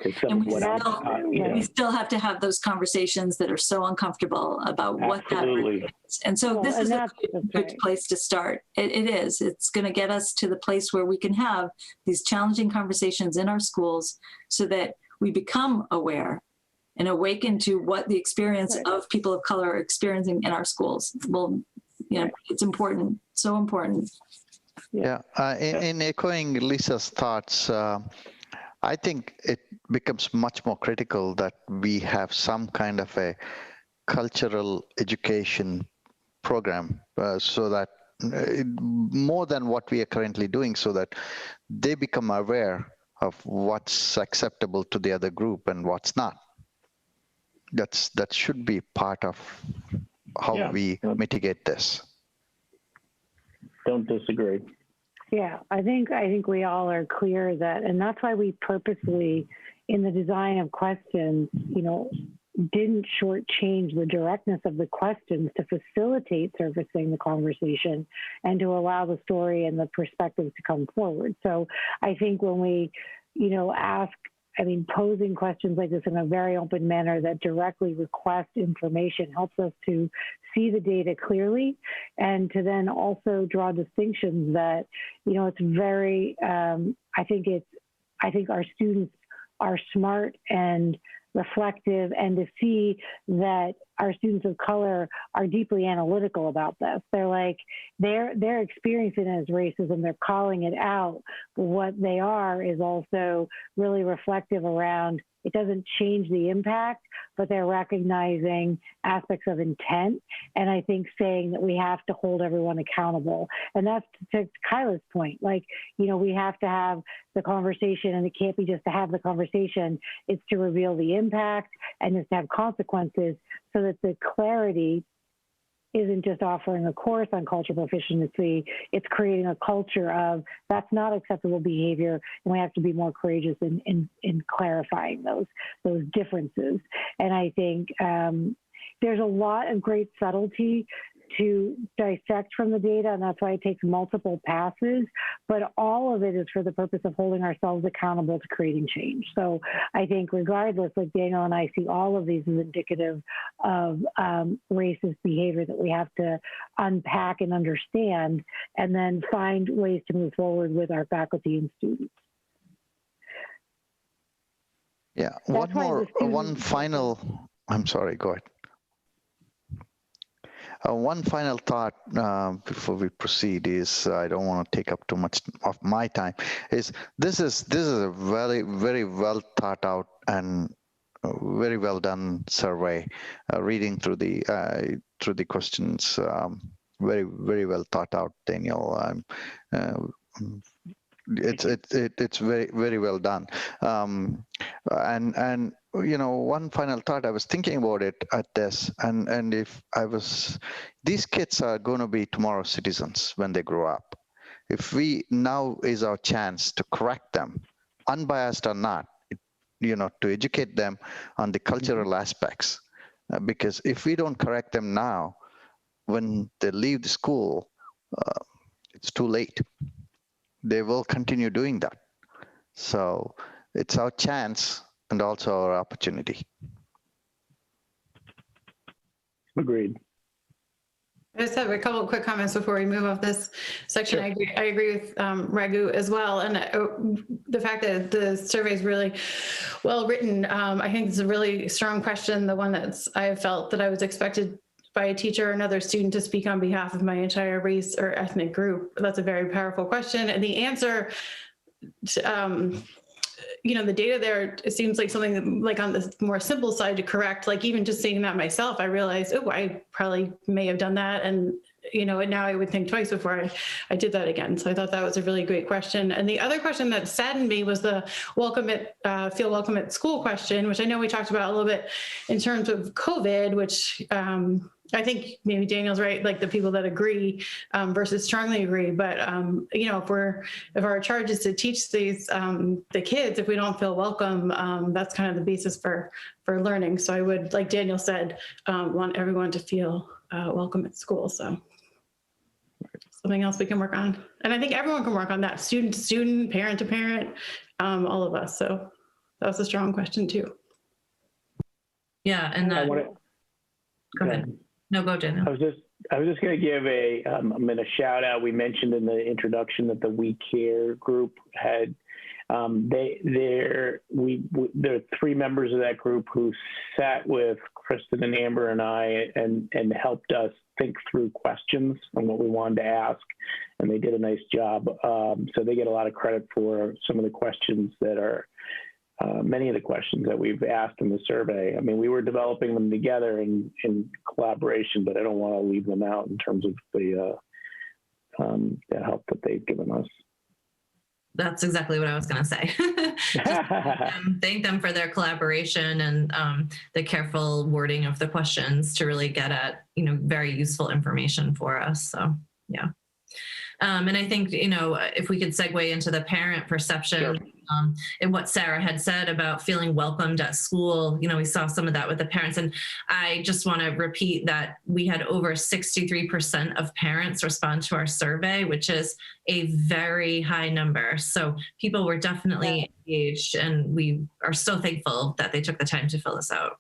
Except And we what I'm, we still have to have those conversations that are so uncomfortable about what Absolutely. that is. And so Well, this and is a that's good right. place to start. It is. It's going to get us to the place where we can have these challenging conversations in our schools so that we become aware and awaken to what the experience Right. of people of color are experiencing in our schools. Well, you know, Right. it's important, so important. Yeah, in echoing Lisa's thoughts, I think it becomes much more critical that we have some kind of a cultural education program so that more than what we are currently doing, so that they become aware of what's acceptable to the other group and what's not. That should be part of how we mitigate this. don't disagree. Yeah, I think we all are clear that, and that's why we purposely, in the design of questions, didn't shortchange the directness of the questions to facilitate surfacing the conversation and to allow the story and the perspectives to come forward. So I think when we, posing questions like this in a very open manner that directly request information helps us to see the data clearly and to then also draw distinctions that, it's very, I think our students are smart and reflective, and to see that our students of color are deeply analytical about this. They're like, they're experiencing it as racism, they're calling it out. But what they are is also really reflective around, it doesn't change the impact, but they're recognizing aspects of intent. And I think saying that we have to hold everyone accountable. And that's to Kyla's point, we have to have the conversation, and it can't be just to have the conversation, it's to reveal the impact and it's to have consequences so that the clarity isn't just offering a course on cultural proficiency, it's creating a culture of that's not acceptable behavior, and we have to be more courageous in clarifying those differences. And I think there's a lot of great subtlety to dissect from the data, and that's why it takes multiple passes, but all of it is for the purpose of holding ourselves accountable to creating change. So I think regardless, like Daniel and I see all of these as indicative of racist behavior that we have to unpack and understand, and then find ways to move forward with our faculty and students. Yeah, one final, I'm sorry, go ahead. One final thought before we proceed is, I don't want to take up too much of my time, is this is a very, very well thought out and very well done survey. Reading through the questions, very, very well thought out, Daniel. It's very, very well done. And one final thought, I was thinking about it at this, and if these kids are going to be tomorrow's citizens when they grow up. If now is our chance to correct them, unbiased or not, to educate them on the cultural aspects. Because if we don't correct them now, when they leave the school, it's too late. They will continue doing that. So it's our chance and also our opportunity. Agreed. I just have a couple of quick comments before we move off this section. Sure. I agree with Raghu as well. And the fact that the survey is really well written, I think it's a really strong question. The one I felt that I was expected by a teacher or another student to speak on behalf of my entire race or ethnic group. That's a very powerful question. And the answer, the data there, it seems like something that, like on the more simple side to correct, like even just seeing that myself, I realized, oh, I probably may have done that. And, and now I would think twice before I did that again. So I thought that was a really great question. And the other question that saddened me was the feel welcome at school question, which I know we talked about a little bit in terms of COVID, which I think maybe Daniel's right, like the people that agree versus strongly agree. But, if our charge is to teach these, the kids, if we don't feel welcome, that's kind of the basis for learning. So I would, like Daniel said, want everyone to feel welcome at school. So something else we can work on. And I think everyone can work on that, student to student, parent to parent, all of us. So That was a strong question too. Yeah, and I want to go ahead. No, go, Daniel. I was just going to give I'm going to shout out. We mentioned in the introduction that the We Care group had there are 3 members of that group who sat with Kristen and Amber and I and helped us think through questions on what we wanted to ask, and they did a nice job. So they get a lot of credit for some of the questions that are many of the questions that we've asked in the survey. I mean, we were developing them together in collaboration, but I don't want to leave them out in terms of the help that they've given us. That's exactly what I was going to say. Thank them for their collaboration and the careful wording of the questions to really get at, very useful information for us. So, yeah. And I think, if we could segue into the parent perception, Sure. And what Sarah had said about feeling welcomed at school, we saw some of that with the parents. And I just want to repeat that we had over 63% of parents respond to our survey, which is a very high number. So people were definitely engaged, and we are so thankful that they took the time to fill this out.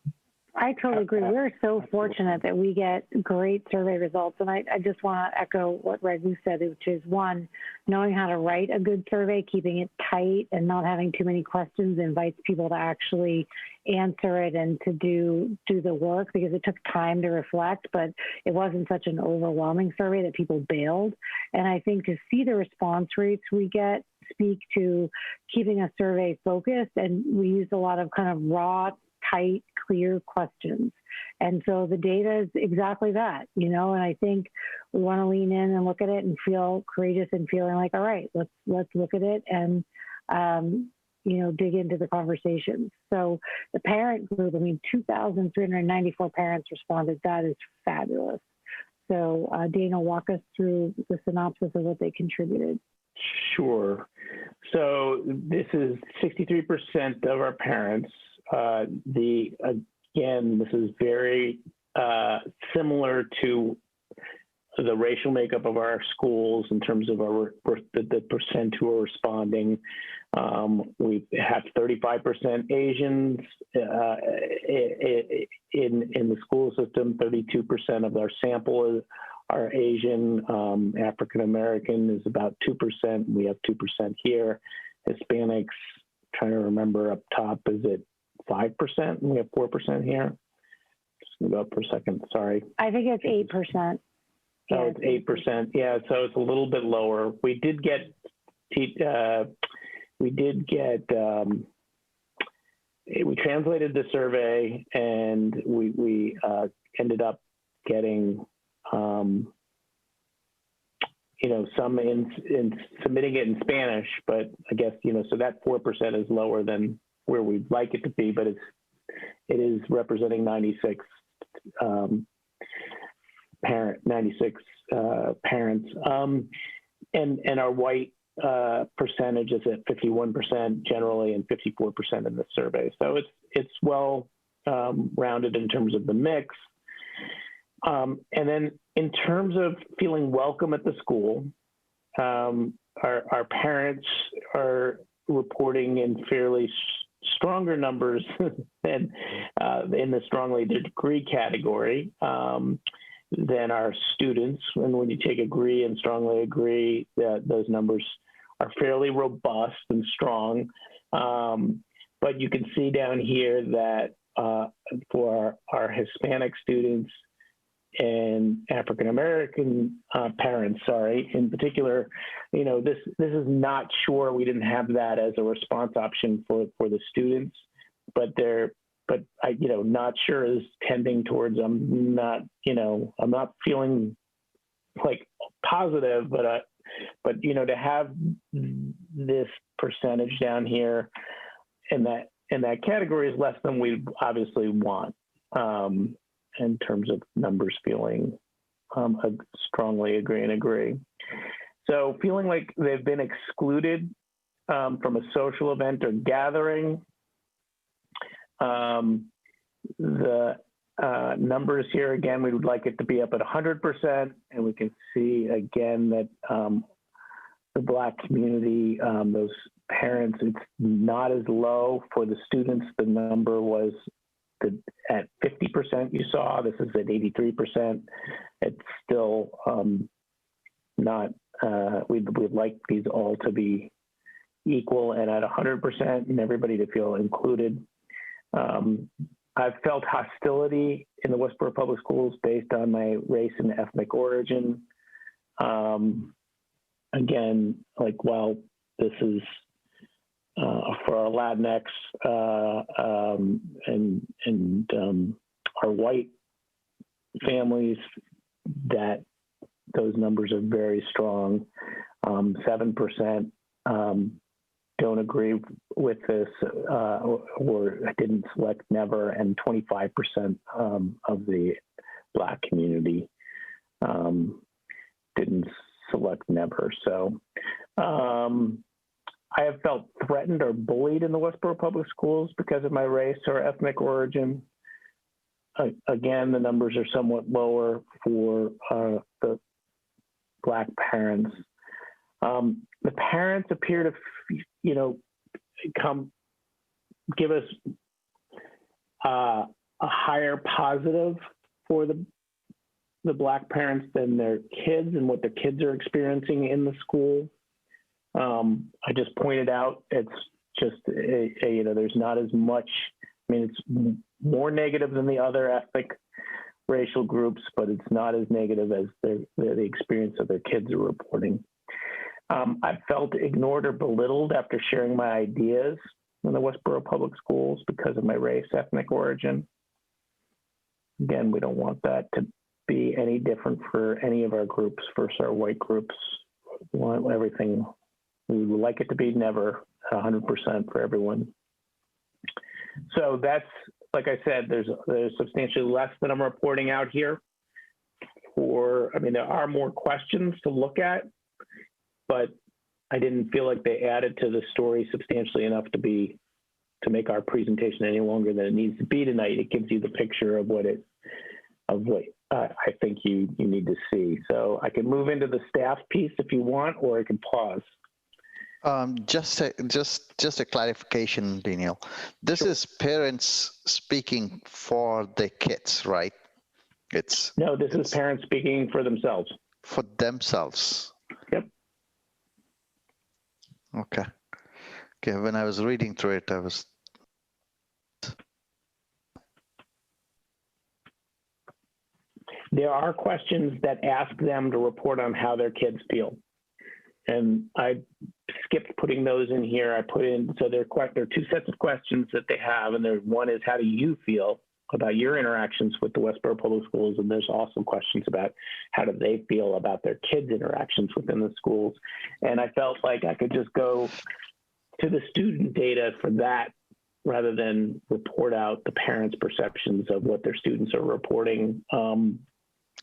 I totally agree. We're so fortunate that we get great survey results. And I just want to echo what Regu said, which is, one, knowing how to write a good survey, keeping it tight and not having too many questions invites people to actually answer it and to do the work, because it took time to reflect, but it wasn't such an overwhelming survey that people bailed. And I think to see the response rates we get speak to keeping a survey focused, and we used a lot of kind of raw, tight, clear questions. And so the data is exactly that, and I think we want to lean in and look at it and feel courageous and feeling like, all right, let's look at it and, dig into the conversations. So the parent group, 2,394 parents responded. That is fabulous. So Dana, walk us through the synopsis of what they contributed. Sure. So this is 63% of our parents. Again, this is very similar to the racial makeup of our schools in terms of the percent who are responding. We have 35% Asians in the school system. 32% of our sample are Asian. African American is about 2%. We have 2% here. Hispanics, trying to remember up top, is it 5%? And we have 4% here. Just gonna go up for a second. Sorry. I think it's 8%. Oh, it's 8%. Yeah, so it's a little bit lower. We did get we translated the survey, and we ended up getting some in submitting it in Spanish, but I guess so that 4% is lower than where we'd like it to be, but it is representing 96 parents, and our white percentage is at 51% generally and 54% in the survey. So it's well rounded in terms of the mix. And then in terms of feeling welcome at the school, our parents are reporting in fairly stronger numbers than in the strongly agree category than our students. And when you take agree and strongly agree, those numbers are fairly robust and strong. But you can see down here that for our Hispanic students and African American parents, in particular, this is not sure. We didn't have that as a response option for the students, but not sure is tending towards I'm not feeling like positive, but to have this percentage down here in that category is less than we obviously want. In terms of numbers feeling strongly agree. So feeling like they've been excluded from a social event or gathering. The numbers here, again, we would like it to be up at 100%, and we can see again that the Black community, those parents, it's not as low. For the students, the number was at 50% you saw. This is at 83%. It's still not, we'd like these all to be equal and at 100% and everybody to feel included. I've felt hostility in the Westborough Public Schools based on my race and ethnic origin. Again, like, while this is for our Latinx and our white families, that those numbers are very strong. 7% don't agree with this or didn't select never, and 25% of the Black community didn't select never. So I have felt threatened or bullied in the Westborough Public Schools because of my race or ethnic origin. Again, the numbers are somewhat lower for the Black parents. The parents appear to, give us a higher positive for the Black parents than their kids and what their kids are experiencing in the school. I just pointed out it's just there's not as much. I mean, it's more negative than the other ethnic racial groups, but it's not as negative as the experience of their kids are reporting. I felt ignored or belittled after sharing my ideas in the Westborough Public Schools because of my race, ethnic origin. Again, we don't want that to be any different for any of our groups. For our white groups, we want everything. We would like it to be never 100% for everyone. So that's, like I said, there's substantially less than I'm reporting out here. There are more questions to look at, but I didn't feel like they added to the story substantially enough to make our presentation any longer than it needs to be tonight. It gives you the picture of what I think you need to see. So I can move into the staff piece if you want, or I can pause. Just a clarification, Daniel. This Sure. is parents speaking for their kids, right? This is parents speaking for themselves. For themselves. Yep. Okay. When I was reading through it, There are questions that ask them to report on how their kids feel. And I skipped putting those in here. I put in, so there are two sets of questions that they have. And one is, how do you feel about your interactions with the Westborough Public Schools? And there's also questions about how do they feel about their kids' interactions within the schools. And I felt like I could just go to the student data for that rather than report out the parents' perceptions of what their students are reporting.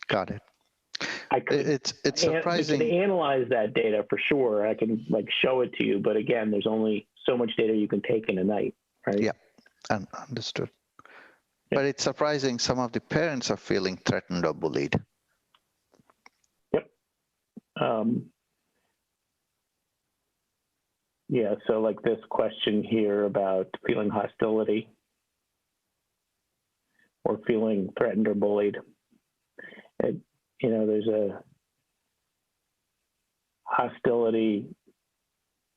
Got it. It's surprising. I can analyze that data for sure. I can show it to you, but again, there's only so much data you can take in a night, right? Yeah, understood. Yeah. But it's surprising some of the parents are feeling threatened or bullied. Yep. Yeah, so like this question here about feeling hostility or feeling threatened or bullied. There's a hostility.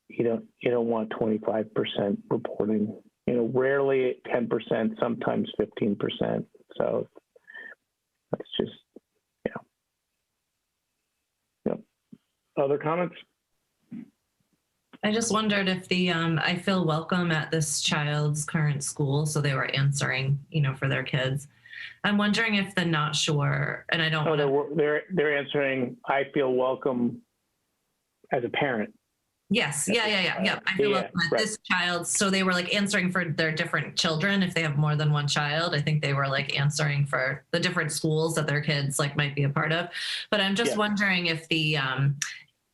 You don't want 25% reporting. Rarely 10%, sometimes 15%. So that's just, Yep. Other comments? I just wondered if I feel welcome at this child's current school, so they were answering, for their kids. I'm wondering if the not sure, and I don't. They're answering, I feel welcome as a parent. Yes. Yeah. I feel welcome at this child. So they were answering for their different children. If they have more than one child, I think they were answering for the different schools that their kids might be a part of. But I'm just wondering if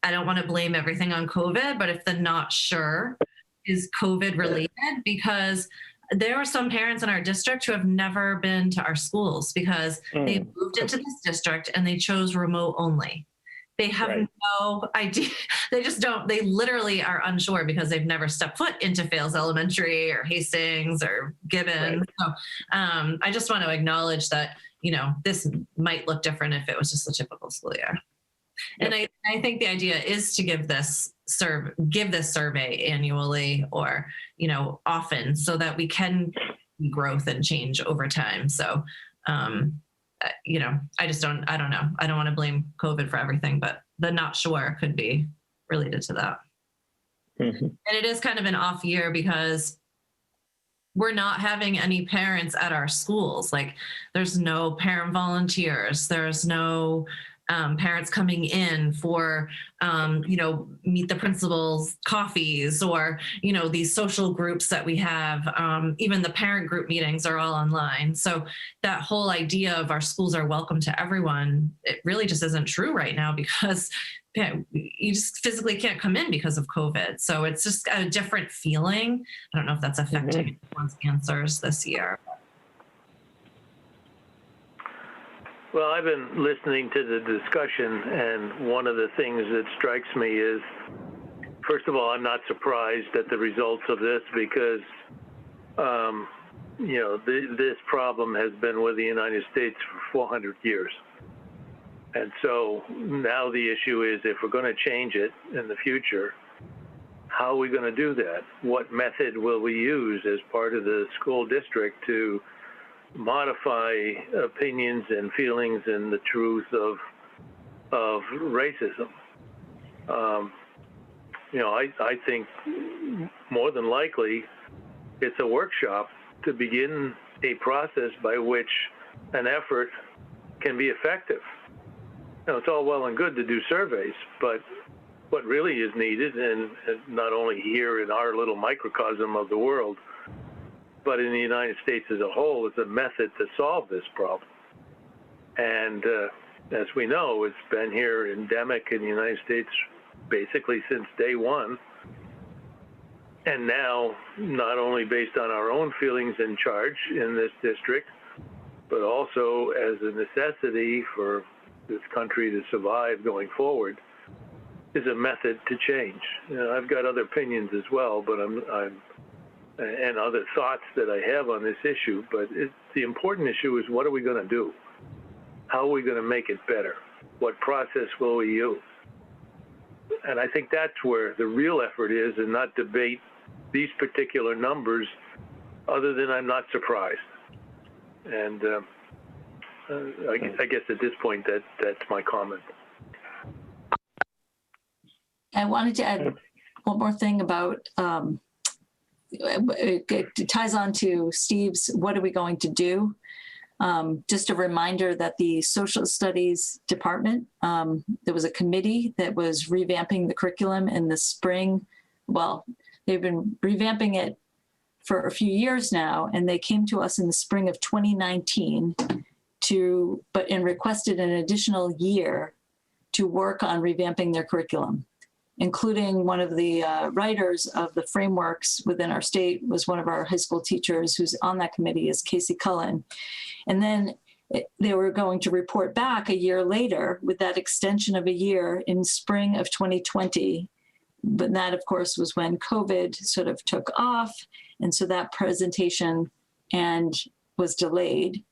I don't want to blame everything on COVID, but if the not sure is COVID related, because there are some parents in our district who have never been to our schools because they moved into this district and they chose remote only. They have Right. no idea. They just don't, they literally are unsure because they've never stepped foot into Fales Elementary or Hastings or Gibbon. Right. So I just want to acknowledge that, this might look different if it was just a typical school year. And I think the idea is to give this survey annually or, often so that we can see growth and change over time. So, I don't know. I don't want to blame COVID for everything, but the not sure could be related to that. Mm-hmm. And it is kind of an off year because we're not having any parents at our schools. Like there's no parent volunteers. There's no parents coming in for, meet the principals coffees or, these social groups that we have. Even the parent group meetings are all online. So that whole idea of our schools are welcome to everyone, it really just isn't true right now because you just physically can't come in because of COVID. So it's just a different feeling. I don't know if that's affecting everyone's answers this year. Well, I've been listening to the discussion, and one of the things that strikes me is, first of all, I'm not surprised at the results of this because, this problem has been with the United States for 400 years. And so now the issue is if we're going to change it in the future, how are we going to do that? What method will we use as part of the school district to modify opinions and feelings and the truth of racism? I think more than likely it's a workshop to begin a process by which an effort can be effective. It's all well and good to do surveys, but what really is needed, and not only here in our little microcosm of the world, but in the United States as a whole, is a method to solve this problem. And as we know, it's been here endemic in the United States basically since day one. And now, not only based on our own feelings in charge in this district, but also as a necessity for this country to survive going forward, is a method to change. I've got other opinions as well, but and other thoughts that I have on this issue, but the important issue is what are we going to do? How are we going to make it better? What process will we use? And I think that's where the real effort is, and not debate these particular numbers, other than I'm not surprised. And I guess at this point, that's my comment. I wanted to add one more thing about, it ties on to Steve's, what are we going to do? Just a reminder that the social studies department, there was a committee that was revamping the curriculum in the spring. Well, they've been revamping it for a few years now, and they came to us in the spring of 2019 and requested an additional year to work on revamping their curriculum, including one of the writers of the frameworks within our state was one of our high school teachers who's on that committee is Casey Cullen. And then they were going to report back a year later with that extension of a year in spring of 2020. But that, of course, was when COVID sort of took off. And so that presentation was delayed.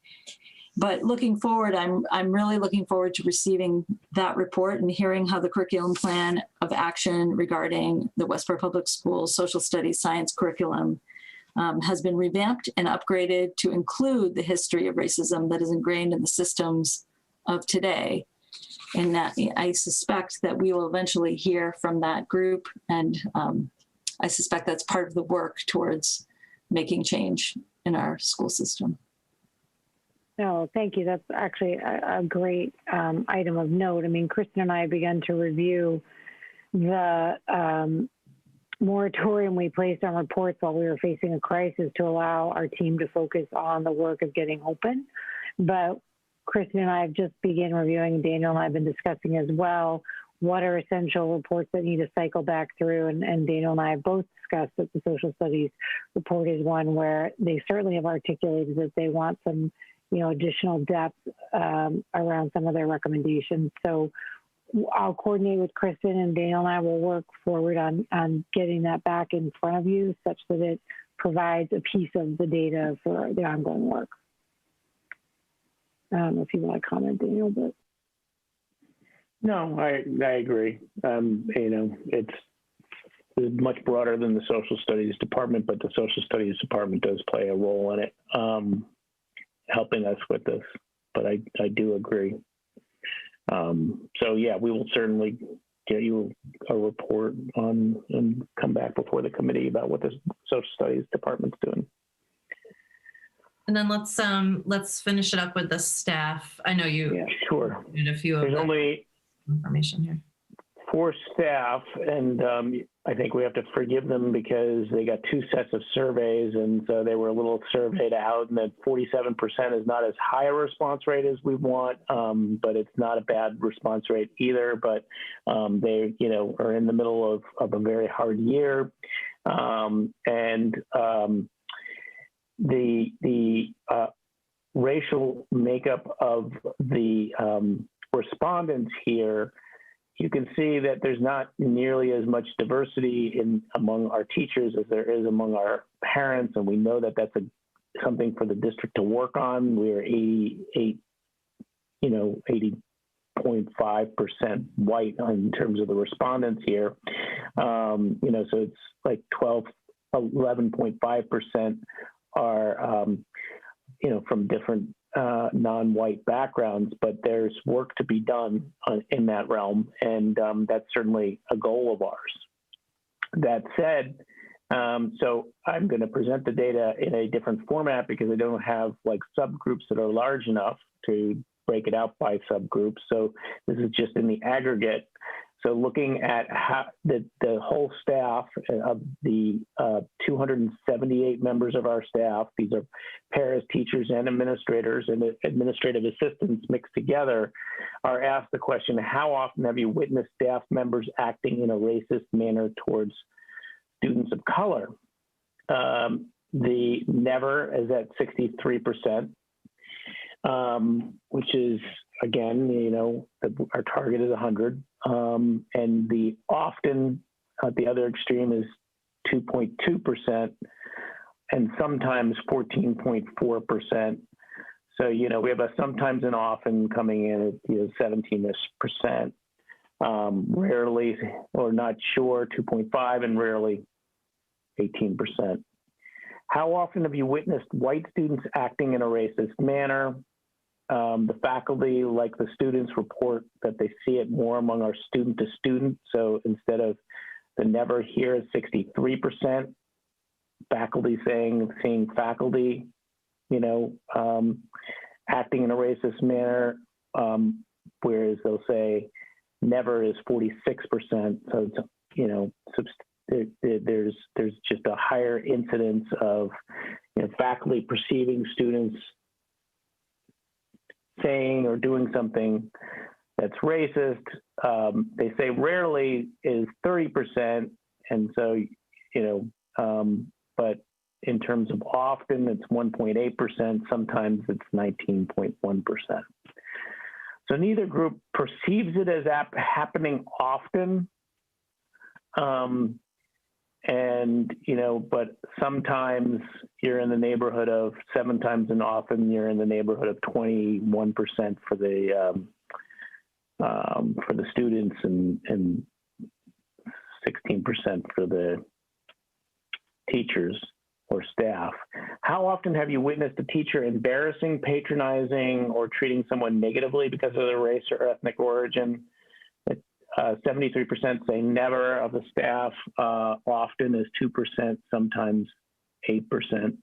But looking forward, I'm really looking forward to receiving that report and hearing how the curriculum plan of action regarding the Westborough Public Schools social studies science curriculum has been revamped and upgraded to include the history of racism that is ingrained in the systems of today. And that I suspect that we will eventually hear from that group. And I suspect that's part of the work towards making change in our school system. No, thank you. That's actually a great item of note. I mean, Kristen and I began to review the moratorium we placed on reports while we were facing a crisis to allow our team to focus on the work of getting open. But Kristen and I have just begun reviewing, and Daniel and I have been discussing as well, what are essential reports that need to cycle back through. And Daniel and I have both discussed that the social studies report is one where they certainly have articulated that they want some additional depth around some of their recommendations. So I'll coordinate with Kristen, and Daniel and I will work forward on getting that back in front of you such that it provides a piece of the data for the ongoing work. I don't know if you want to comment, Daniel, but. No, I agree. It's much broader than the social studies department, but the social studies department does play a role in it, helping us with this. But I do agree. So yeah, we will certainly get you a report on and come back before the committee about what the social studies department's doing. And then let's finish it up with the staff. I know you. Yeah, sure. Did a few of There's only information here. 4 staff, and I think we have to forgive them because they got 2 sets of surveys, and so they were a little surveyed out, and that 47% is not as high a response rate as we want, but it's not a bad response rate either. But they, are in the middle of a very hard year, and the racial makeup of the respondents here, you can see that there's not nearly as much diversity among our teachers as there is among our parents, and we know that that's something for the district to work on. We are 80.5% white in terms of the respondents here. So it's like 11.5% are from different non-white backgrounds, but there's work to be done in that realm, and that's certainly a goal of ours. That said, so I'm going to present the data in a different format because I don't have like subgroups that are large enough to break it out by subgroups. So this is just in the aggregate. So looking at how the whole staff of the 278 members of our staff, these are paras, teachers, and administrators and administrative assistants mixed together, are asked the question, how often have you witnessed staff members acting in a racist manner towards students of color? The never is at 63%, which is, again, our target is 100. And the often at the other extreme is 2.2%, and sometimes 14.4%. So, we have a sometimes and often coming in at 17%, rarely or not sure 2.5, and rarely 18%. How often have you witnessed white students acting in a racist manner? The faculty, like the students, report that they see it more among our student to student. So instead of the never here is 63%, faculty seeing faculty, acting in a racist manner, whereas they'll say never is 46%. So it's, there's just a higher incidence of faculty perceiving students saying or doing something that's racist. They say rarely is 30%, and so but in terms of often, it's 1.8%. Sometimes it's 19.1%. So neither group perceives it as happening often, but sometimes you're in the neighborhood of 7 times and often you're in the neighborhood of 21% for the students and 16% for the teachers or staff. How often have you witnessed a teacher embarrassing, patronizing, or treating someone negatively because of their race or ethnic origin? 73% say never of the staff, often is 2%, sometimes 8%.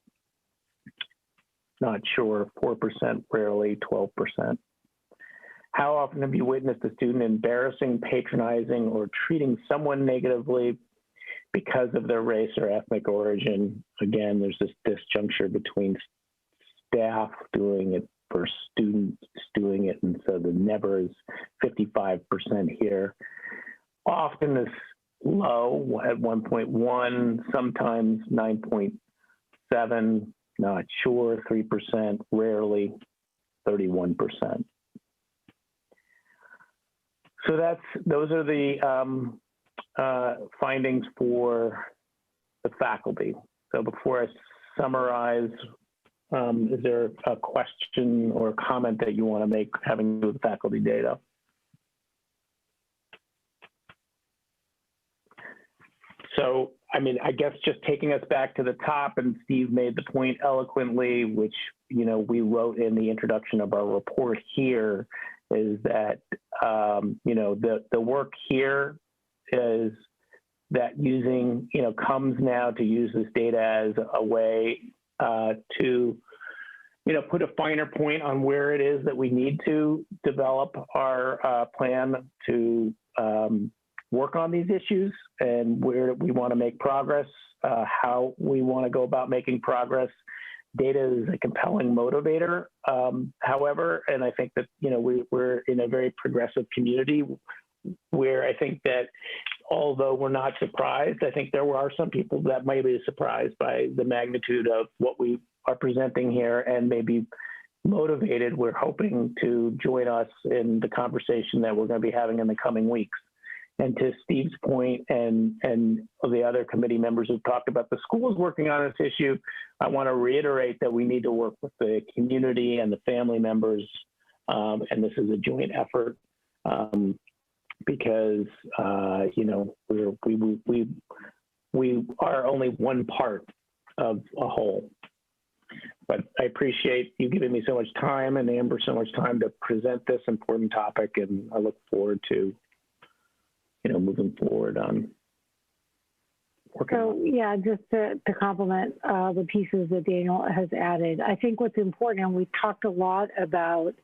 Not sure, 4%, rarely 12%. How often have you witnessed a student embarrassing, patronizing, or treating someone negatively because of their race or ethnic origin? Again, there's this disjuncture between staff doing it versus students doing it, and so the never is 55% here. Often is low at 1.1, sometimes 9.7, not sure, 3%, rarely 31%. So those are the findings for the faculty. So before I summarize, is there a question or comment that you want to make having to do with faculty data? So, I mean, I guess just taking us back to the top, and Steve made the point eloquently, which, you know, we wrote in the introduction of our report here, is that, you know, the work here is that using, you know, comes now to use this data as a way to, you know, put a finer point on where it is that we need to develop our plan to work on these issues and where we want to make progress, how we want to go about making progress. Data is a compelling motivator, however, and I think that, you know, we're in a very progressive community where I think that although we're not surprised, I think there are some people that might be surprised by the magnitude of what we are presenting here and maybe motivated. We're hoping to join us in the conversation that we're going to be having in the coming weeks. And to Steve's point and the other committee members who've talked about the schools working on this issue, I want to reiterate that we need to work with the community and the family members, and this is a joint effort because you know, we are only one part of a whole. But I appreciate you giving me so much time and Amber so much time to present this important topic, and I look forward to, you know, moving forward on working. So yeah, just to complement the pieces that Daniel has added, I think what's important, and we talked a lot about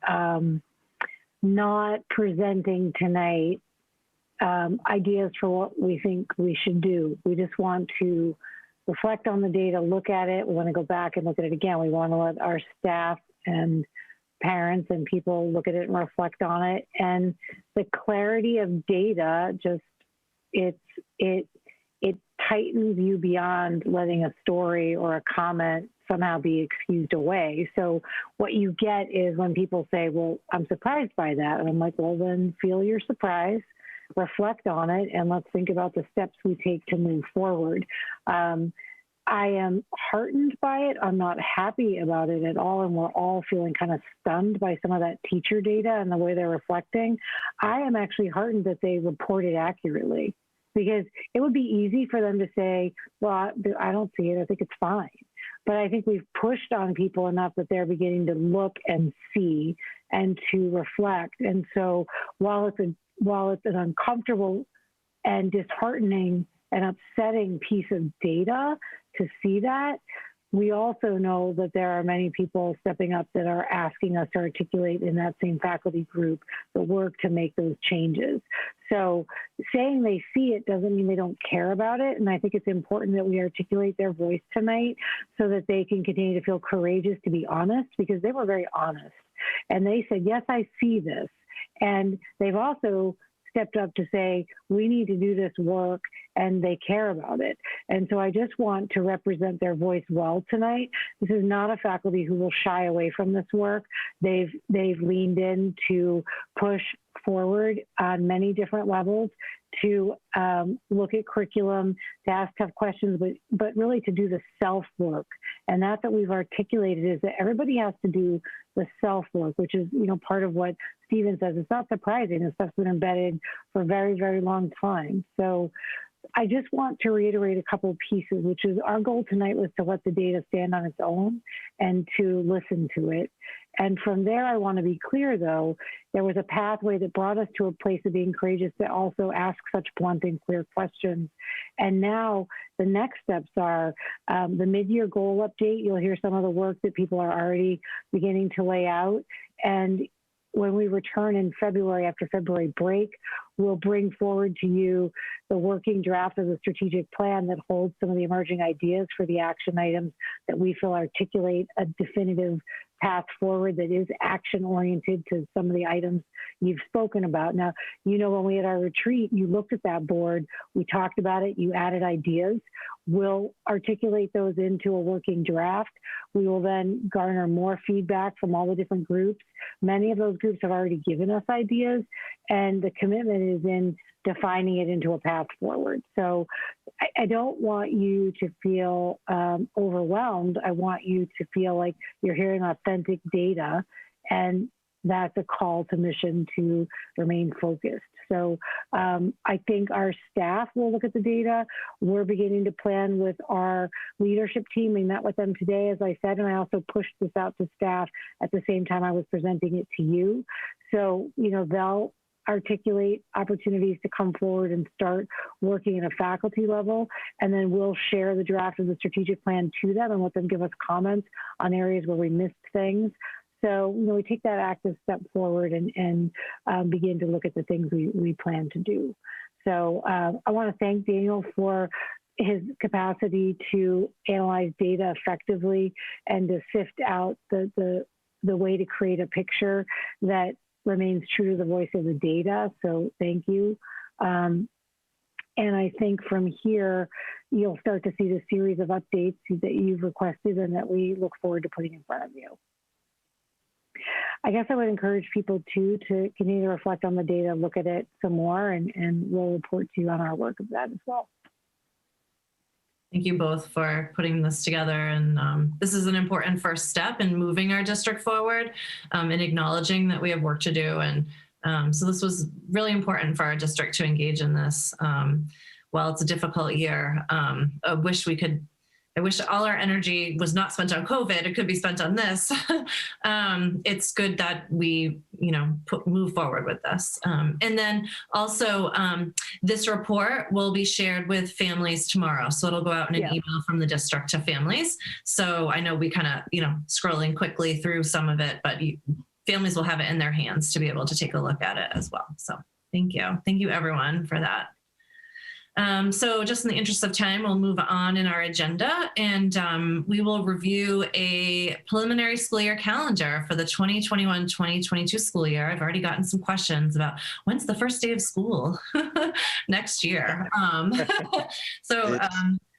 not presenting tonight ideas for what we think we should do. We just want to reflect on the data, look at it. We want to go back and look at it again. We want to let our staff and parents and people look at it and reflect on it. And the clarity of data, just it tightens you beyond letting a story or a comment somehow be excused away. So what you get is when people say, well, I'm surprised by that. And I'm like, well, then feel your surprise, reflect on it, and let's think about the steps we take to move forward. I am heartened by it. I'm not happy about it at all. And we're all feeling kind of stunned by some of that teacher data and the way they're reflecting. I am actually heartened that they reported accurately, because it would be easy for them to say, well, I don't see it. I think it's fine. But I think we've pushed on people enough that they're beginning to look and see and to reflect. And so while it's an uncomfortable and disheartening and upsetting piece of data to see that, we also know that there are many people stepping up that are asking us to articulate in that same faculty group the work to make those changes. So saying they see it doesn't mean they don't care about it. And I think it's important that we articulate their voice tonight so that they can continue to feel courageous to be honest, because they were very honest. And they said, yes, I see this. And they've also stepped up to say, we need to do this work, and they care about it. And so I just want to represent their voice well tonight. This is not a faculty who will shy away from this work. They've leaned in to push forward on many different levels, to look at curriculum, to ask tough questions, but really to do the self-work. And that's what we've articulated, is that everybody has to do the self-work, which is, you know, part of what Stephen says. It's not surprising. This stuff's been embedded for a very, very long time. So I just want to reiterate a couple of pieces, which is our goal tonight was to let the data stand on its own and to listen to it. And from there, I want to be clear, though, there was a pathway that brought us to a place of being courageous to also ask such blunt and clear questions. And now the next steps are the mid-year goal update. You'll hear some of the work that people are already beginning to lay out. And when we return in February, after February break, we'll bring forward to you the working draft of the strategic plan that holds some of the emerging ideas for the action items that we feel articulate a definitive path forward that is action oriented to some of the items you've spoken about. Now, when we had our retreat, you looked at that board, we talked about it, you added ideas. We'll articulate those into a working draft. We will then garner more feedback from all the different groups. Many of those groups have already given us ideas, and the commitment is in defining it into a path forward. So I don't want you to feel overwhelmed. I want you to feel like you're hearing authentic data, and that's a call to mission to remain focused. So I think our staff will look at the data. We're beginning to plan with our leadership team. We met with them today, as I said, and I also pushed this out to staff at the same time I was presenting it to you. So, they'll articulate opportunities to come forward and start working at a faculty level. And then we'll share the draft of the strategic plan to them and let them give us comments on areas where we missed things. So, we take that active step forward and begin to look at the things we plan to do. So I want to thank Daniel for his capacity to analyze data effectively and to sift out the way to create a picture that remains true to the voice of the data. So thank you. And I think from here, you'll start to see the series of updates that you've requested and that we look forward to putting in front of you. I guess I would encourage people to continue to reflect on the data, look at it some more, and we'll report to you on our work of that as well. Thank you both for putting this together. And this is an important first step in moving our district forward and acknowledging that we have work to do. And so this was really important for our district to engage in this. While it's a difficult year, I wish all our energy was not spent on COVID. It could be spent on this. It's good that we, move forward with this. And then also, this report will be shared with families tomorrow. So it'll go out in an email from the district to families. So I know we kind of, scrolling quickly through some of it, but families will have it in their hands to be able to take a look at it as well. So thank you. Thank you, everyone, for that. So just in the interest of time, we'll move on in our agenda, and we will review a preliminary school year calendar for the 2021-2022 school year. I've already gotten some questions about when's the first day of school next year.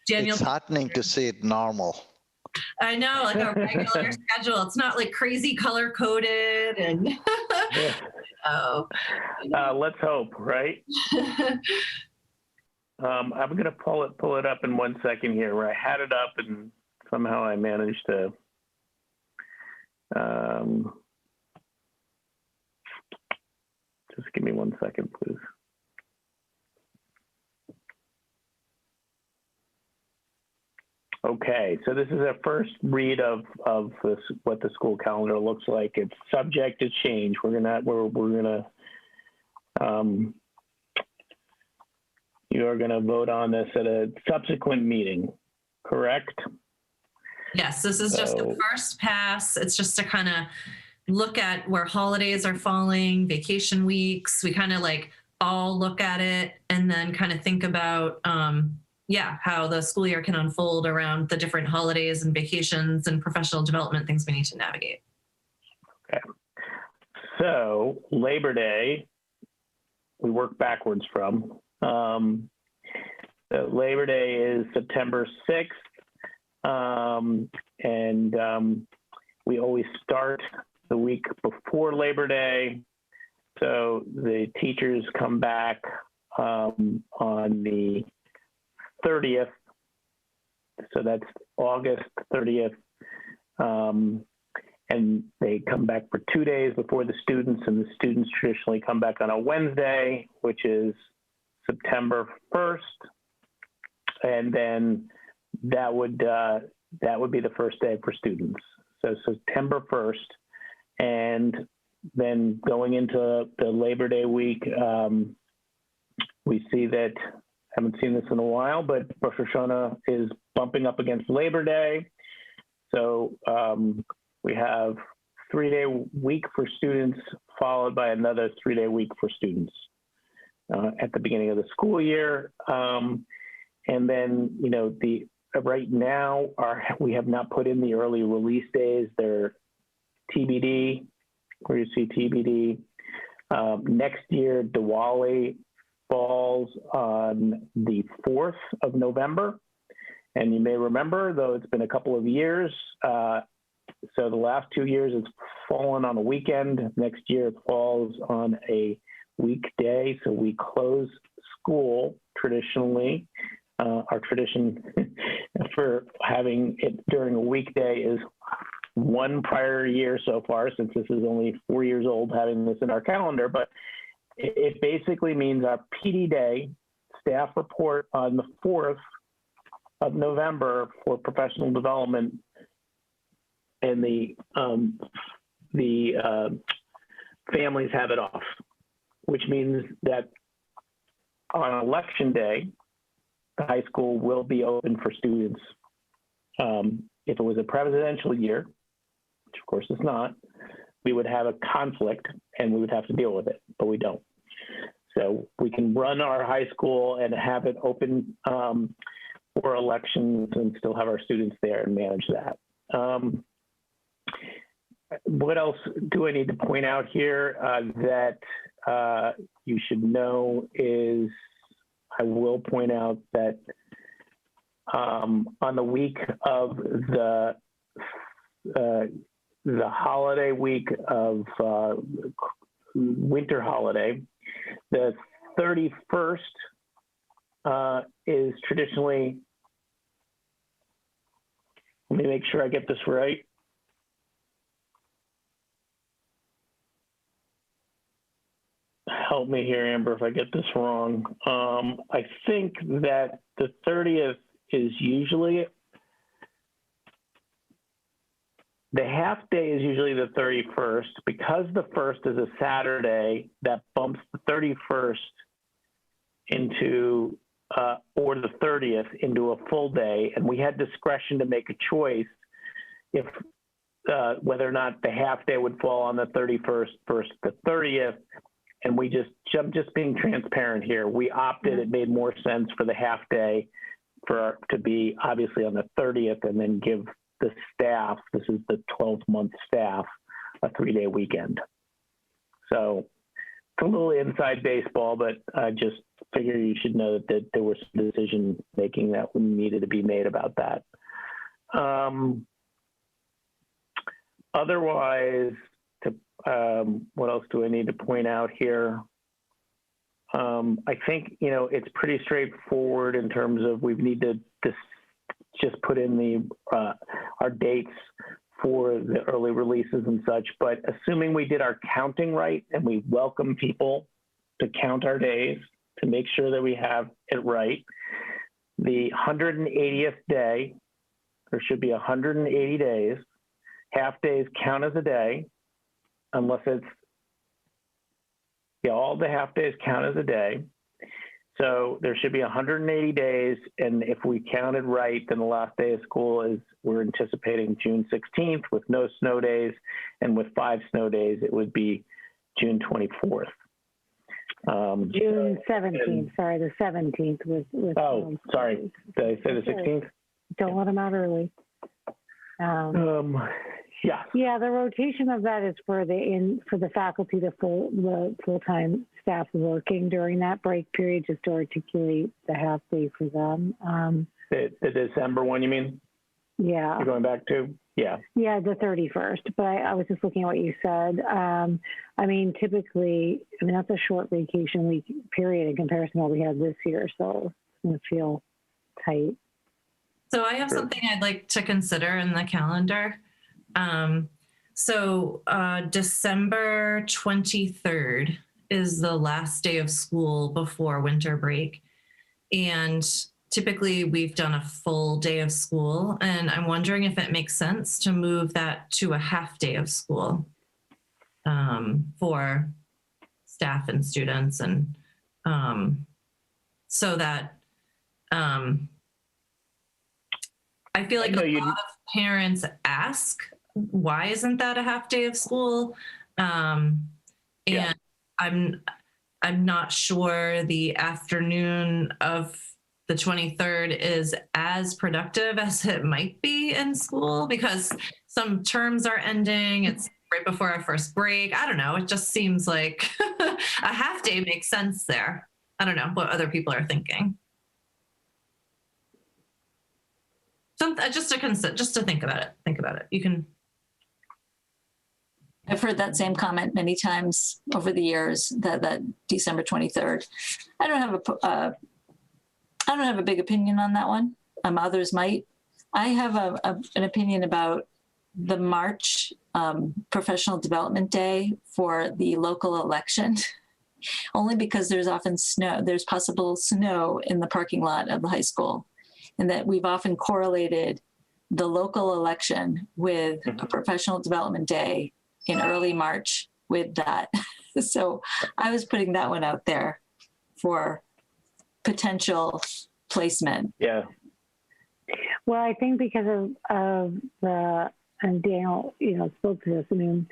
Daniel, it's heartening to see it normal. I know, like a regular schedule. It's not like crazy color coded and let's hope, right? I'm going to pull it up in 1 second here, where I had it up and somehow I managed to just give me 1 second, please. Okay, so this is a first read of this, what the school calendar looks like. It's subject to change. We're gonna you are going to vote on this at a subsequent meeting, correct? Yes, this is just the first pass. It's just to kind of look at where holidays are falling, vacation weeks. We kind of all look at it and then kind of think about, how the school year can unfold around the different holidays and vacations and professional development things we need to navigate. Okay. So Labor Day, we work backwards from. So Labor Day is September 6th, and we always start the week before Labor Day. So the teachers come back on the 30th. So that's August 30th. And they come back for 2 days before the students, and the students traditionally come back on a Wednesday, which is September 1st, and then that would be the first day for students. So September 1st, and then going into the Labor Day week, we see that, haven't seen this in a while, but Rosh Hashanah is bumping up against Labor Day. So we have 3-day week for students, followed by another 3-day week for students. At the beginning of the school year. And then, right now we have not put in the early release days. They're TBD, where you see TBD. Next year, Diwali falls on the 4th of November. And you may remember, though it's been a couple of years, so the last 2 years it's fallen on a weekend. Next year it falls on a weekday. So we close school traditionally. Our tradition for having it during a weekday is one prior year so far, since this is only 4 years old, having this in our calendar. But it basically means our PD day staff report on the 4th of November for professional development, and the families have it off, which means that on election day, the high school will be open for students. If it was a presidential year, which of course it's not, we would have a conflict and we would have to deal with it, but we don't. So we can run our high school and have it open for elections and still have our students there and manage that. What else do I need to point out here that you should know is, I will point out that on the week of the holiday week of winter holiday, the 31st is traditionally, let me make sure I get this right. Help me here, Amber, if I get this wrong. I think that the 30th is usually, the half day is usually the 31st. Because the 1st is a Saturday, that bumps the 31st into, or the 30th into a full day. And we had discretion to make a choice if whether or not the half day would fall on the 31st versus the 30th. And we I'm just being transparent here. We opted, it made more sense for the half day to be obviously on the 30th, and then give the staff, this is the 12-month staff, a 3-day weekend. So it's a little inside baseball, but I just figure you should know that there was some decision making that needed to be made about that. Otherwise, what else do I need to point out here? I think, it's pretty straightforward in terms of we need to just put in our dates for the early releases and such. But assuming we did our counting right and we welcome people to count our days to make sure that we have it right, the 180th day, there should be 180 days. Half days count as a day, unless it's, all the half days count as a day. So there should be 180 days. And if we counted right, then the last day of school we're anticipating June 16th with no snow days. And with 5 snow days, it would be June 24th. June 17th, sorry, the 17th was. Oh, sorry. Did I say the 16th? Don't let them out early. Yeah. Yeah, the rotation of that is for the faculty, the full-time staff working during that break period, just to articulate the half day for them. The December one, you mean? Yeah. You're going back to? Yeah. Yeah, the 31st. But I was just looking at what you said. Typically, that's a short vacation week period in comparison to what we had this year. So it's going to feel tight. So I have something I'd like to consider in the calendar. December 23rd is the last day of school before winter break. And typically we've done a full day of school, and I'm wondering if it makes sense to move that to a half day of school for staff and students. And so that I feel like a lot of parents ask, why isn't that a half day of school? And I'm not sure the afternoon of the 23rd is as productive as it might be in school, because some terms are ending. It's right before our first break. I don't know. It just seems like a half day makes sense there. I don't know what other people are thinking. Just to think about it. Think about it. You can. I've heard that same comment many times over the years, that December 23rd. I don't have a big opinion on that one. Others might. I have an opinion about the March professional development day for the local election, only because there's often snow. There's possible snow in the parking lot of the high school, and that we've often correlated the local election with a professional development day in early March with that. So I was putting that one out there for potential placement. Yeah. Well, I think because of the, and Daniel, spoke to this, I mean,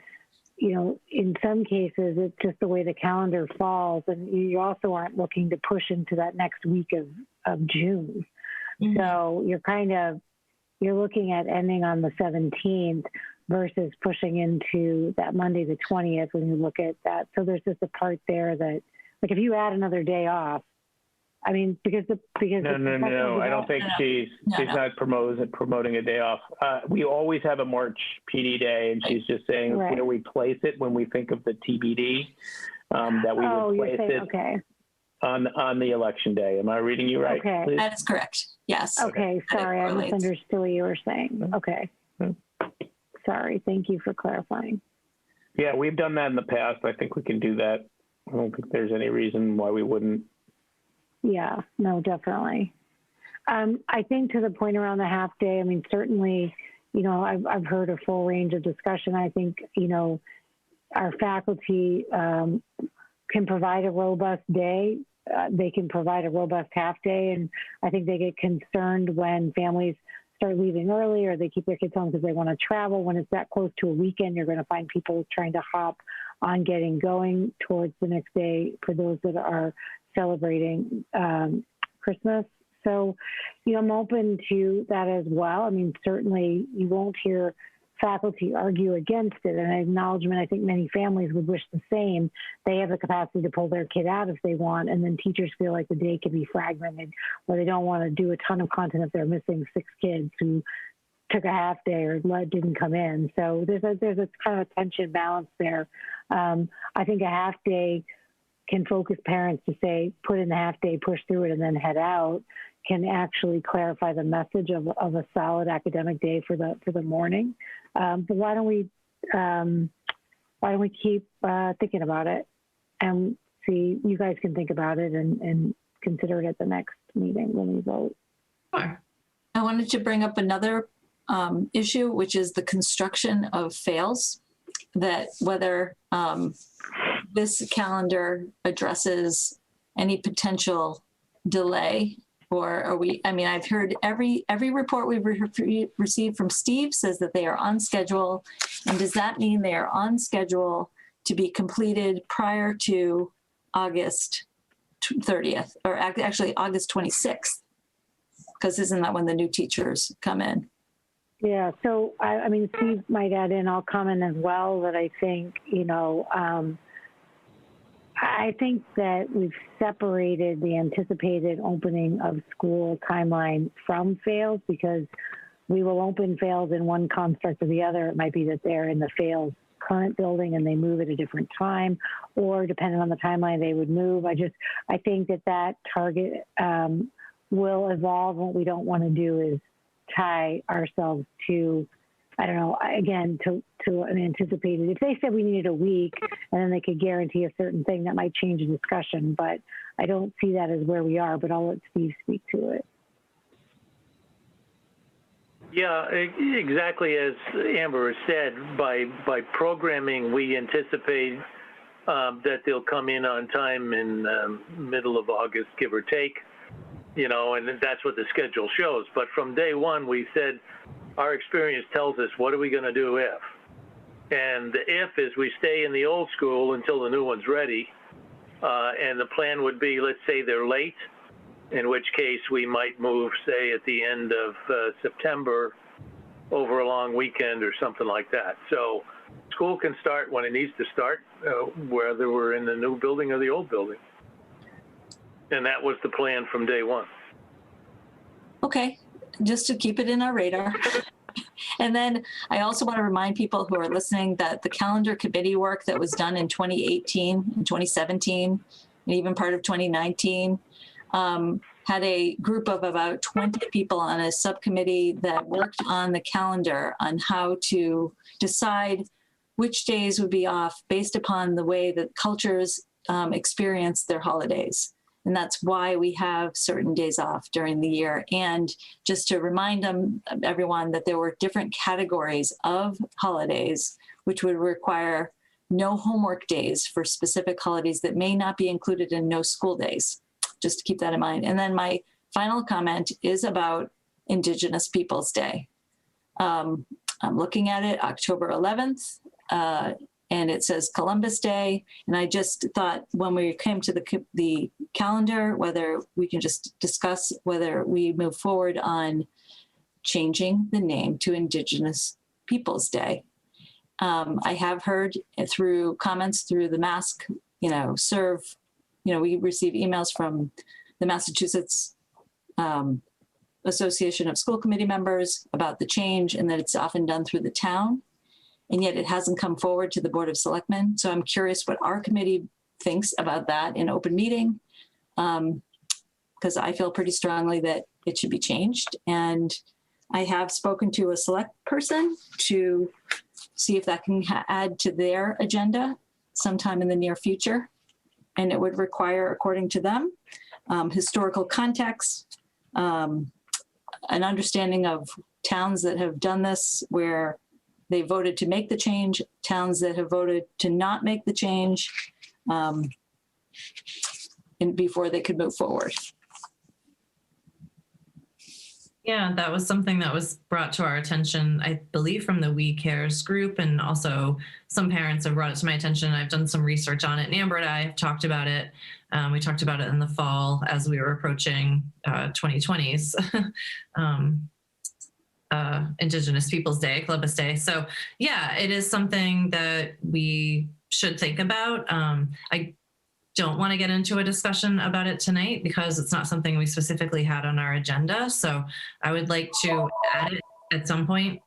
in some cases, it's just the way the calendar falls, and you also aren't looking to push into that next week of June. Mm-hmm. So you're looking at ending on the 17th versus pushing into that Monday, the 20th, when you look at that. So there's just a part there that, like, if you add another day off, I mean, because no. I don't think she's not promoting a day off. We always have a March PD day, and she's just saying where we place it when we think of the TBD, that we would place it okay. on the election day. Am I reading you right? Okay. Please? That is correct. Yes. Okay. Sorry, I misunderstood what you were saying. Okay. Sorry. Thank you for clarifying. Yeah, we've done that in the past. I think we can do that. I don't think there's any reason why we wouldn't. Yeah, no, definitely. I think to the point around the half day, I mean, certainly, I've heard a full range of discussion. I think, our faculty can provide a robust day. They can provide a robust half day. And I think they get concerned when families start leaving early or they keep their kids home because they want to travel. When it's that close to a weekend, you're going to find people trying to hop on getting going towards the next day for those that are celebrating Christmas. So, I'm open to that as well. I mean, certainly you won't hear faculty argue against it. And an acknowledgement, I think many families would wish the same. They have the capacity to pull their kid out if they want. And then teachers feel like the day can be fragmented, or they don't want to do a ton of content if they're missing 6 kids who took a half day or didn't come in. So there's a kind of tension balance there. I think a half day can focus parents to say, put in the half day, push through it, and then head out, can actually clarify the message of a solid academic day for the morning. But why don't we keep thinking about it and see? You guys can think about it and consider it at the next meeting when we vote. Sure. I wanted to bring up another issue, which is the construction of fails. That whether this calendar addresses any potential delay, or are we? I mean, I've heard every report we've received from Steve says that they are on schedule, and does that mean they are on schedule to be completed prior to August 30th, or actually August 26th? Because isn't that when the new teachers come in? Yeah, so I mean, Steve might add in, I'll comment as well, that I think, I think that we've separated the anticipated opening of school timeline from fails, because we will open fails in one construct or the other. It might be that they're in the fails current building and they move at a different time, or depending on the timeline, they would move. I think that target will evolve. What we don't want to do is tie ourselves to, I don't know, again, to an anticipated, if they said we needed a week and then they could guarantee a certain thing, that might change the discussion, but I don't see that as where we are, but I'll let Steve speak to it. Yeah, exactly as Amber has said, by programming, we anticipate that they'll come in on time in middle of August, give or take. And that's what the schedule shows. But from day one, we said our experience tells us, what are we going to do if? And the if is we stay in the old school until the new one's ready. And the plan would be, let's say they're late, in which case we might move, say, at the end of September over a long weekend or something like that. So school can start when it needs to start, whether we're in the new building or the old building. And that was the plan from day one. Okay, just to keep it in our radar. And then I also want to remind people who are listening that the calendar committee work that was done in 2018 and 2017, and even part of 2019, had a group of about 20 people on a subcommittee that worked on the calendar on how to decide which days would be off based upon the way that cultures experience their holidays. And that's why we have certain days off during the year. And just to remind everyone that there were different categories of holidays, which would require no homework days for specific holidays that may not be included in no school days, just to keep that in mind. And then my final comment is about Indigenous Peoples Day. I'm looking at it, October 11th, and it says Columbus Day. And I just thought when we came to the calendar, whether we can just discuss whether we move forward on changing the name to Indigenous Peoples Day. I have heard through comments through the Mask, Serve, we receive emails from the Massachusetts Association of School Committee Members about the change and that it's often done through the town. And yet it hasn't come forward to the Board of Selectmen. So I'm curious what our committee thinks about that in open meeting, because I feel pretty strongly that it should be changed. And I have spoken to a select person to see if that can add to their agenda sometime in the near future. And it would require, according to them, historical context, an understanding of towns that have done this where they voted to make the change, towns that have voted to not make the change, and before they could move forward. Yeah, that was something that was brought to our attention, I believe, from the We Cares group, and also some parents have brought it to my attention. I've done some research on it, and Amber and I have talked about it. We talked about it in the fall as we were approaching 2020's Indigenous Peoples Day, Columbus Day. So yeah, it is something that we should think about. I don't want to get into a discussion about it tonight because it's not something we specifically had on our agenda. So I would like to add it at some point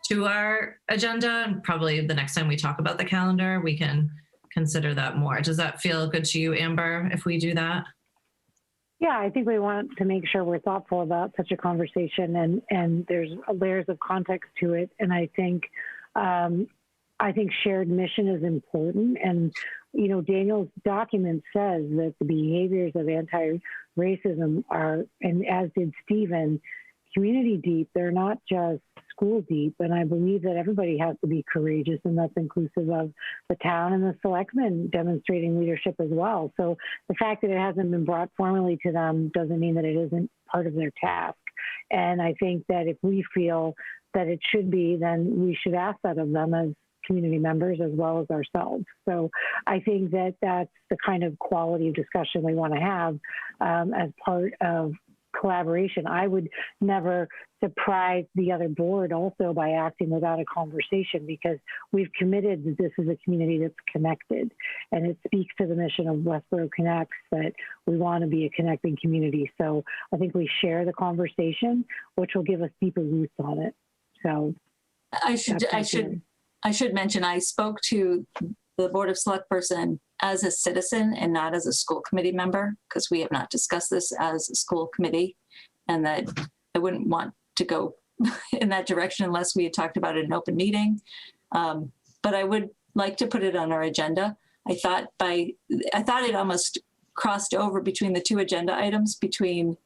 to our agenda, and probably the next time we talk about the calendar, we can consider that more. Does that feel good to you, Amber, if we do that? Yeah, I think we want to make sure we're thoughtful about such a conversation, and there's layers of context to it. And I think shared mission is important. And, Daniel's document says that the behaviors of anti-racism are, and as did Stephen, community deep. They're not just school deep. And I believe that everybody has to be courageous, and that's inclusive of the town and the selectmen demonstrating leadership as well. So the fact that it hasn't been brought formally to them doesn't mean that it isn't part of their task. And I think that if we feel that it should be, then we should ask that of them as community members as well as ourselves. So I think that that's the kind of quality of discussion we want to have as part of collaboration. I would never surprise the other board also by acting without a conversation, because we've committed that this is a community that's connected, and it speaks to the mission of Westborough Connects that we want to be a connecting community. So I think we share the conversation, which will give us deeper roots on it. So I should mention, I spoke to the Board of Select person as a citizen and not as a school committee member, because we have not discussed this as a school committee, and that I wouldn't want to go in that direction unless we had talked about it in an open meeting. But I would like to put it on our agenda. I thought it almost crossed over between the two agenda items, between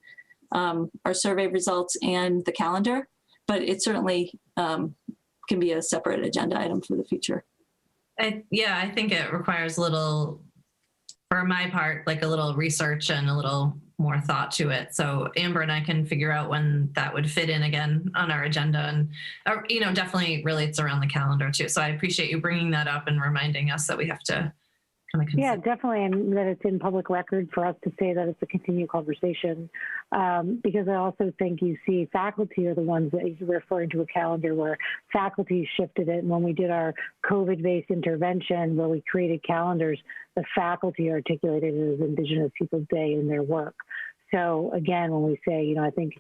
our survey results and the calendar, but it certainly can be a separate agenda item for the future. I think it requires a little, for my part, like a little research and a little more thought to it. So Amber and I can figure out when that would fit in again on our agenda, and definitely relates around the calendar too. So I appreciate you bringing that up and reminding us that we have to kind of Yeah, definitely, and that it's in public record for us to say that it's a continued conversation. Because I also think you see faculty are the ones that you're referring to a calendar where faculty shifted it. And when we did our COVID-based intervention, where we created calendars, the faculty articulated it as Indigenous Peoples Day in their work. So again, when we say, I think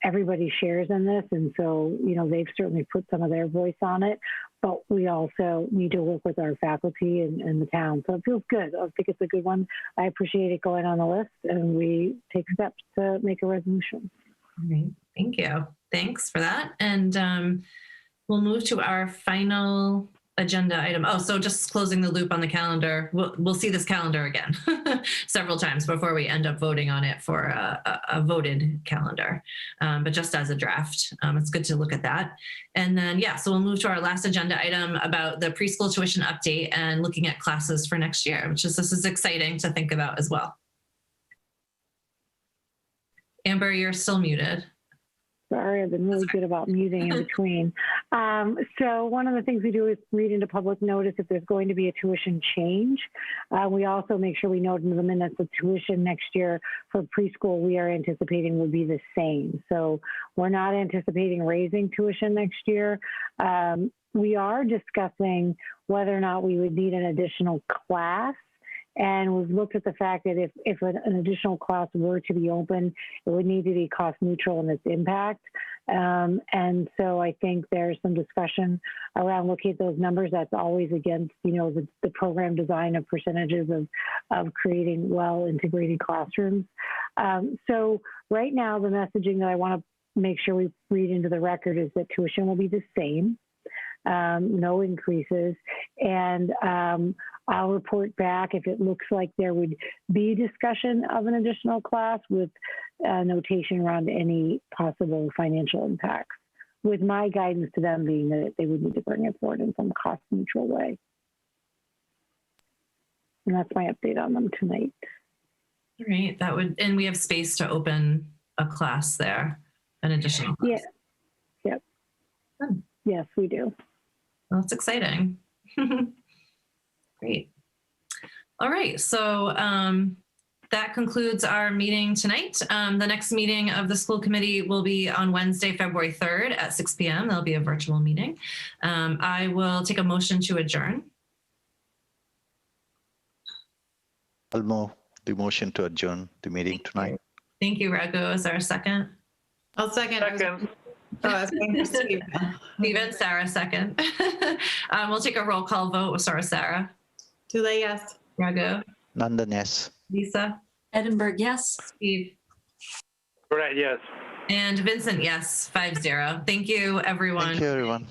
everybody shares in this, and so they've certainly put some of their voice on it, but we also need to work with our faculty and the town. So it feels good. I think it's a good one. I appreciate it going on the list, and we take steps to make a resolution. All right. Thank you. Thanks for that. And we'll move to our final agenda item. Oh, so just closing the loop on the calendar. We'll see this calendar again several times before we end up voting on it for a voted calendar. But just as a draft, it's good to look at that. And then, so we'll move to our last agenda item about the preschool tuition update and looking at classes for next year, this is exciting to think about as well. Amber, you're still muted. Sorry, I've been really good about muting in between. So one of the things we do is read into public notice if there's going to be a tuition change. We also make sure we note in the minutes that tuition next year for preschool we are anticipating will be the same. So we're not anticipating raising tuition next year. We are discussing whether or not we would need an additional class. And we've looked at the fact that if an additional class were to be open, it would need to be cost neutral in its impact. And so I think there's some discussion around looking at those numbers. That's always against, the program design of percentages of creating well-integrated classrooms. So right now, the messaging that I want to make sure we read into the record is that tuition will be the same, no increases. And I'll report back if it looks like there would be discussion of an additional class with notation around any possible financial impacts, with my guidance to them being that they would need to bring it forward in some cost neutral way. And that's my update on them tonight. All right, and we have space to open a class there, an additional class. Yeah. Yep. Good. Yes, we do. Well, that's exciting. Great. All right, so that concludes our meeting tonight. The next meeting of the school committee will be on Wednesday, February 3rd at 6 p.m. That'll be a virtual meeting. I will take a motion to adjourn. I'll move the motion to adjourn the meeting tonight. Thank you, Raghu. Is there a second? I'll second. I was waiting for Steve. Steven, Sarah, second. We'll take a roll call vote. We'll start with Sarah. Tule, yes. Raghu. Nandan, yes. Lisa. Edinburgh, yes. Steve. Right, yes. And Vincent, yes, 5-0. Thank you, everyone. Thank you, everyone.